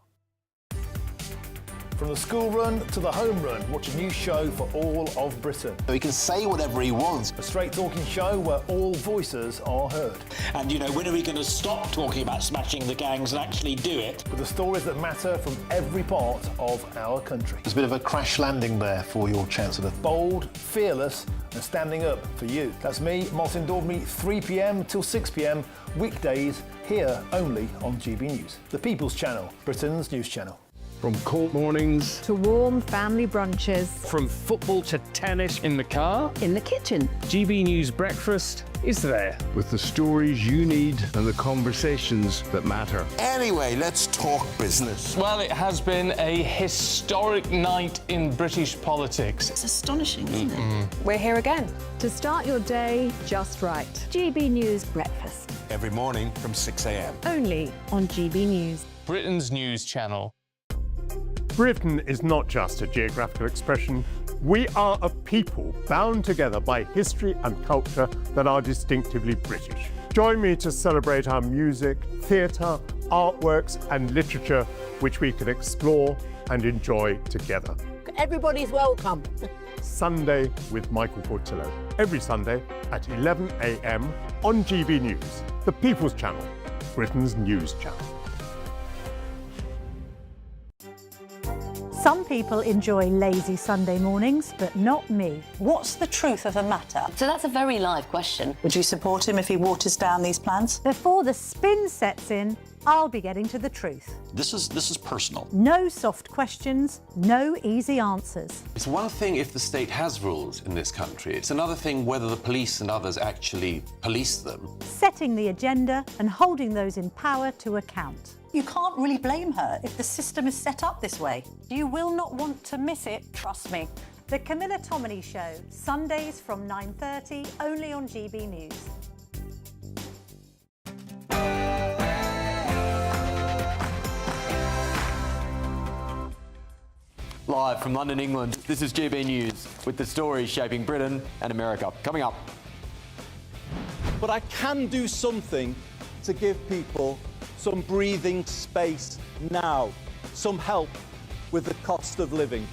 From the school run to the home run, watch a new show for all of Britain. He can say whatever he wants. A straight talking show where all voices are heard. And, you know, when are we going to stop talking about smashing the gangs and actually do it? With the stories that matter from every part of our country. There's a bit of a crash landing there for your Chancellor. Bold, fearless and standing up for you. That's me, Martin Daubney, 3 p.m. till 6 p.m, weekdays, here only on GB News. The People's Channel, Britain's news channel. From court mornings to warm family brunches, from football to tennis in the car, in the kitchen. GB News Breakfast is there with the stories you need and the conversations that matter. Anyway, let's talk business. Well, it has been a historic night in British politics. It's astonishing, isn't it? We're here again. To start your day just right. GB News Breakfast. Every morning from 6 a.m. Only on GB News. Britain's news channel. Britain is not just a geographical expression. We are a people bound together by history and culture that are distinctively British. Join me to celebrate our music, theatre, artworks and literature, which we can explore and enjoy together. Everybody's welcome. Sunday with Michael Portillo. Every Sunday at 11 a.m. on GB News, the People's Channel, Britain's news channel. Some people enjoy lazy Sunday mornings, but not me. What's the truth of the matter? So that's a very live question. Would you support him if he waters down these plans? Before the spin sets in, I'll be getting to the truth. This is personal. No soft questions, no easy answers. It's one thing if the state has rules in this country. It's another thing whether the police and others actually police them. Setting the agenda and holding those in power to account. You can't really blame her if the system is set up this way. You will not want to miss it, trust me. The Camilla Tominey Show, Sundays from 9:30, only on GB News. Live from London, England, this is GB News with the stories shaping Britain and America. Coming up. But I can do something to give people some breathing space now, some help with the cost of living.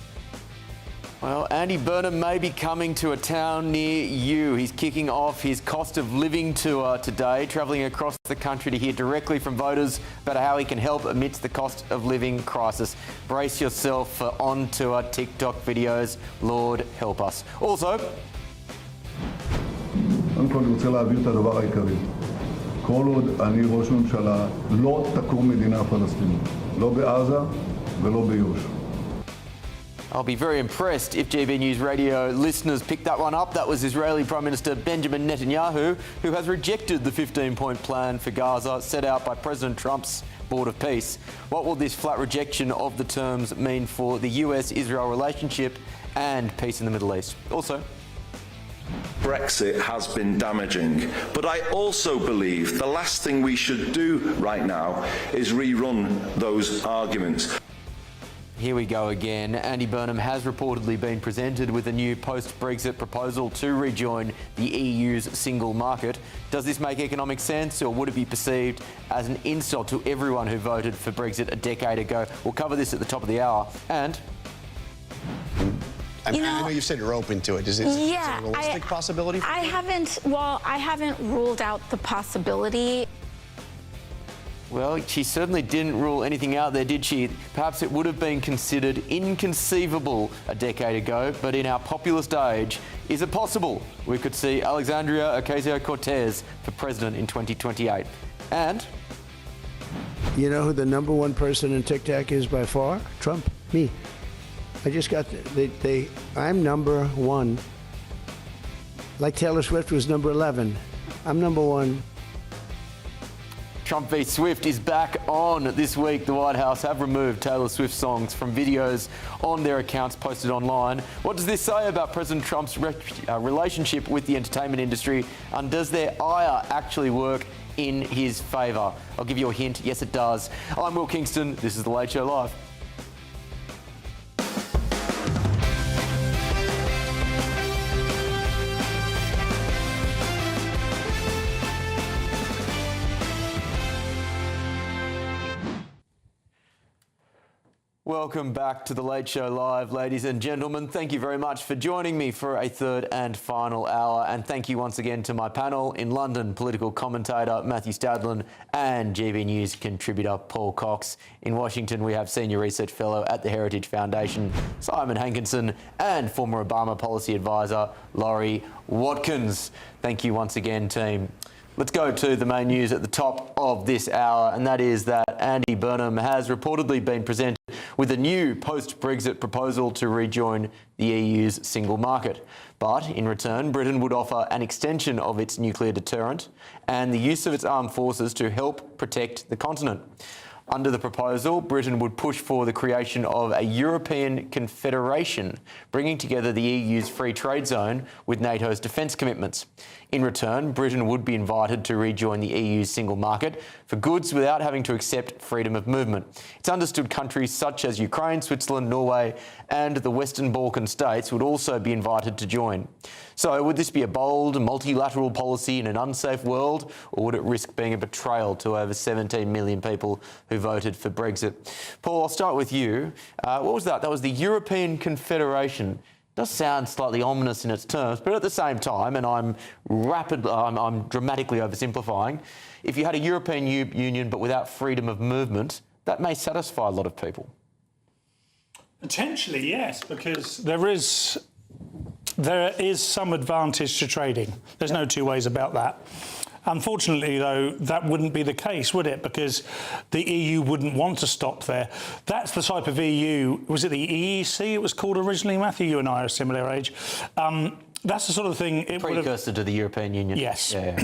Well, Andy Burnham may be coming to a town near you. He's kicking off his cost of living tour today, travelling across the country to hear directly from voters about how he can help amidst the cost of living crisis. Brace yourself for on-tour TikTok videos. Lord help us. Also, כל עוד אני ראש ממשלה לא תקום מדינה פלסטינית. לא בעזה ולא ביו"ש. I'll be very impressed if GB News Radio listeners picked that one up. That was Israeli Prime Minister Benjamin Netanyahu, who has rejected the 15-point plan for Gaza set out by President Trump's Board of Peace. What will this flat rejection of the terms mean for the US-Israel relationship and peace in the Middle East? Also, Brexit has been damaging, but I also believe the last thing we should do right now is rerun those arguments. here we go again. Andy Burnham has reportedly been presented with a new post-Brexit proposal to rejoin the EU's single market. Does this make economic sense, or would it be perceived as an insult to everyone who voted for Brexit a decade ago? We'll cover this at the top of the hour. And I know you said you're open to it. Is it a realistic possibility? I haven't ruled out the possibility. well, she certainly didn't rule anything out there, did she? Perhaps it would have been considered inconceivable a decade ago, but in our populist age, is it possible we could see Alexandria Ocasio-Cortez for president in 2028? And you know who the #1 person in TikTok is by far? Trump. Me. I just got I'm #1. Like Taylor Swift was #11. I'm #1. Trump v Swift is back on this week. The White House have removed Taylor Swift songs from videos on their accounts posted online. What does this say about President Trump's relationship with the entertainment industry? And does their ire actually work in his favour? I'll give you a hint. Yes, it does. I'm Will Kingston. This is The Late Show Live. Welcome back to The Late Show Live, ladies and gentlemen. Thank you very much for joining me for a third and final hour. And thank you once again to my panel in London, political commentator Matthew Stadlin and GB News contributor Paul Cox. In Washington, we have Senior Research Fellow at the Heritage Foundation, Simon Hankinson, and former Obama Policy Advisor, Laurie Watkins. Thank you once again, team. Let's go to the main news at the top of this hour, and that is that Andy Burnham has reportedly been presented with a new post-Brexit proposal to rejoin the EU's single market. But in return, Britain would offer an extension of its nuclear deterrent and the use of its armed forces to help protect the continent. Under the proposal, Britain would push for the creation of a European confederation, bringing together the EU's free trade zone with NATO's defence commitments. In return, Britain would be invited to rejoin the EU's single market for goods without having to accept freedom of movement. It's understood countries such as Ukraine, Switzerland, Norway and the Western Balkan states would also be invited to join. So would this be a bold, multilateral policy in an unsafe world, or would it risk being a betrayal to over 17 million people who voted for Brexit? Paul, I'll start with you. What was that? That was the European Confederation. It does sound slightly ominous in its terms, but at the same time, and I'm dramatically oversimplifying, if you had a European Union but without freedom of movement, that may satisfy a lot of people. Potentially, yes, because there is some advantage to trading. There's no two ways about that. Unfortunately, though, that wouldn't be the case, would it? Because the EU wouldn't want to stop there. That's the type of EU. Was it the EEC it was called originally, Matthew? You and I are a similar age. That's the sort of thing... Precursor to the European Union. Yes. Yeah.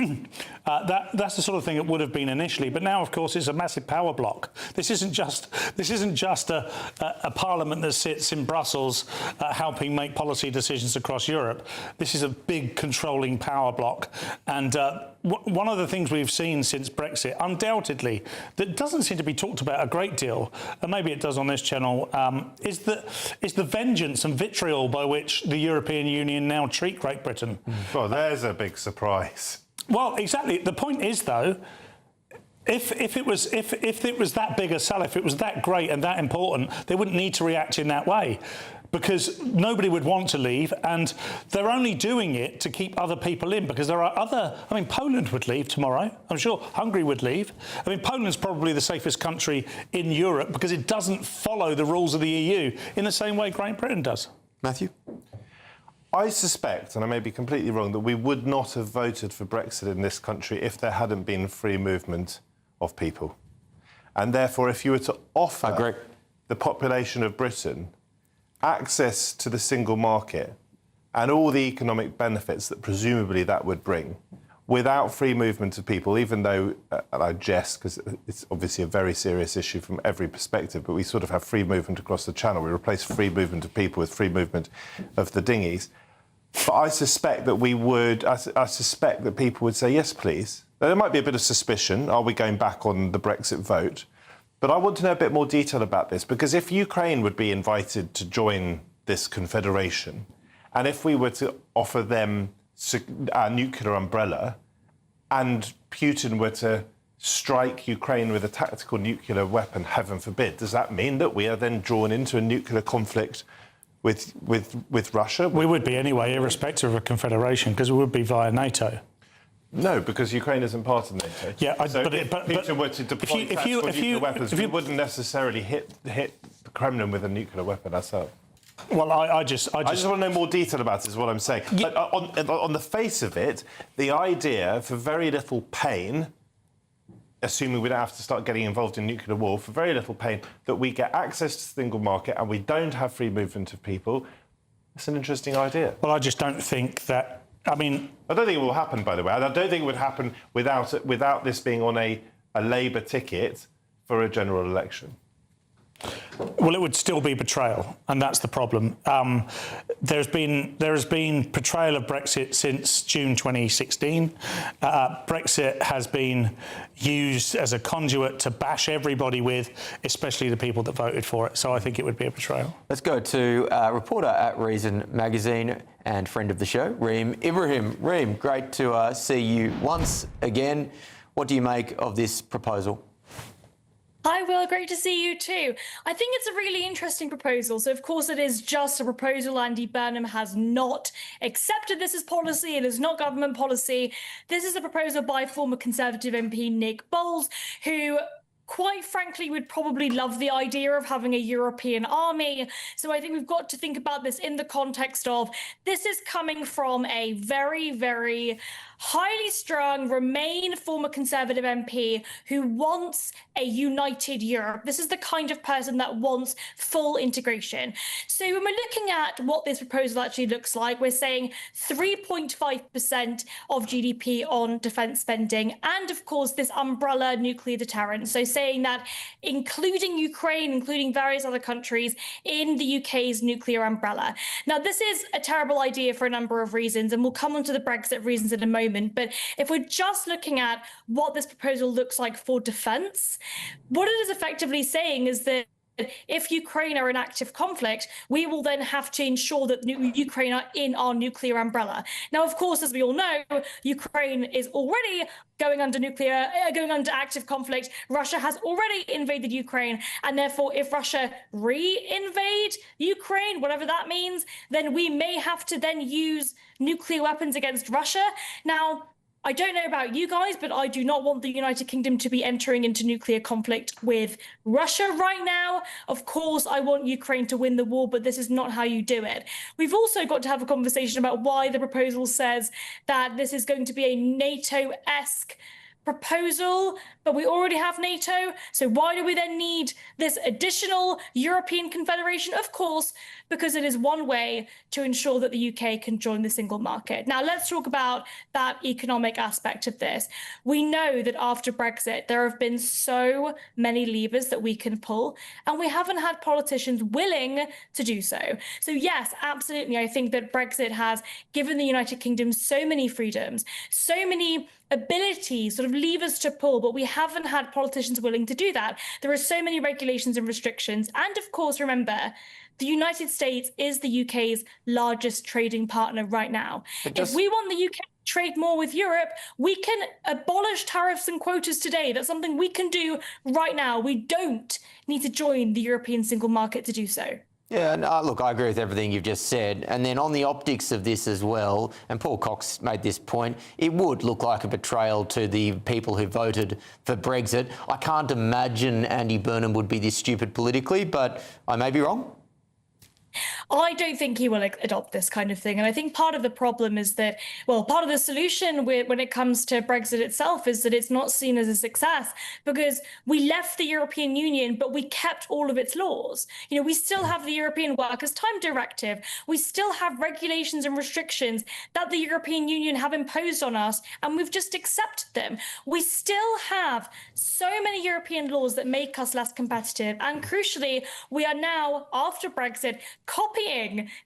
That's the sort of thing it would have been initially. But now, of course, it's a massive power block. This isn't just a parliament that sits in Brussels helping make policy decisions across Europe. This is a big controlling power block. And one of the things we've seen since Brexit, undoubtedly, that doesn't seem to be talked about a great deal, and maybe it does on this channel, is the vengeance and vitriol by which the European Union now treat Great Britain. Well, there's a big surprise. Well, exactly. The point is, though, if it was that big a sell, if it was that great and that important, they wouldn't need to react in that way, because nobody would want to leave, and they're only doing it to keep other people in, because there are other... I mean, Poland would leave tomorrow. I'm sure Hungary would leave. I mean, Poland's probably the safest country in Europe because it doesn't follow the rules of the EU in the same way Great Britain does. Matthew? I suspect, and I may be completely wrong, that we would not have voted for Brexit in this country if there hadn't been free movement of people. And therefore, if you were to offer the population of Britain access to the single market and all the economic benefits that presumably that would bring, without free movement of people, even though, and I jest because it's obviously a very serious issue from every perspective, but we sort of have free movement across the channel. We replace free movement of people with free movement of the dinghies. But I suspect that I suspect that people would say, yes, please. There might be a bit of suspicion. Are we going back on the Brexit vote? But I want to know a bit more detail about this, because if Ukraine would be invited to join this confederation, and if we were to offer them a nuclear umbrella, and Putin were to strike Ukraine with a tactical nuclear weapon, heaven forbid, does that mean that we are then drawn into a nuclear conflict with Russia? We would be anyway, irrespective of a confederation, because we would be via NATO. No, because Ukraine isn't part of NATO. Yeah, but Putin were to deploy tactical nuclear weapons, we wouldn't necessarily hit the Kremlin with a nuclear weapon ourselves. Well, I just want to know more detail about it, is what I'm saying. Yeah. But on the face of it, the idea for very little pain, assuming we don't have to start getting involved in nuclear war, for very little pain, that we get access to the single market and we don't have free movement of people, it's an interesting idea. Well, I just don't think that... I mean... I don't think it will happen, by the way. I don't think it would happen without this being on a Labour ticket for a general election. Well, it would still be betrayal, and that's the problem. There has been betrayal of Brexit since June 2016. Brexit has been used as a conduit to bash everybody with, especially the people that voted for it. So I think it would be a betrayal. Let's go to reporter at Reason Magazine and friend of the show, Reem Ibrahim. Reem, great to see you once again. What do you make of this proposal? Hi, Will. Great to see you too. I think it's a really interesting proposal. So, of course, it is just a proposal. Andy Burnham has not accepted this as policy. It is not government policy. This is a proposal by former Conservative MP Nick Boles, who, quite frankly, would probably love the idea of having a European army. So I think we've got to think about this in the context of this is coming from a very, very highly strung Remain former Conservative MP who wants a united Europe. This is the kind of person that wants full integration. So when we're looking at what this proposal actually looks like, we're saying 3.5% of GDP on defence spending, and of course this umbrella nuclear deterrent. So saying that including Ukraine, including various other countries in the UK's nuclear umbrella. Now, this is a terrible idea for a number of reasons, and we'll come on to the Brexit reasons in a moment. But if we're just looking at what this proposal looks like for defence, what it is effectively saying is that if Ukraine are in active conflict, we will then have to ensure that Ukraine are in our nuclear umbrella. Now, of course, as we all know, Ukraine is already going under active conflict. Russia has already invaded Ukraine, and therefore, if Russia re-invade Ukraine, whatever that means, then we may have to then use nuclear weapons against Russia. Now, I don't know about you guys, but I do not want the United Kingdom to be entering into nuclear conflict with Russia right now. Of course, I want Ukraine to win the war, but this is not how you do it. We've also got to have a conversation about why the proposal says that this is going to be a NATO-esque proposal, but we already have NATO. So why do we then need this additional European Confederation? Of course, because it is one way to ensure that the UK can join the single market. Now, let's talk about that economic aspect of this. We know that after Brexit, there have been so many levers that we can pull, and we haven't had politicians willing to do so. So yes, absolutely, I think that Brexit has given the United Kingdom so many freedoms, so many abilities, sort of levers to pull, but we haven't had politicians willing to do that. There are so many regulations and restrictions. And of course, remember, the United States is the UK's largest trading partner right now. If we want the UK to trade more with Europe, we can abolish tariffs and quotas today. That's something we can do right now. We don't need to join the European single market to do so. Yeah, and look, I agree with everything you've just said. And then on the optics of this as well, and Paul Cox made this point, it would look like a betrayal to the people who voted for Brexit. I can't imagine Andy Burnham would be this stupid politically, but I may be wrong. I don't think he will adopt this kind of thing. And I think part of the problem is that, well, part of the solution when it comes to Brexit itself is that it's not seen as a success because we left the European Union, but we kept all of its laws. You know, we still have the European Workers' Time Directive. We still have regulations and restrictions that the European Union have imposed on us, and we've just accepted them. We still have so many European laws that make us less competitive. And crucially, we are now, after Brexit, copying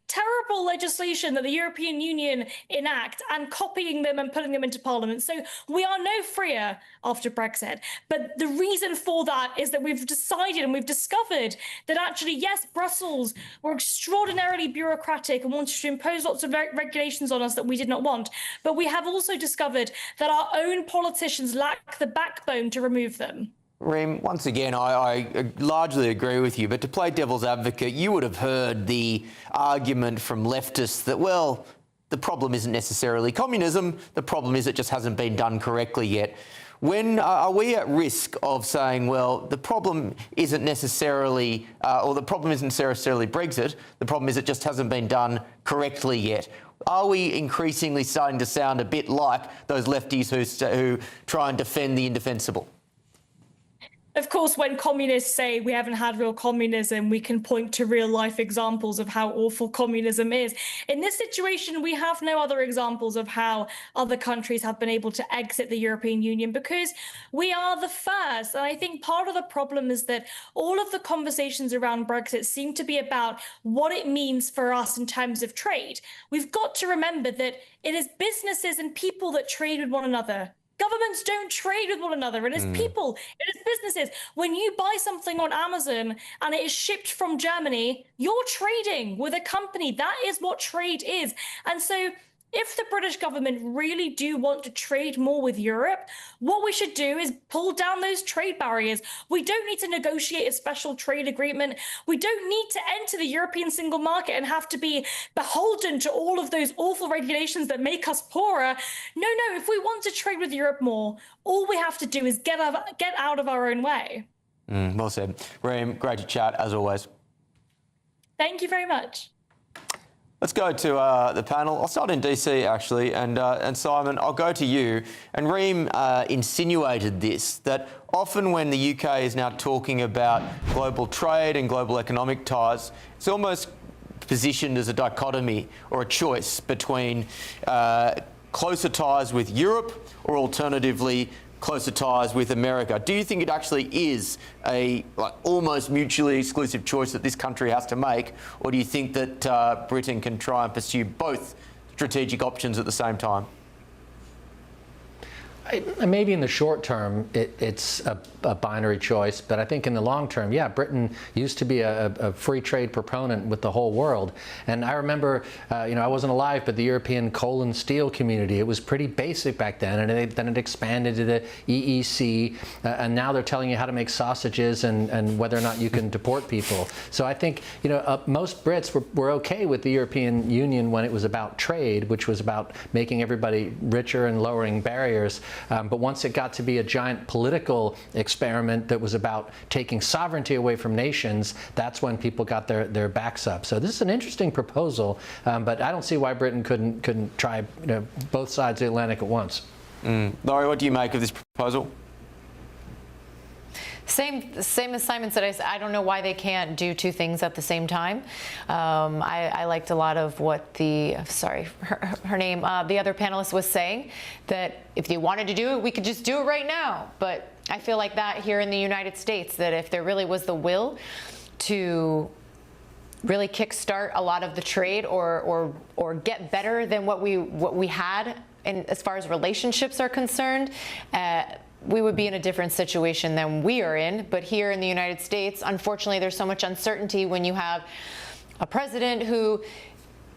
terrible legislation that the European Union enact and copying them and putting them into Parliament. So we are no freer after Brexit. But the reason for that is that we've decided and we've discovered that actually, yes, Brussels were extraordinarily bureaucratic and wanted to impose lots of regulations on us that we did not want. But we have also discovered that our own politicians lack the backbone to remove them. Reem, once again, I largely agree with you, but to play devil's advocate, you would have heard the argument from leftists that, well, the problem isn't necessarily communism, the problem is it just hasn't been done correctly yet. When are we at risk of saying, well, the problem isn't necessarily, or the problem isn't necessarily Brexit, the problem is it just hasn't been done correctly yet? Are we increasingly starting to sound a bit like those lefties who try and defend the indefensible? Of course, when communists say we haven't had real communism, we can point to real life examples of how awful communism is. In this situation, we have no other examples of how other countries have been able to exit the European Union because we are the first. And I think part of the problem is that all of the conversations around Brexit seem to be about what it means for us in terms of trade. We've got to remember that it is businesses and people that trade with one another. Governments don't trade with one another. It is people, it is businesses. When you buy something on Amazon and it is shipped from Germany, you're trading with a company. That is what trade is. And so if the British government really do want to trade more with Europe, what we should do is pull down those trade barriers. We don't need to negotiate a special trade agreement. We don't need to enter the European single market and have to be beholden to all of those awful regulations that make us poorer. No, if we want to trade with Europe more, all we have to do is get out of our own way. Well said. Reem, great to chat as always. Thank you very much. Let's go to the panel. I'll start in DC, actually, and Simon, I'll go to you. And Reem insinuated this, that often when the UK is now talking about global trade and global economic ties, it's almost positioned as a dichotomy or a choice between closer ties with Europe or alternatively closer ties with America. Do you think it actually is a almost mutually exclusive choice that this country has to make, or do you think that Britain can try and pursue both strategic options at the same time? Maybe in the short term, it's a binary choice, but I think in the long term, yeah, Britain used to be a free trade proponent with the whole world. And I remember, I wasn't alive, but the European coal and steel community, it was pretty basic back then, and then it expanded to the EEC, and now they're telling you how to make sausages and whether or not you can deport people. So I think, most Brits were okay with the European Union when it was about trade, which was about making everybody richer and lowering barriers. But once it got to be a giant political experiment that was about taking sovereignty away from nations, that's when people got their backs up. So this is an interesting proposal, but I don't see why Britain couldn't try both sides of the Atlantic at once. Laurie, what do you make of this proposal? Same as Simon said. I don't know why they can't do two things at the same time. I liked a lot of what the other panelist was saying, that if they wanted to do it, we could just do it right now. But I feel like that here in the United States, that if there really was the will to really kickstart a lot of the trade or get better than what we had as far as relationships are concerned, we would be in a different situation than we are in. But here in the United States, unfortunately, there's so much uncertainty when you have a president who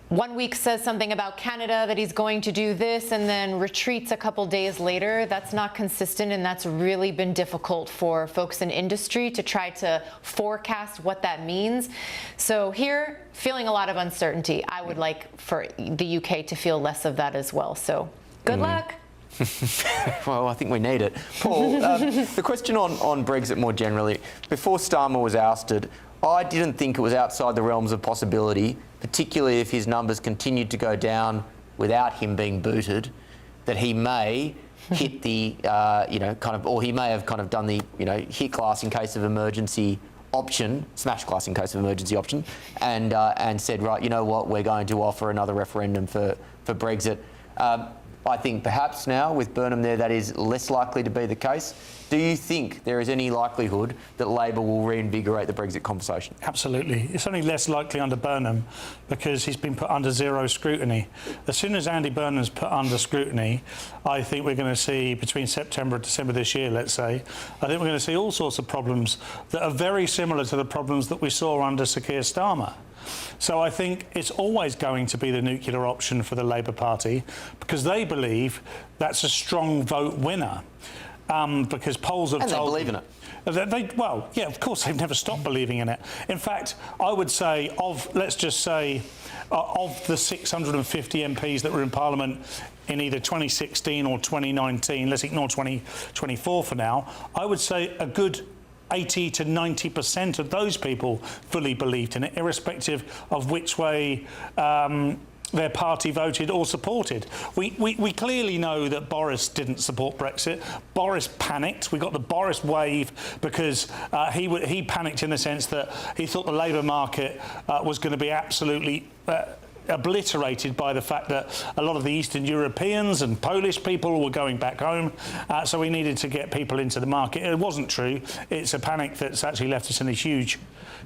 1 week says something about Canada, that he's going to do this, and then retreats a couple days later. That's not consistent, and that's really been difficult for folks in industry to try to forecast what that means. So here, feeling a lot of uncertainty. I would like for the UK to feel less of that as well. So good luck. Well, I think we need it. Paul, the question on Brexit more generally. Before Starmer was ousted, I didn't think it was outside the realms of possibility particularly if his numbers continued to go down without him being booted, that he may hit the, or he may have kind of done the, hit glass in case of emergency option, smash glass in case of emergency option, and said, right, you know what, we're going to offer another referendum for Brexit. I think perhaps now with Burnham there, that is less likely to be the case. Do you think there is any likelihood that Labor will reinvigorate the Brexit conversation? Absolutely. It's only less likely under Burnham because he's been put under zero scrutiny. As soon as Andy Burnham's put under scrutiny, I think we're going to see, between September and December this year, let's say, I think we're going to see all sorts of problems that are very similar to the problems that we saw under Sir Keir Starmer. So I think it's always going to be the nuclear option for the Labour Party because they believe that's a strong vote winner. Because polls have told them... And they believe in it. Well, yeah, of course, they've never stopped believing in it. In fact, I would say let's just say, of the 650 MPs that were in Parliament in either 2016 or 2019, let's ignore 2024 for now, I would say a good 80 to 90% of those people fully believed in it, irrespective of which way their party voted or supported. We clearly know that Boris didn't support Brexit. Boris panicked. We got the Boris wave because he panicked in the sense that he thought the labour market was going to be absolutely obliterated by the fact that a lot of the Eastern Europeans and Polish people were going back home, so we needed to get people into the market. It wasn't true. It's a panic that's actually left us in a huge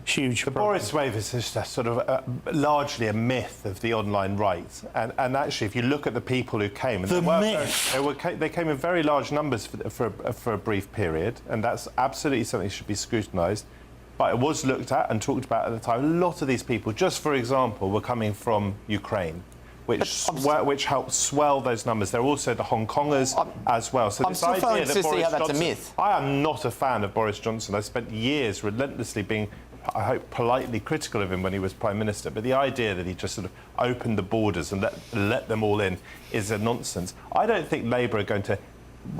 The Boris wave is just a sort of largely a myth of the online right, and actually, if you look at the people who came, they came in very large numbers for a brief period, and that's absolutely something that should be scrutinised. But it was looked at and talked about at the time. A lot of these people, just for example, were coming from Ukraine, which helped swell those numbers. There are also the Hong Kongers as well. So I'm still failing to see how that's a myth. I am not a fan of Boris Johnson. I spent years relentlessly being, I hope, politely critical of him when he was Prime Minister. But the idea that he just sort of opened the borders and let them all in is a nonsense. I don't think Labour are going to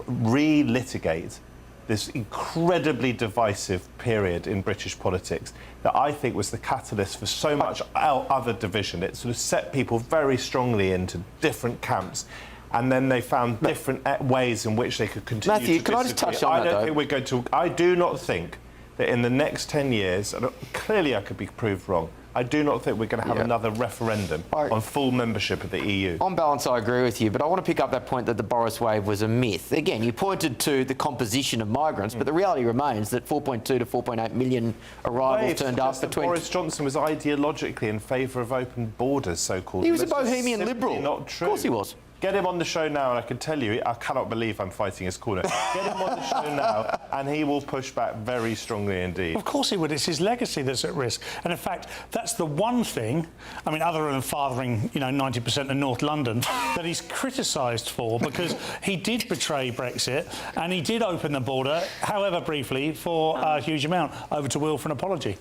re-litigate this incredibly divisive period in British politics that I think was the catalyst for so much other division. It sort of set people very strongly into different camps, and then they found different ways in which they could continue Matthew, to can I just touch on that, I do not think that in the next 10 years, and clearly I could be proved wrong, I do not think we're going to have another referendum on full membership of the EU. On balance, I agree with you, but I want to pick up that point that the Boris wave was a myth. Again, you pointed to the composition of migrants, but the reality remains that 4.2 to 4.8 million arrivals turned up between... Boris Johnson was ideologically in favour of open borders, so-called. He was a bohemian liberal. Not true. Of course he was. Get him on the show now, and I can tell you, I cannot believe I'm fighting his corner. Get him on the show now, and he will push back very strongly indeed. Of course he would. It's his legacy that's at risk. And in fact, that's the one thing, I mean, other than fathering, 90% of North London, that he's criticised for, because he did betray Brexit, and he did open the border, however briefly, for a huge amount. Over to Will for an apology.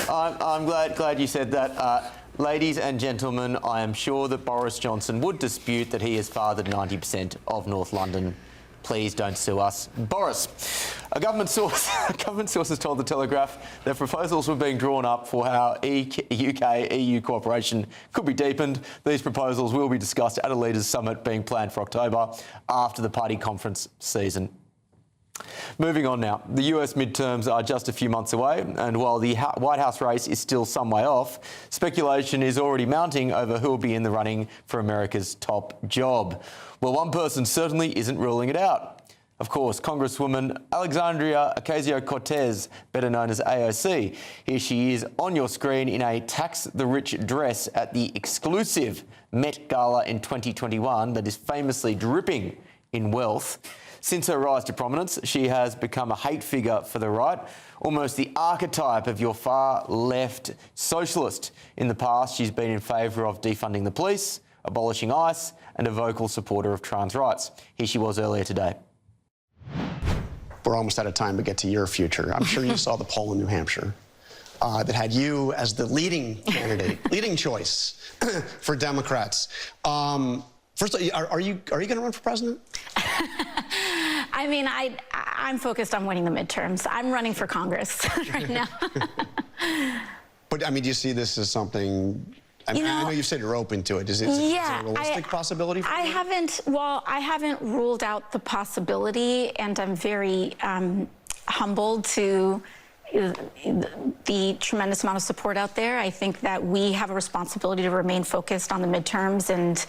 I'm glad you said that. Ladies and gentlemen, I am sure that Boris Johnson would dispute that he has fathered 90% of North London. Please don't sue us. Boris, a government source has told The Telegraph that proposals were being drawn up for how UK-EU cooperation could be deepened. These proposals will be discussed at a leaders' summit being planned for October after the party conference season. Moving on now, the US midterms are just a few months away, and while the White House race is still some way off, speculation is already mounting over who will be in the running for America's top job. Well, one person certainly isn't ruling it out. Of course, Congresswoman Alexandria Ocasio-Cortez, better known as AOC. Here she is on your screen in a tax-the-rich dress at the exclusive Met Gala in 2021 that is famously dripping in wealth. Since her rise to prominence, she has become a hate figure for the right, almost the archetype of your far-left socialist. In the past, she's been in favour of defunding the police, abolishing ICE, and a vocal supporter of trans rights. Here she was earlier today. We're almost out of time to get to your future. I'm sure you saw the poll in New Hampshire that had you as the leading candidate, leading choice for Democrats. First, are you going to run for president? I mean, I'm focused on winning the midterms. I'm running for Congress right now. But I mean, do you see this as something? I know you said you're open to it. Is it a realistic possibility for you? I haven't ruled out the possibility, and I'm very humbled to the tremendous amount of support out there. I think that we have a responsibility to remain focused on the midterms and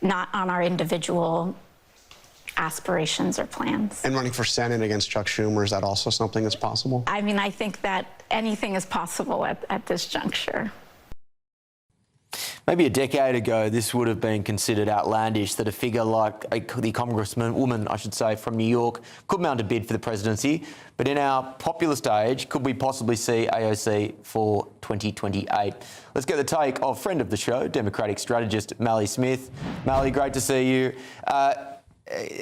not on our individual aspirations or plans. And running for Senate against Chuck Schumer, is that also something that's possible? I mean, I think that anything is possible at this juncture. Maybe a decade ago, this would have been considered outlandish that a figure like the woman, I should say, from New York could mount a bid for the presidency. But in our populist age, could we possibly see AOC for 2028? Let's get the take of friend of the show, Democratic strategist Mally Smith. Mally, great to see you.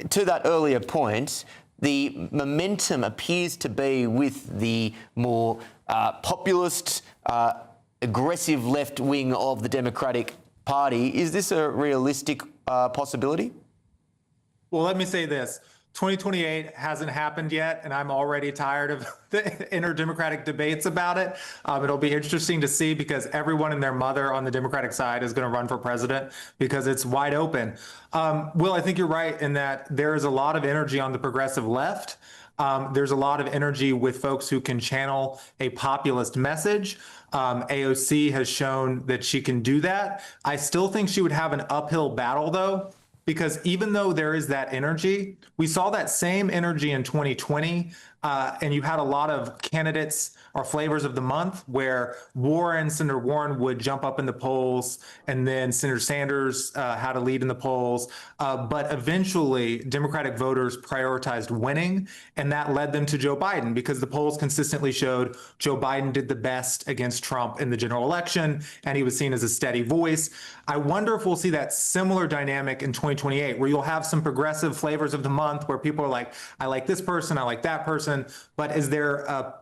To that earlier point, the momentum appears to be with the more populist, aggressive left wing of the Democratic Party. Is this a realistic possibility? Well, let me say this. 2028 hasn't happened yet, and I'm already tired of the inter-Democratic debates about it. It'll be interesting to see because everyone and their mother on the Democratic side is going to run for president because it's wide open. Will, I think you're right in that there is a lot of energy on the progressive left. There's a lot of energy with folks who can channel a populist message. AOC has shown that she can do that. I still think she would have an uphill battle, though, because even though there is that energy, we saw that same energy in 2020, and you had a lot of candidates or flavors of the month where Senator Warren would jump up in the polls, and then Senator Sanders had a lead in the polls. But eventually, Democratic voters prioritized winning, and that led them to Joe Biden because the polls consistently showed Joe Biden did the best against Trump in the general election, and he was seen as a steady voice. I wonder if we'll see that similar dynamic in 2028, where you'll have some progressive flavors of the month where people are like, I like this person, I like that person, but is there a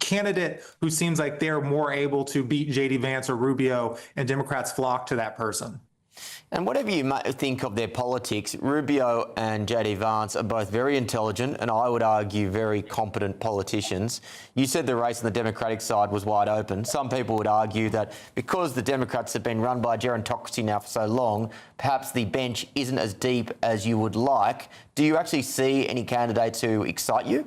candidate who seems like they're more able to beat J.D. Vance or Rubio, and Democrats flock to that person? And whatever you might think of their politics, Rubio and J.D. Vance are both very intelligent and I would argue very competent politicians. You said the race on the Democratic side was wide open. Some people would argue that because the Democrats have been run by gerontocracy now for so long, perhaps the bench isn't as deep as you would like. Do you actually see any candidates who excite you?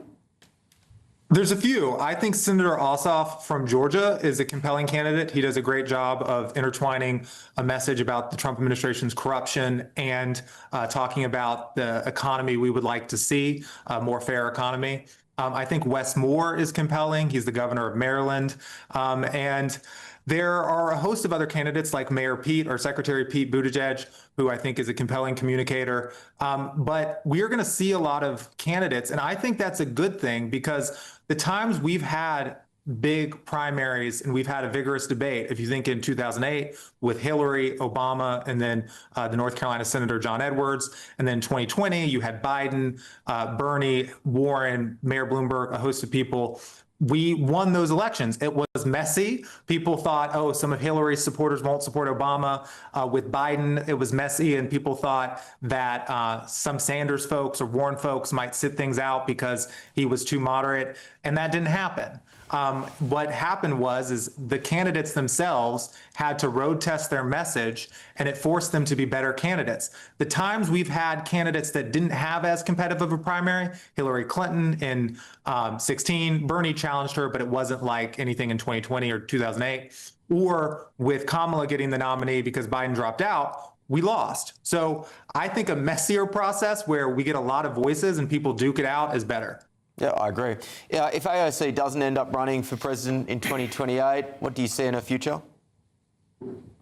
There's a few. I think Senator Ossoff from Georgia is a compelling candidate. He does a great job of intertwining a message about the Trump administration's corruption and talking about the economy we would like to see, a more fair economy. I think Wes Moore is compelling. He's the governor of Maryland. And there are a host of other candidates like Mayor Pete or Secretary Pete Buttigieg, who I think is a compelling communicator. But we are going to see a lot of candidates. And I think that's a good thing because the times we've had big primaries and we've had a vigorous debate, if you think in 2008 with Hillary, Obama, and then the North Carolina Senator John Edwards, and then 2020, you had Biden, Bernie, Warren, Mayor Bloomberg, a host of people. We won those elections. It was messy. People thought, oh, some of Hillary's supporters won't support Obama. With Biden, it was messy, and people thought that some Sanders folks or Warren folks might sit things out because he was too moderate, and that didn't happen. What happened was the candidates themselves had to road test their message, and it forced them to be better candidates. The times we've had candidates that didn't have as competitive of a primary, Hillary Clinton in 2016, Bernie challenged her, but it wasn't like anything in 2020 or 2008, or with Kamala getting the nominee because Biden dropped out, we lost. So I think a messier process where we get a lot of voices and people duke it out is better. Yeah, I agree. If AOC doesn't end up running for president in 2028, what do you see in her future?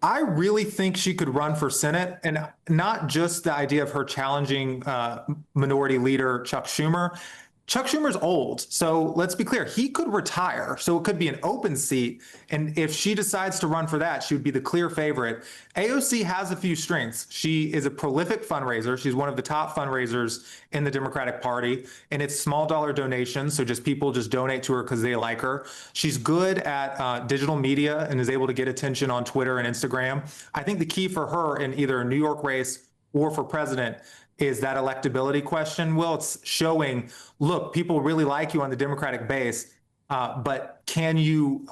I really think she could run for Senate, and not just the idea of her challenging minority leader Chuck Schumer. Chuck Schumer's old, so let's be clear, he could retire, so it could be an open seat, and if she decides to run for that, she would be the clear favorite. AOC has a few strengths. She is a prolific fundraiser. She's one of the top fundraisers in the Democratic Party, and it's small dollar donations, so just people just donate to her because they like her. She's good at digital media and is able to get attention on Twitter and Instagram. I think the key for her in either a New York race or for president is that electability question. Well, it's showing, look, people really like you on the Democratic base. but can you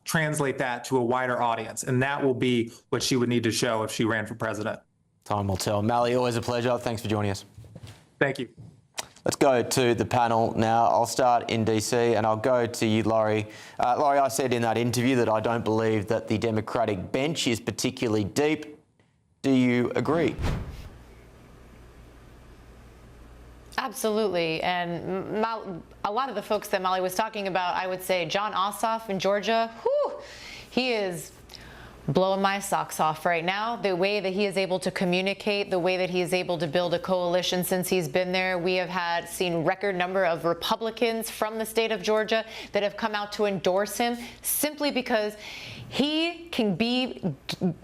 translate that to a wider audience? And that will be what she would need to show if she ran for president. Time will tell. Mally, always a pleasure. Thanks for joining us. Thank you. Let's go to the panel now. I'll start in DC and I'll go to you, Laurie. Laurie, I said in that interview that I don't believe that the Democratic bench is particularly deep. Do you agree? Absolutely. And a lot of the folks that Molly was talking about, I would say Jon Ossoff in Georgia, he is blowing my socks off right now. The way that he is able to communicate, the way that he is able to build a coalition since he's been there. We have seen record number of Republicans from the state of Georgia that have come out to endorse him simply because he can be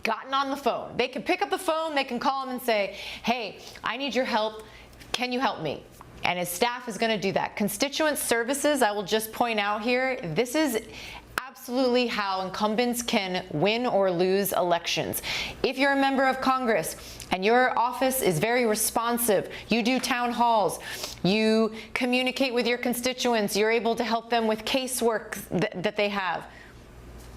gotten on the phone. They can pick up the phone, they can call him and say, hey, I need your help. Can you help me? And his staff is going to do that. Constituent services, I will just point out here, this is absolutely how incumbents can win or lose elections. If you're a member of Congress and your office is very responsive, you do town halls, you communicate with your constituents, you're able to help them with casework that they have,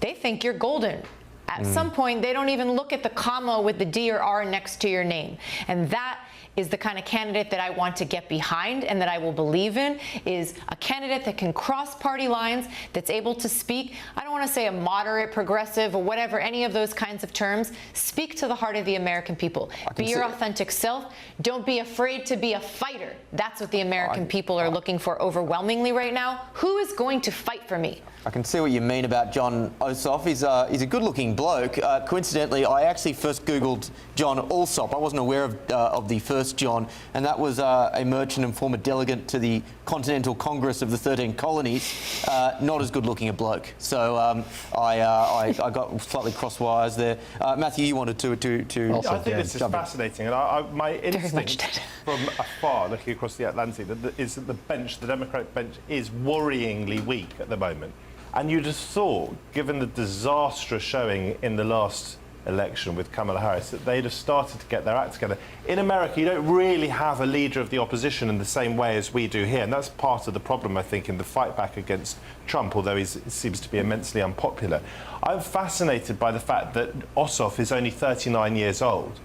they think you're golden. At some point, they don't even look at the comma with the D or R next to your name. And that is the kind of candidate that I want to get behind and that I will believe in, is a candidate that can cross party lines, that's able to speak, I don't want to say a moderate, progressive, or whatever, any of those kinds of terms. Speak to the heart of the American people. Be your authentic self. Don't be afraid to be a fighter. That's what the American people are looking for overwhelmingly right now. Who is going to fight for me? I can see what you mean about Jon Ossoff. He's a good-looking bloke. Coincidentally, I actually first Googled Jon Alsop. I wasn't aware of the first John, and that was a merchant and former delegate to the Continental Congress of the 13 Colonies. Not as good-looking a bloke. So I got slightly cross wires there. Matthew, you wanted to I think this is fascinating, and my instinct from afar, looking across the Atlantic, is that the Democratic bench is worryingly weak at the moment. And you just thought, given the disastrous showing in the last election with Kamala Harris, that they'd have started to get their act together. In America, you don't really have a leader of the opposition in the same way as we do here, and that's part of the problem, I think, in the fight back against Trump, although he seems to be immensely unpopular. I'm fascinated by the fact that Ossoff is only 39 years old.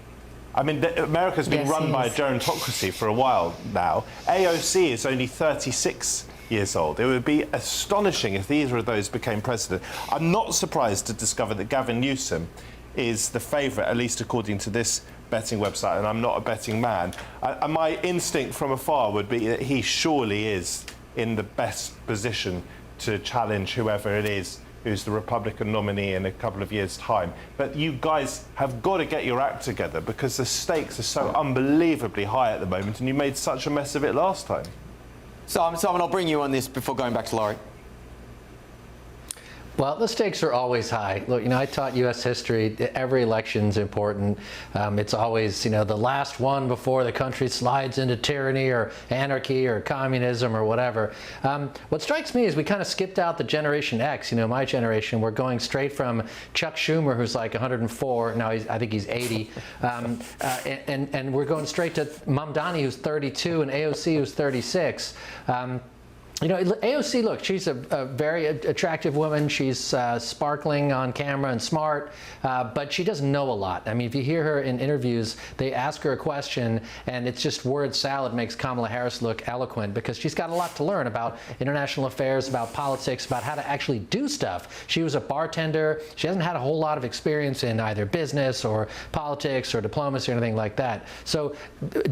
I mean, America's been run by a gerontocracy for a while now. AOC is only 36 years old. It would be astonishing if either of those became president. I'm not surprised to discover that Gavin Newsom is the favourite, at least according to this betting website, and I'm not a betting man. And my instinct from afar would be that he surely is in the best position to challenge whoever it is who's the Republican nominee in a couple of years' time. But you guys have got to get your act together, because the stakes are so unbelievably high at the moment, and you made such a mess of it last time. Simon, I'll bring you on this before going back to Laurie. Well, the stakes are always high. Look, I taught U.S. history. Every election's important. It's always, the last one before the country slides into tyranny or anarchy or communism or whatever. What strikes me is we kind of skipped out the Generation X. My generation, we're going straight from Chuck Schumer, who's like 104. Now I think he's 80. And we're going straight to Mamdani, who's 32, and AOC, who's 36. AOC, look, she's a very attractive woman. She's sparkling on camera and smart, but she doesn't know a lot. I mean, if you hear her in interviews, they ask her a question, and it's just word salad makes Kamala Harris look eloquent, because she's got a lot to learn about international affairs, about politics, about how to actually do stuff. She was a bartender. She hasn't had a whole lot of experience in either business or politics or diplomacy or anything like that. So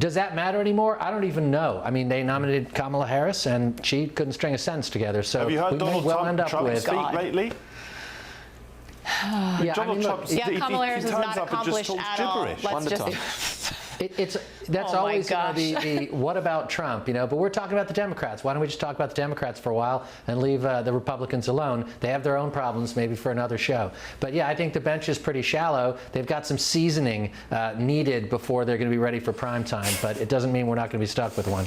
does that matter anymore? I don't even know. I mean, they nominated Kamala Harris, and she couldn't string a sentence together. So have you heard Donald Trump speak lately? Kamala Harris is not accomplished at all. Let's just. That's always the what about Trump, but we're talking about the Democrats. Why don't we just talk about the Democrats for a while and leave the Republicans alone? They have their own problems, maybe for another show. But yeah, I think the bench is pretty shallow. They've got some seasoning needed before they're going to be ready for prime time, but it doesn't mean we're not going to be stuck with one.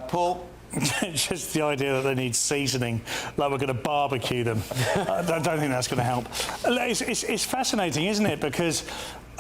Paul? Just the idea that they need seasoning, like we're going to barbecue them. I don't think that's going to help. It's fascinating, isn't it? Because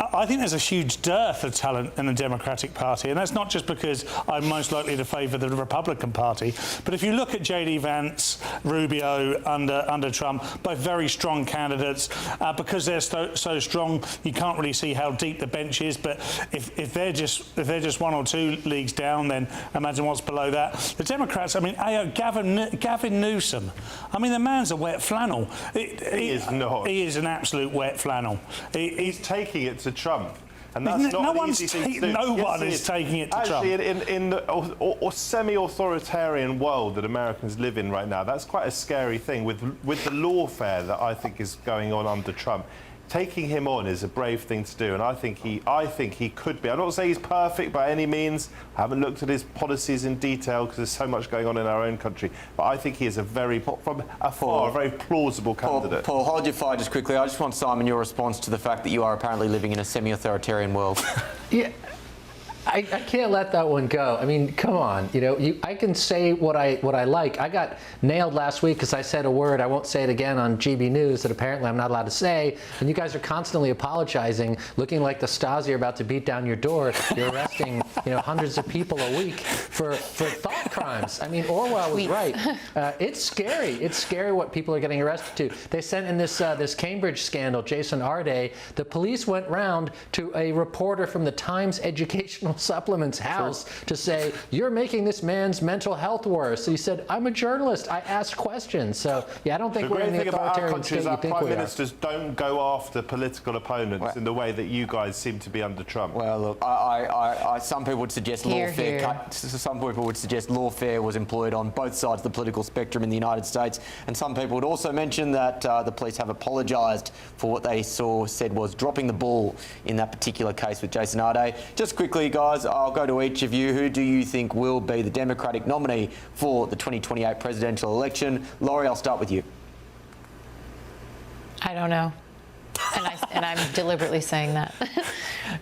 I think there's a huge dearth of talent in the Democratic Party, and that's not just because I'm most likely to favour the Republican Party, but if you look at J.D. Vance, Rubio under Trump, both very strong candidates. Because they're so strong, you can't really see how deep the bench is. But if they're just one or two leagues down, then imagine what's below that. The Democrats, I mean, Gavin Newsom. I mean, the man's a wet flannel. He is not. He is an absolute wet flannel. He's taking it to Trump. And that's not no an one's easy thing to do. no one is taking it to Trump. Actually, in the semi-authoritarian world that Americans live in right now, that's quite a scary thing with the lawfare that I think is going on under Trump. Taking him on is a brave thing to do, and I think he could be. I'm not saying he's perfect by any means. I haven't looked at his policies in detail because there's so much going on in our own country. But I think he is from afar a very plausible candidate. Paul, hold your fire just quickly. I just want, Simon, your response to the fact that you are apparently living in a semi-authoritarian world. Yeah. I can't let that one go. I mean, come on. You know, I can say what I like. I got nailed last week because I said a word. I won't say it again on GB News that apparently I'm not allowed to say. And you guys are constantly apologizing, looking like the Stasi are about to beat down your door. You're arresting, hundreds of people a week for thought crimes. I mean, Orwell was right. It's scary. It's scary what people are getting arrested to. They sent in this Cambridge scandal, Jason Arday. The police went round to a reporter from the Times Educational Supplement's house to say, you're making this man's mental health worse. So he said, I'm a journalist. I asked questions. So, yeah, I don't think we're in the authoritarian state you think we are. Prime ministers don't go after political opponents in the way that you guys seem to be under Trump. Well, look, some people would suggest lawfare. Some people would suggest lawfare was employed on both sides of the political spectrum in the United States, and some people would also mention that the police have apologised for what they said was dropping the ball in that particular case with Jason Arday. Just quickly, guys, I'll go to each of you. Who do you think will be the Democratic nominee for the 2028 presidential election? Laurie, I'll start with you. I don't know. And I'm deliberately saying that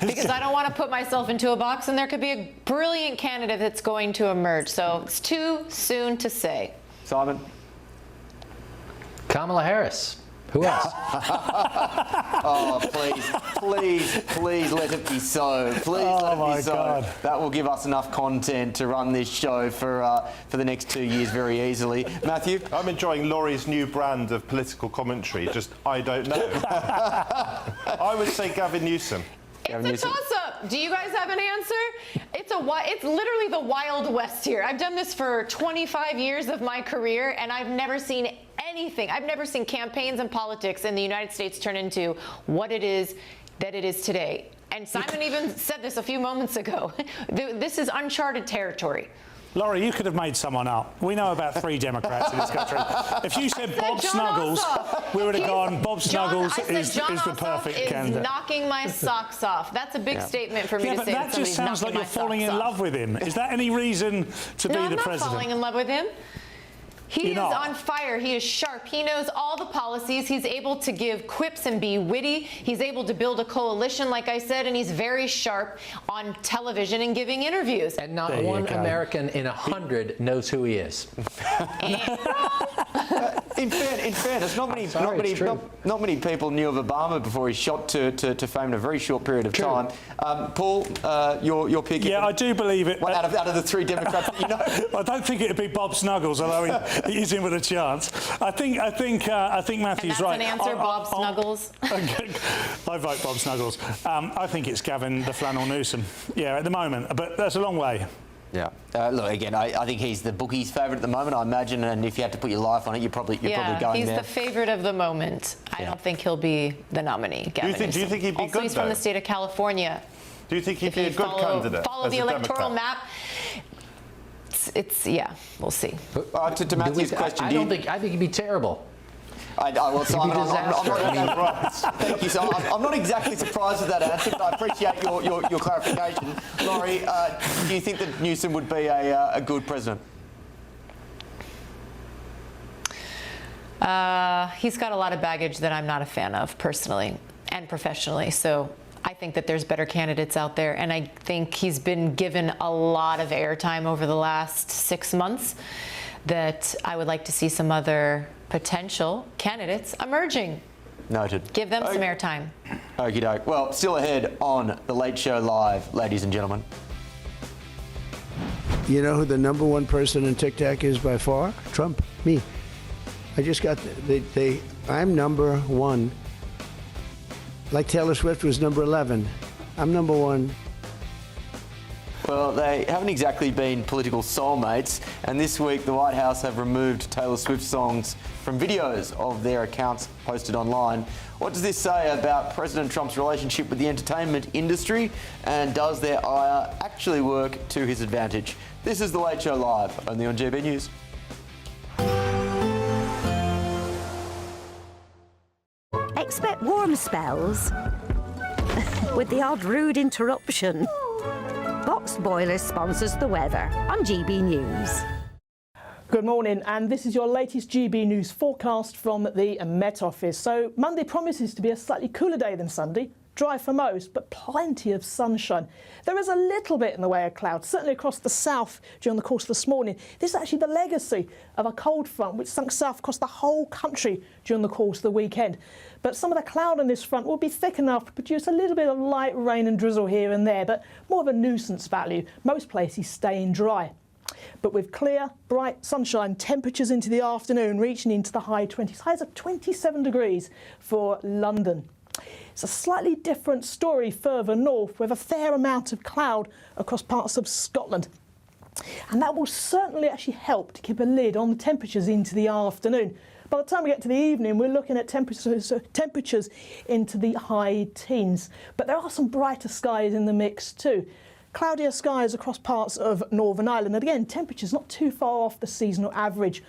because I don't want to put myself into a box, and there could be a brilliant candidate that's going to emerge. So it's too soon to say. Simon? Kamala Harris. Who else? Oh, please let it be so. Please let it be so. God. That will give us enough content to run this show for the next 2 years very easily. Matthew? I'm enjoying Laurie's new brand of political commentary. Just, I don't know. I would say Gavin Newsom. It's a toss-up. Do you guys have an answer? It's literally the Wild West here. I've done this for 25 years of my career, and I've never seen anything. I've never seen campaigns and politics in the United States turn into what it is that it is today. And Simon even said this a few moments ago. This is uncharted territory. Laurie, you could have made someone up. We know about 3 Democrats in this country. If you said Bob Snuggles, we would have gone, Bob Snuggles is the perfect candidate. Knocking my socks off. That's a big statement for me to say. That just sounds like you're falling in love with him. Is that any reason to be the president? I'm not falling in love with him. He is on fire. He is sharp. He knows all the policies. He's able to give quips and be witty. He's able to build a coalition, like I said, and he's very sharp on television and giving interviews. And not one American in 100 knows who he is. In fairness, not many people knew of Obama before he shot to fame in a very short period of time. Paul, your pick? Yeah, I do believe it. Out of the 3 Democrats that you know, I don't think it'd be Bob Snuggles, although he's in with a chance. I think Matthew's right. An answer, Bob Snuggles. I vote Bob Snuggles. I think it's Gavin the Flannel Newsom. Yeah, at the moment, but that's a long way. Yeah. Look, again, I think he's the bookies' favourite at the moment, I imagine, and if you had to put your life on it, you're probably going there. He's the favourite of the moment. I don't think he'll be the nominee, Gavin Newsom. Do you think he'd be good, he's from the state of California. Do you think he'd be a good candidate? Follow the electoral map. We'll see. To Matthew's question, I think he'd be terrible. Well, Simon, thank you. So I'm not exactly surprised with that answer, but I appreciate your clarification. Laurie, do you think that Newsom would be a good president? He's got a lot of baggage that I'm not a fan of personally and professionally. So I think that there's better candidates out there, and I think he's been given a lot of airtime over the last 6 months that I would like to see some other potential candidates emerging. Noted. Give them some airtime. Okie doke. Well, still ahead on The Late Show Live, ladies and gentlemen. You know who the number one person in TikTok is by far? Trump, me. I just got, I'm number one. Like Taylor Swift was number 11. I'm number one. Well, they haven't exactly been political soulmates, and this week the White House have removed Taylor Swift songs from videos of their accounts posted online. What does this say about President Trump's relationship with the entertainment industry, and does their ire actually work to his advantage? This is The Late Show Live, only on GB News. Expect warm spells with the odd rude interruption. Box Boiler sponsors the weather on GB News. Good morning, and this is your latest GB News forecast from the Met Office. So Monday promises to be a slightly cooler day than Sunday. Dry for most, but plenty of sunshine. There is a little bit in the way of clouds, certainly across the south during the course of this morning. This is actually the legacy of a cold front which sunk south across the whole country during the course of the weekend. But some of the cloud on this front will be thick enough to produce a little bit of light rain and drizzle here and there, but more of a nuisance value. Most places staying dry. But with clear, bright sunshine, temperatures into the afternoon reaching into the high 20s, highs of 27 degrees for London. It's a slightly different story further north with a fair amount of cloud across parts of Scotland. And that will certainly actually help to keep a lid on the temperatures into the afternoon. By the time we get to the evening, we're looking at temperatures into the high teens. But there are some brighter skies in the mix too. Cloudier skies across parts of Northern Ireland. And again, temperatures not too far off the seasonal average.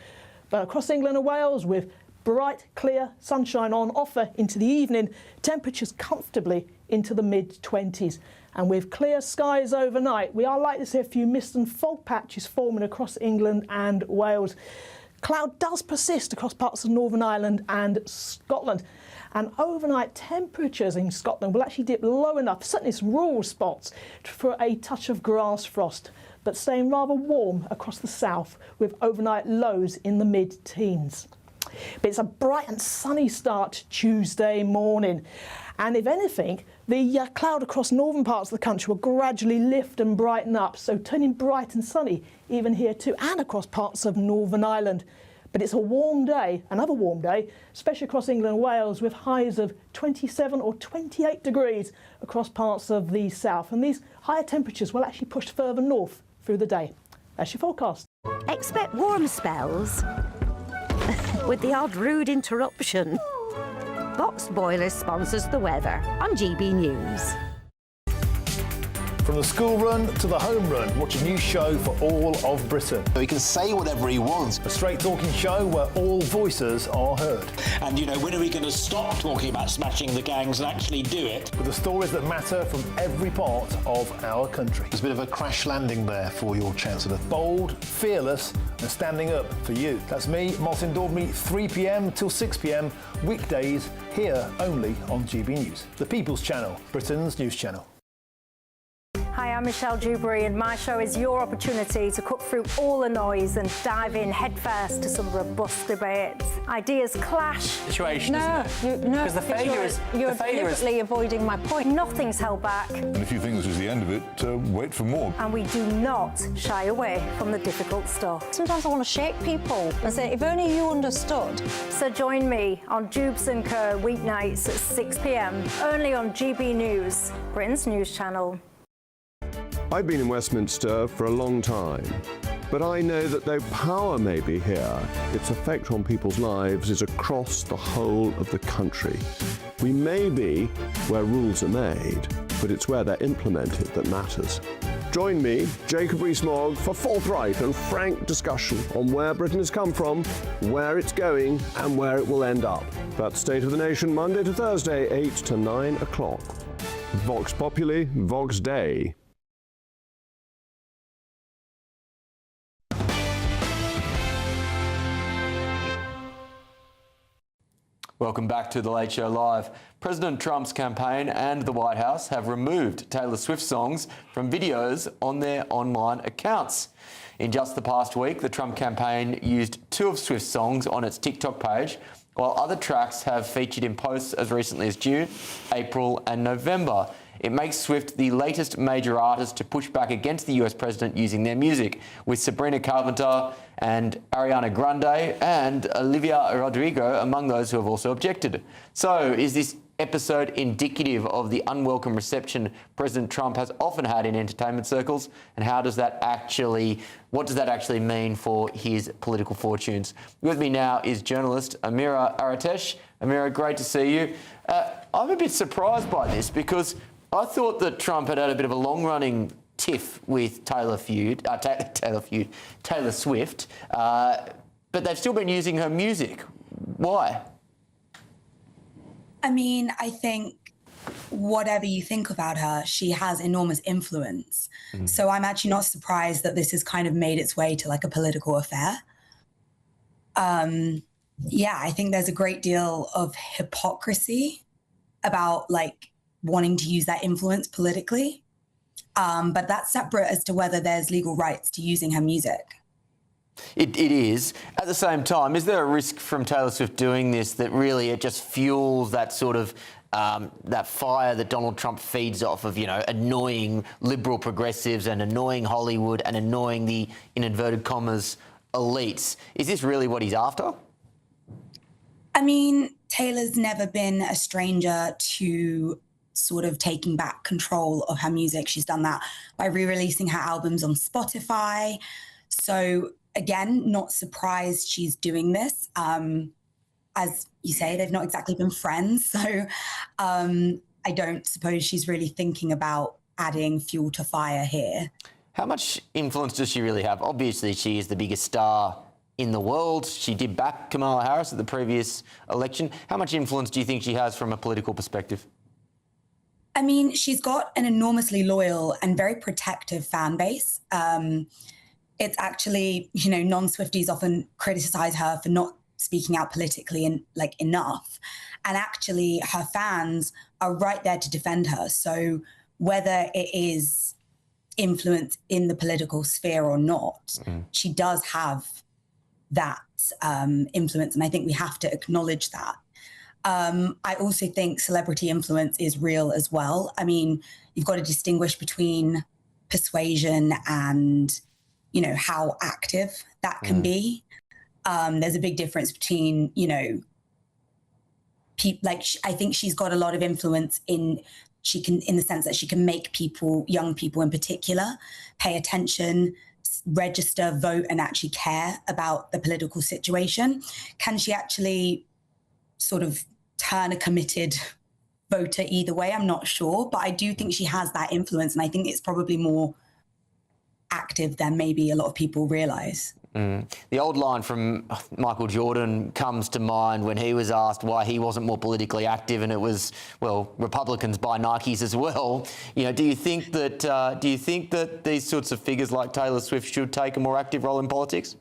But across England and Wales, with bright, clear sunshine on offer into the evening, temperatures comfortably into the mid-20s. And with clear skies overnight, we are likely to see a few mist and fog patches forming across England and Wales. Cloud does persist across parts of Northern Ireland and Scotland. And overnight temperatures in Scotland will actually dip low enough, certainly some rural spots, for a touch of grass frost, but staying rather warm across the south with overnight lows in the mid-teens. But it's a bright and sunny start Tuesday morning. And if anything, the cloud across northern parts of the country will gradually lift and brighten up, so turning bright and sunny even here too, and across parts of Northern Ireland. But it's a warm day, another warm day, especially across England and Wales, with highs of 27 or 28 degrees across parts of the south. And these higher temperatures will actually push further north through the day. That's your forecast. Expect warm spells with the odd rude interruption. Box Boiler sponsors the weather on GB News. From the school run to the home run, watch a new show for all of Britain. He can say whatever he wants. A straight talking show where all voices are heard. And, you know, when are we going to stop talking about smashing the gangs and actually do it? With the stories that matter from every part of our country. There's a bit of a crash landing there for your Chancellor. Bold, fearless and standing up for you. That's me, Martin Daubney, 3 p.m. till 6 p.m. weekdays here only on GB News. The People's Channel, Britain's news channel. Hi, I'm Michelle Dewberry, and my show is your opportunity to cut through all the noise and dive in headfirst to some robust debates. Ideas clash. Situation, no, isn't it? Because the failure is you're deliberately avoiding my point. Nothing's held back. And if you think this is the end of it, wait for more. And we do not shy away from the difficult stuff. Sometimes I want to shake people and say, if only you understood. So join me on Jubes and Kerr weeknights at 6 p.m. only on GB News, Britain's news channel. I've been in Westminster for a long time, but I know that though power may be here, its effect on people's lives is across the whole of the country. We may be where rules are made, but it's where they're implemented that matters. Join me, Jacob Rees-Mogg, for forthright and frank discussion on where Britain has come from, where it's going, and where it will end up. That's State of the Nation, Monday to Thursday, 8 to 9 o'clock. Vox Populi, Vox Dei. Welcome back to The Late Show Live. President Trump's campaign and the White House have removed Taylor Swift songs from videos on their online accounts. In just the past week, the Trump campaign used 2 of Swift's songs on its TikTok page, while other tracks have featured in posts as recently as June, April and November. It makes Swift the latest major artist to push back against the US president using their music, with Sabrina Carpenter and Ariana Grande and Olivia Rodrigo among those who have also objected. So, is this episode indicative of the unwelcome reception President Trump has often had in entertainment circles, and what does that actually mean for his political fortunes? With me now is journalist Amira Aratesh. Amira, great to see you. I'm a bit surprised by this because I thought that Trump had a bit of a long-running tiff with Taylor Swift, but they've still been using her music. Why? I mean, I think whatever you think about her, she has enormous influence. So I'm actually not surprised that this has kind of made its way to like a political affair. Yeah, I think there's a great deal of hypocrisy about like wanting to use that influence politically. But that's separate as to whether there's legal rights to using her music. It is. At the same time, is there a risk from Taylor Swift doing this that really it just fuels that sort of that fire that Donald Trump feeds off of, annoying liberal progressives and annoying Hollywood and annoying the, in inverted commas, elites? Is this really what he's after? I mean, Taylor's never been a stranger to sort of taking back control of her music. She's done that by re-releasing her albums on Spotify. So again, not surprised she's doing this. As you say, they've not exactly been friends. So I don't suppose she's really thinking about adding fuel to fire here. How much influence does she really have? Obviously, she is the biggest star in the world. She did back Kamala Harris at the previous election. How much influence do you think she has from a political perspective? I mean, she's got an enormously loyal and very protective fan base. It's actually, non-Swifties often criticize her for not speaking out politically and enough. And actually her fans are right there to defend her. So whether it is influence in the political sphere or not, she does have that influence. And I think we have to acknowledge that. I also think celebrity influence is real as well. I mean, you've got to distinguish between persuasion and, how active that can be. There's a big difference between, I think she's got a lot of influence in the sense that she can make people, young people in particular, pay attention, register, vote, and actually care about the political situation. Can she actually sort of turn a committed voter either way? I'm not sure, but I do think she has that influence, and I think it's probably more active than maybe a lot of people realize. The old line from Michael Jordan comes to mind when he was asked why he wasn't more politically active, and it was, well, Republicans buy Nikes as well. Do you think that these sorts of figures like Taylor Swift should take a more active role in politics?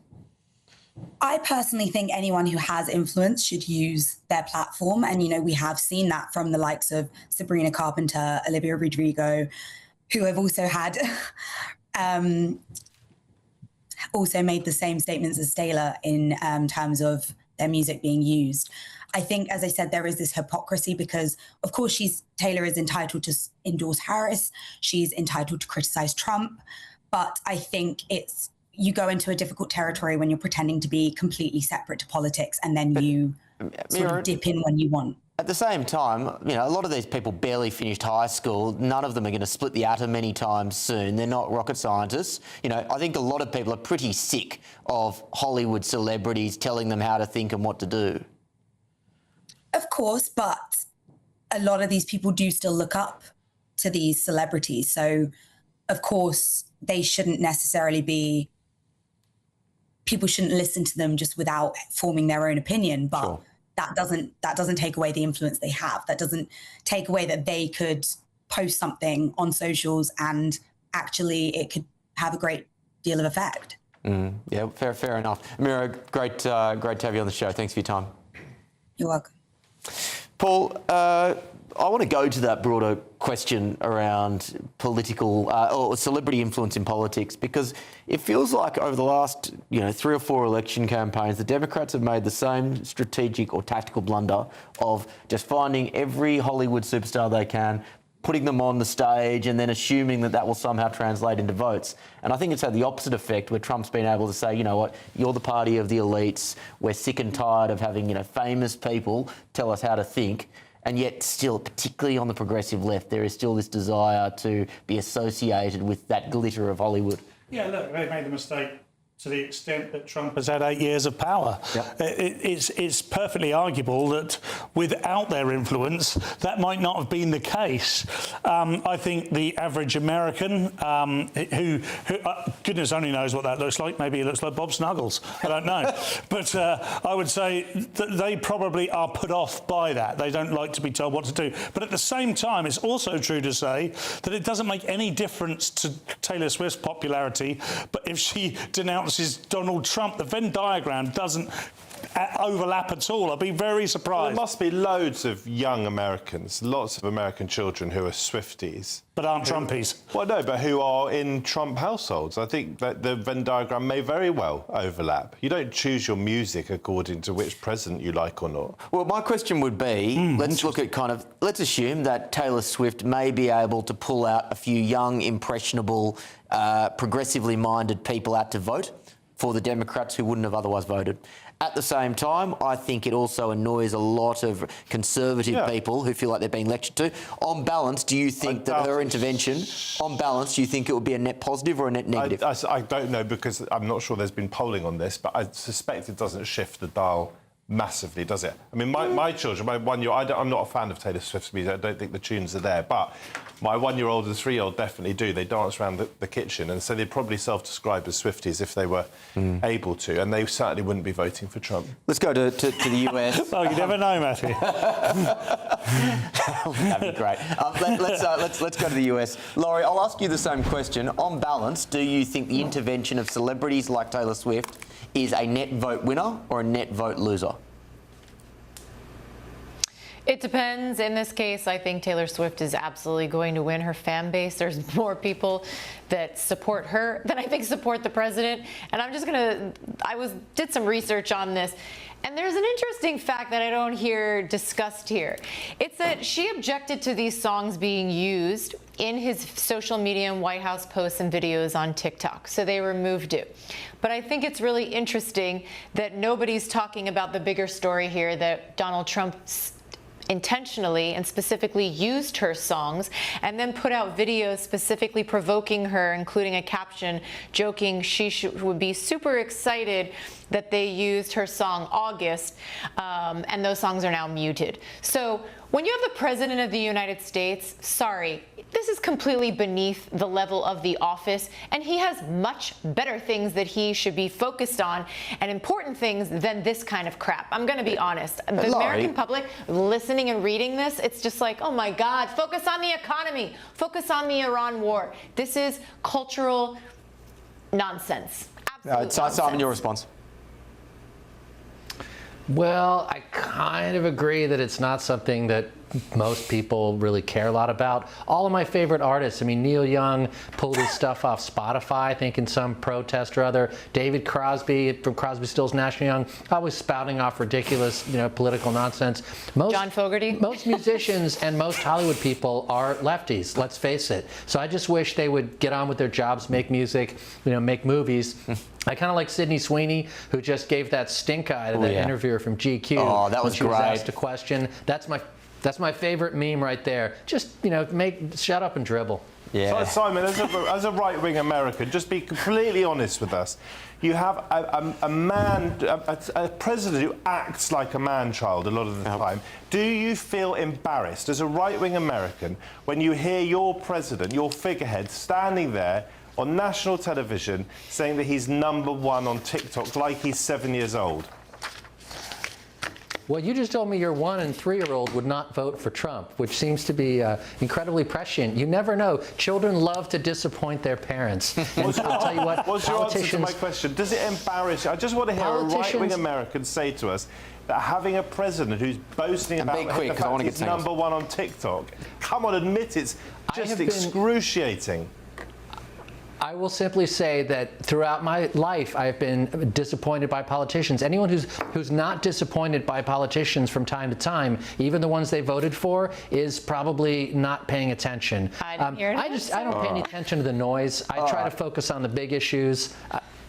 I personally think anyone who has influence should use their platform. And, we have seen that from the likes of Sabrina Carpenter, Olivia Rodrigo, who have also had, also made the same statements as Taylor in terms of their music being used. I think, as I said, there is this hypocrisy because, of course, Taylor is entitled to endorse Harris. She's entitled to criticize Trump. But I think you go into a difficult territory when you're pretending to be completely separate to politics, and then you sort of dip in when you want. At the same time, a lot of these people barely finished high school. None of them are going to split the atom anytime soon. They're not rocket scientists. I think a lot of people are pretty sick of Hollywood celebrities telling them how to think and what to do. Of course, but a lot of these people do still look up to these celebrities. So, of course, they shouldn't necessarily be... People shouldn't listen to them just without forming their own opinion, but... Sure. That doesn't take away the influence they have. That doesn't take away that they could post something on socials and actually it could have a great deal of effect. Yeah, fair enough. Amira, great to have you on the show. Thanks for your time. You're welcome. Paul, I want to go to that broader question around political or celebrity influence in politics, because it feels like over the last 3 or 4 election campaigns, the Democrats have made the same strategic or tactical blunder of just finding every Hollywood superstar they can, putting them on the stage and then assuming that will somehow translate into votes. And I think it's had the opposite effect, where Trump's been able to say, you know what, you're the party of the elites. We're sick and tired of having, famous people tell us how to think. And yet still, particularly on the progressive left, there is still this desire to be associated with that glitter of Hollywood. Yeah, look, they made the mistake to the extent that Trump has had 8 years of power. Yep. It's perfectly arguable that without their influence, that might not have been the case. I think the average American, who goodness only knows what that looks like, maybe it looks like Bob Snuggles, I don't know. But I would say that they probably are put off by that. They don't like to be told what to do. But at the same time, it's also true to say that it doesn't make any difference to Taylor Swift's popularity, but if she denounces Donald Trump, the Venn diagram doesn't overlap at all. I'd be very surprised. Well, there must be loads of young Americans, lots of American children who are Swifties. But aren't Trumpies. Well, no, but who are in Trump households. I think that the Venn diagram may very well overlap. You don't choose your music according to which president you like or not. Well, my question would be, let's look at let's assume that Taylor Swift may be able to pull out a few young, impressionable, progressively minded people out to vote for the Democrats who wouldn't have otherwise voted. At the same time, I think it also annoys a lot of conservative people who feel like they're being lectured to. On balance, do you think that her intervention, on balance, do you think it would be a net positive or a net negative? I don't know, because I'm not sure there's been polling on this, but I suspect it doesn't shift the dial massively, does it? I mean, my children, my 1-year-old, I'm not a fan of Taylor Swift's music. I don't think the tunes are there, but my 1-year-old and 3-year-old definitely do. They dance around the kitchen, and so they'd probably self-describe as Swifties if they were able to, and they certainly wouldn't be voting for Trump. Let's go to the US. Oh, you never know, Matthew. That'd be great. Let's go to the US. Laurie, I'll ask you the same question. On balance, do you think the intervention of celebrities like Taylor Swift is a net vote winner or a net vote loser? It depends. In this case, I think Taylor Swift is absolutely going to win. Her fan base, there's more people that support her than I think support the president. And I'm just did some research on this. And there's an interesting fact that I don't hear discussed here. It's that she objected to these songs being used in his social media and White House posts and videos on TikTok. So they removed it. But I think it's really interesting that nobody's talking about the bigger story here, that Donald Trump intentionally and specifically used her songs and then put out videos specifically provoking her, including a caption joking she would be super excited that they used her song August, and those songs are now muted. So when you have the President of the United States, sorry, this is completely beneath the level of the office, and he has much better things that he should be focused on and important things than this kind of crap. I'm going to be honest. The American public listening and reading this, it's just like, oh my God, focus on the economy, focus on the Iran war. This is cultural nonsense. Absolute nonsense. Simon, your response. Well, I kind of agree that it's not something that most people really care a lot about. All of my favorite artists, I mean, Neil Young pulled his stuff off Spotify, I think in some protest or other. David Crosby from Crosby, Stills, Nash & Young, always spouting off ridiculous, political nonsense. John Fogerty. Most musicians and most Hollywood people are lefties, let's face it. So I just wish they would get on with their jobs, make music, make movies. I kind of like Sydney Sweeney, who just gave that stink eye to that interviewer from GQ. Oh, that was great. She was asked a question. That's my favorite meme right there. Just, shut up and dribble. Yeah. So, Simon, as a right-wing American, just be completely honest with us. You have a president who acts like a man-child a lot of the time. Do you feel embarrassed as a right-wing American when you hear your president, your figurehead, standing there on national television saying that he's #1 on TikTok like he's 7 years old? Well, you just told me your 1- and 3-year-old would not vote for Trump, which seems to be incredibly prescient. You never know. Children love to disappoint their parents. And I'll tell you what, what's your answer to my question? Does it embarrass you? I just want to hear a right-wing American say to us, that having a president who's boasting about the fact he's number one on TikTok, come on, admit it's just excruciating. I will simply say that throughout my life, I've been disappointed by politicians. Anyone who's not disappointed by politicians from time to time, even the ones they voted for, is probably not paying attention. I don't pay any attention to the noise. I try to focus on the big issues.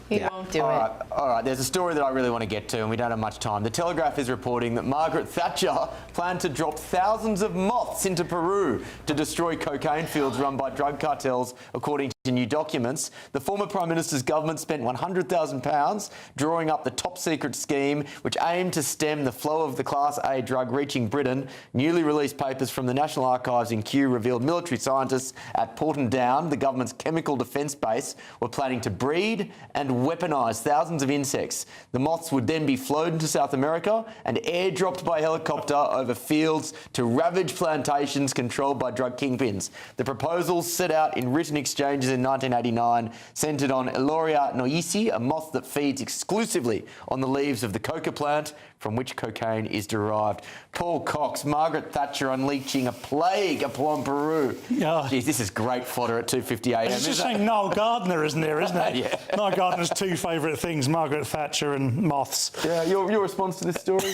He won't do it. All right, there's a story that I really want to get to, and we don't have much time. The Telegraph is reporting that Margaret Thatcher planned to drop thousands of moths into Peru to destroy cocaine fields run by drug cartels, according to new documents. The former Prime Minister's government spent £100,000 drawing up the top-secret scheme, which aimed to stem the flow of the Class A drug reaching Britain. Newly released papers from the National Archives in Kew revealed military scientists at Porton Down, the government's chemical defence base, were planning to breed and weaponise thousands of insects. The moths would then be flown to South America and airdropped by helicopter over fields to ravage plantations controlled by drug kingpins. The proposals set out in written exchanges in 1989 centred on Eloria noisi, a moth that feeds exclusively on the leaves of the coca plant from which cocaine is derived. Paul Cox, Margaret Thatcher unleashing a plague upon Peru. Jeez, this is great fodder at 2:50 a.m. It's just saying Niall Gardner, isn't it? Yeah. Niall Gardner's two favourite things, Margaret Thatcher and moths. Yeah, your response to this story?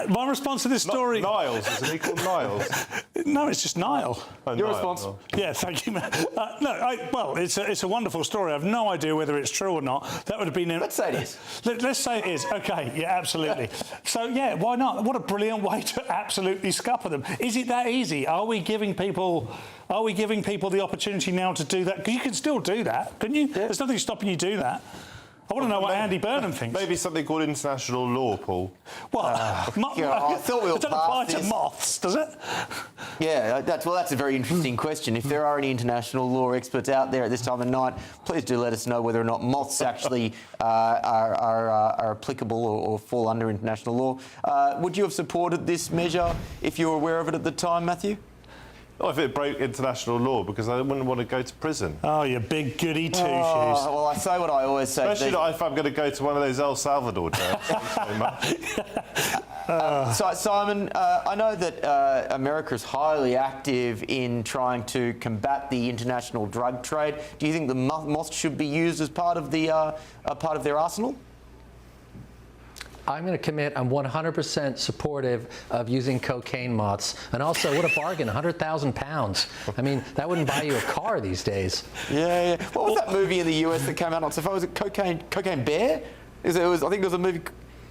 My response to this story... Niles, isn't he called Niles? No, it's just Niall. Oh, your response? Yeah, thank you, man. Well, it's a wonderful story. I have no idea whether it's true or not. That would have been... Let's say it is. Let's say it is. OK, yeah, absolutely. So, yeah, why not? What a brilliant way to absolutely scupper them. Is it that easy? Are we giving people the opportunity now to do that? Because you can still do that, couldn't you? Yeah. There's nothing stopping you do that. I want to know what Andy Burnham thinks. Maybe something called international law, Paul. Well, I thought we were it doesn't apply to moths, does it? Yeah, that's a very interesting question. If there are any international law experts out there at this time of night, please do let us know whether or not moths actually are applicable or fall under international law. Would you have supported this measure if you were aware of it at the time, Matthew? Not if it broke international law, because I wouldn't want to go to prison. Oh, you big goody two-shoes. Well, I say what I always say. Especially not if I'm going to go to one of those El Salvador jails. So, Simon, I know that America is highly active in trying to combat the international drug trade. Do you think the moths should be used as part of their arsenal? I'm going to commit. I'm 100% supportive of using cocaine moths. And also, what a bargain, 100,000 pounds. I mean, that wouldn't buy you a car these days. Yeah. What was that movie in the US that came out not so far? Was it Cocaine Bear? I think there was a movie...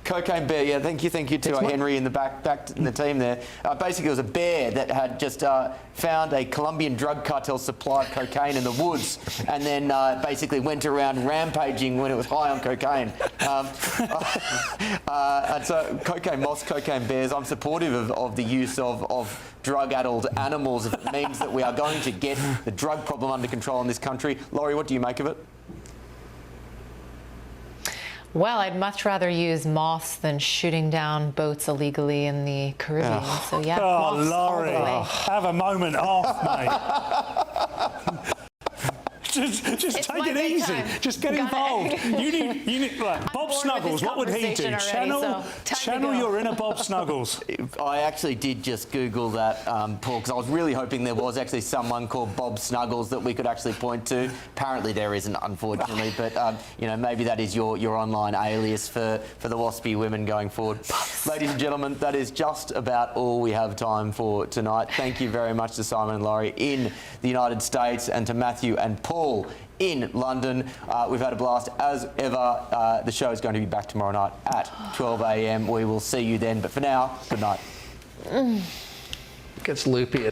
Cocaine Bear, yeah, thank you to Henry in the back in the team there. Basically, it was a bear that had just found a Colombian drug cartel supply of cocaine in the woods, and then basically went around rampaging when it was high on cocaine. And so, cocaine moths, cocaine bears. I'm supportive of the use of drug-addled animals if it means that we are going to get the drug problem under control in this country. Laurie, what do you make of it? Well, I'd much rather use moths than shooting down boats illegally in the Caribbean. Oh. So, yeah, oh, moths Laurie, all have a moment off, mate. Just take it easy. Just get involved. You need Bob Snuggles. What would he do? Channel your inner Bob Snuggles. I actually did just Google that, Paul, because I was really hoping there was actually someone called Bob Snuggles that we could actually point to. Apparently there isn't, unfortunately, but maybe that is your online alias for the waspy women going forward. Ladies and gentlemen, that is just about all we have time for tonight. Thank you very much to Simon and Laurie in the United States and to Matthew and Paul in London. We've had a blast as ever. The show is going to be back tomorrow night at 12 a.m. We will see you then. But for now, good night. It gets loopy.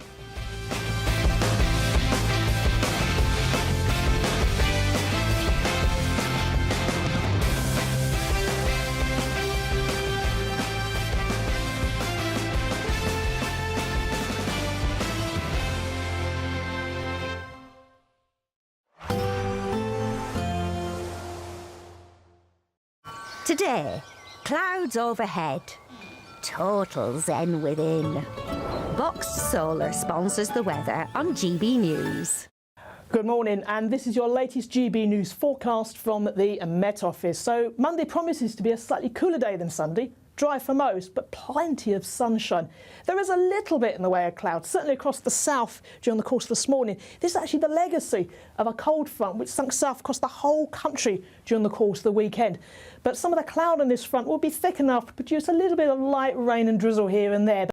Today, clouds overhead, total zen within. Boxed Solar sponsors the weather on GB News. Good morning, and this is your latest GB News forecast from the Met Office. So Monday promises to be a slightly cooler day than Sunday. Dry for most, but plenty of sunshine. There is a little bit in the way of clouds, certainly across the south during the course of this morning. This is actually the legacy of a cold front which sunk south across the whole country during the course of the weekend. But some of the cloud on this front will be thick enough to produce a little bit of light rain and drizzle here and there.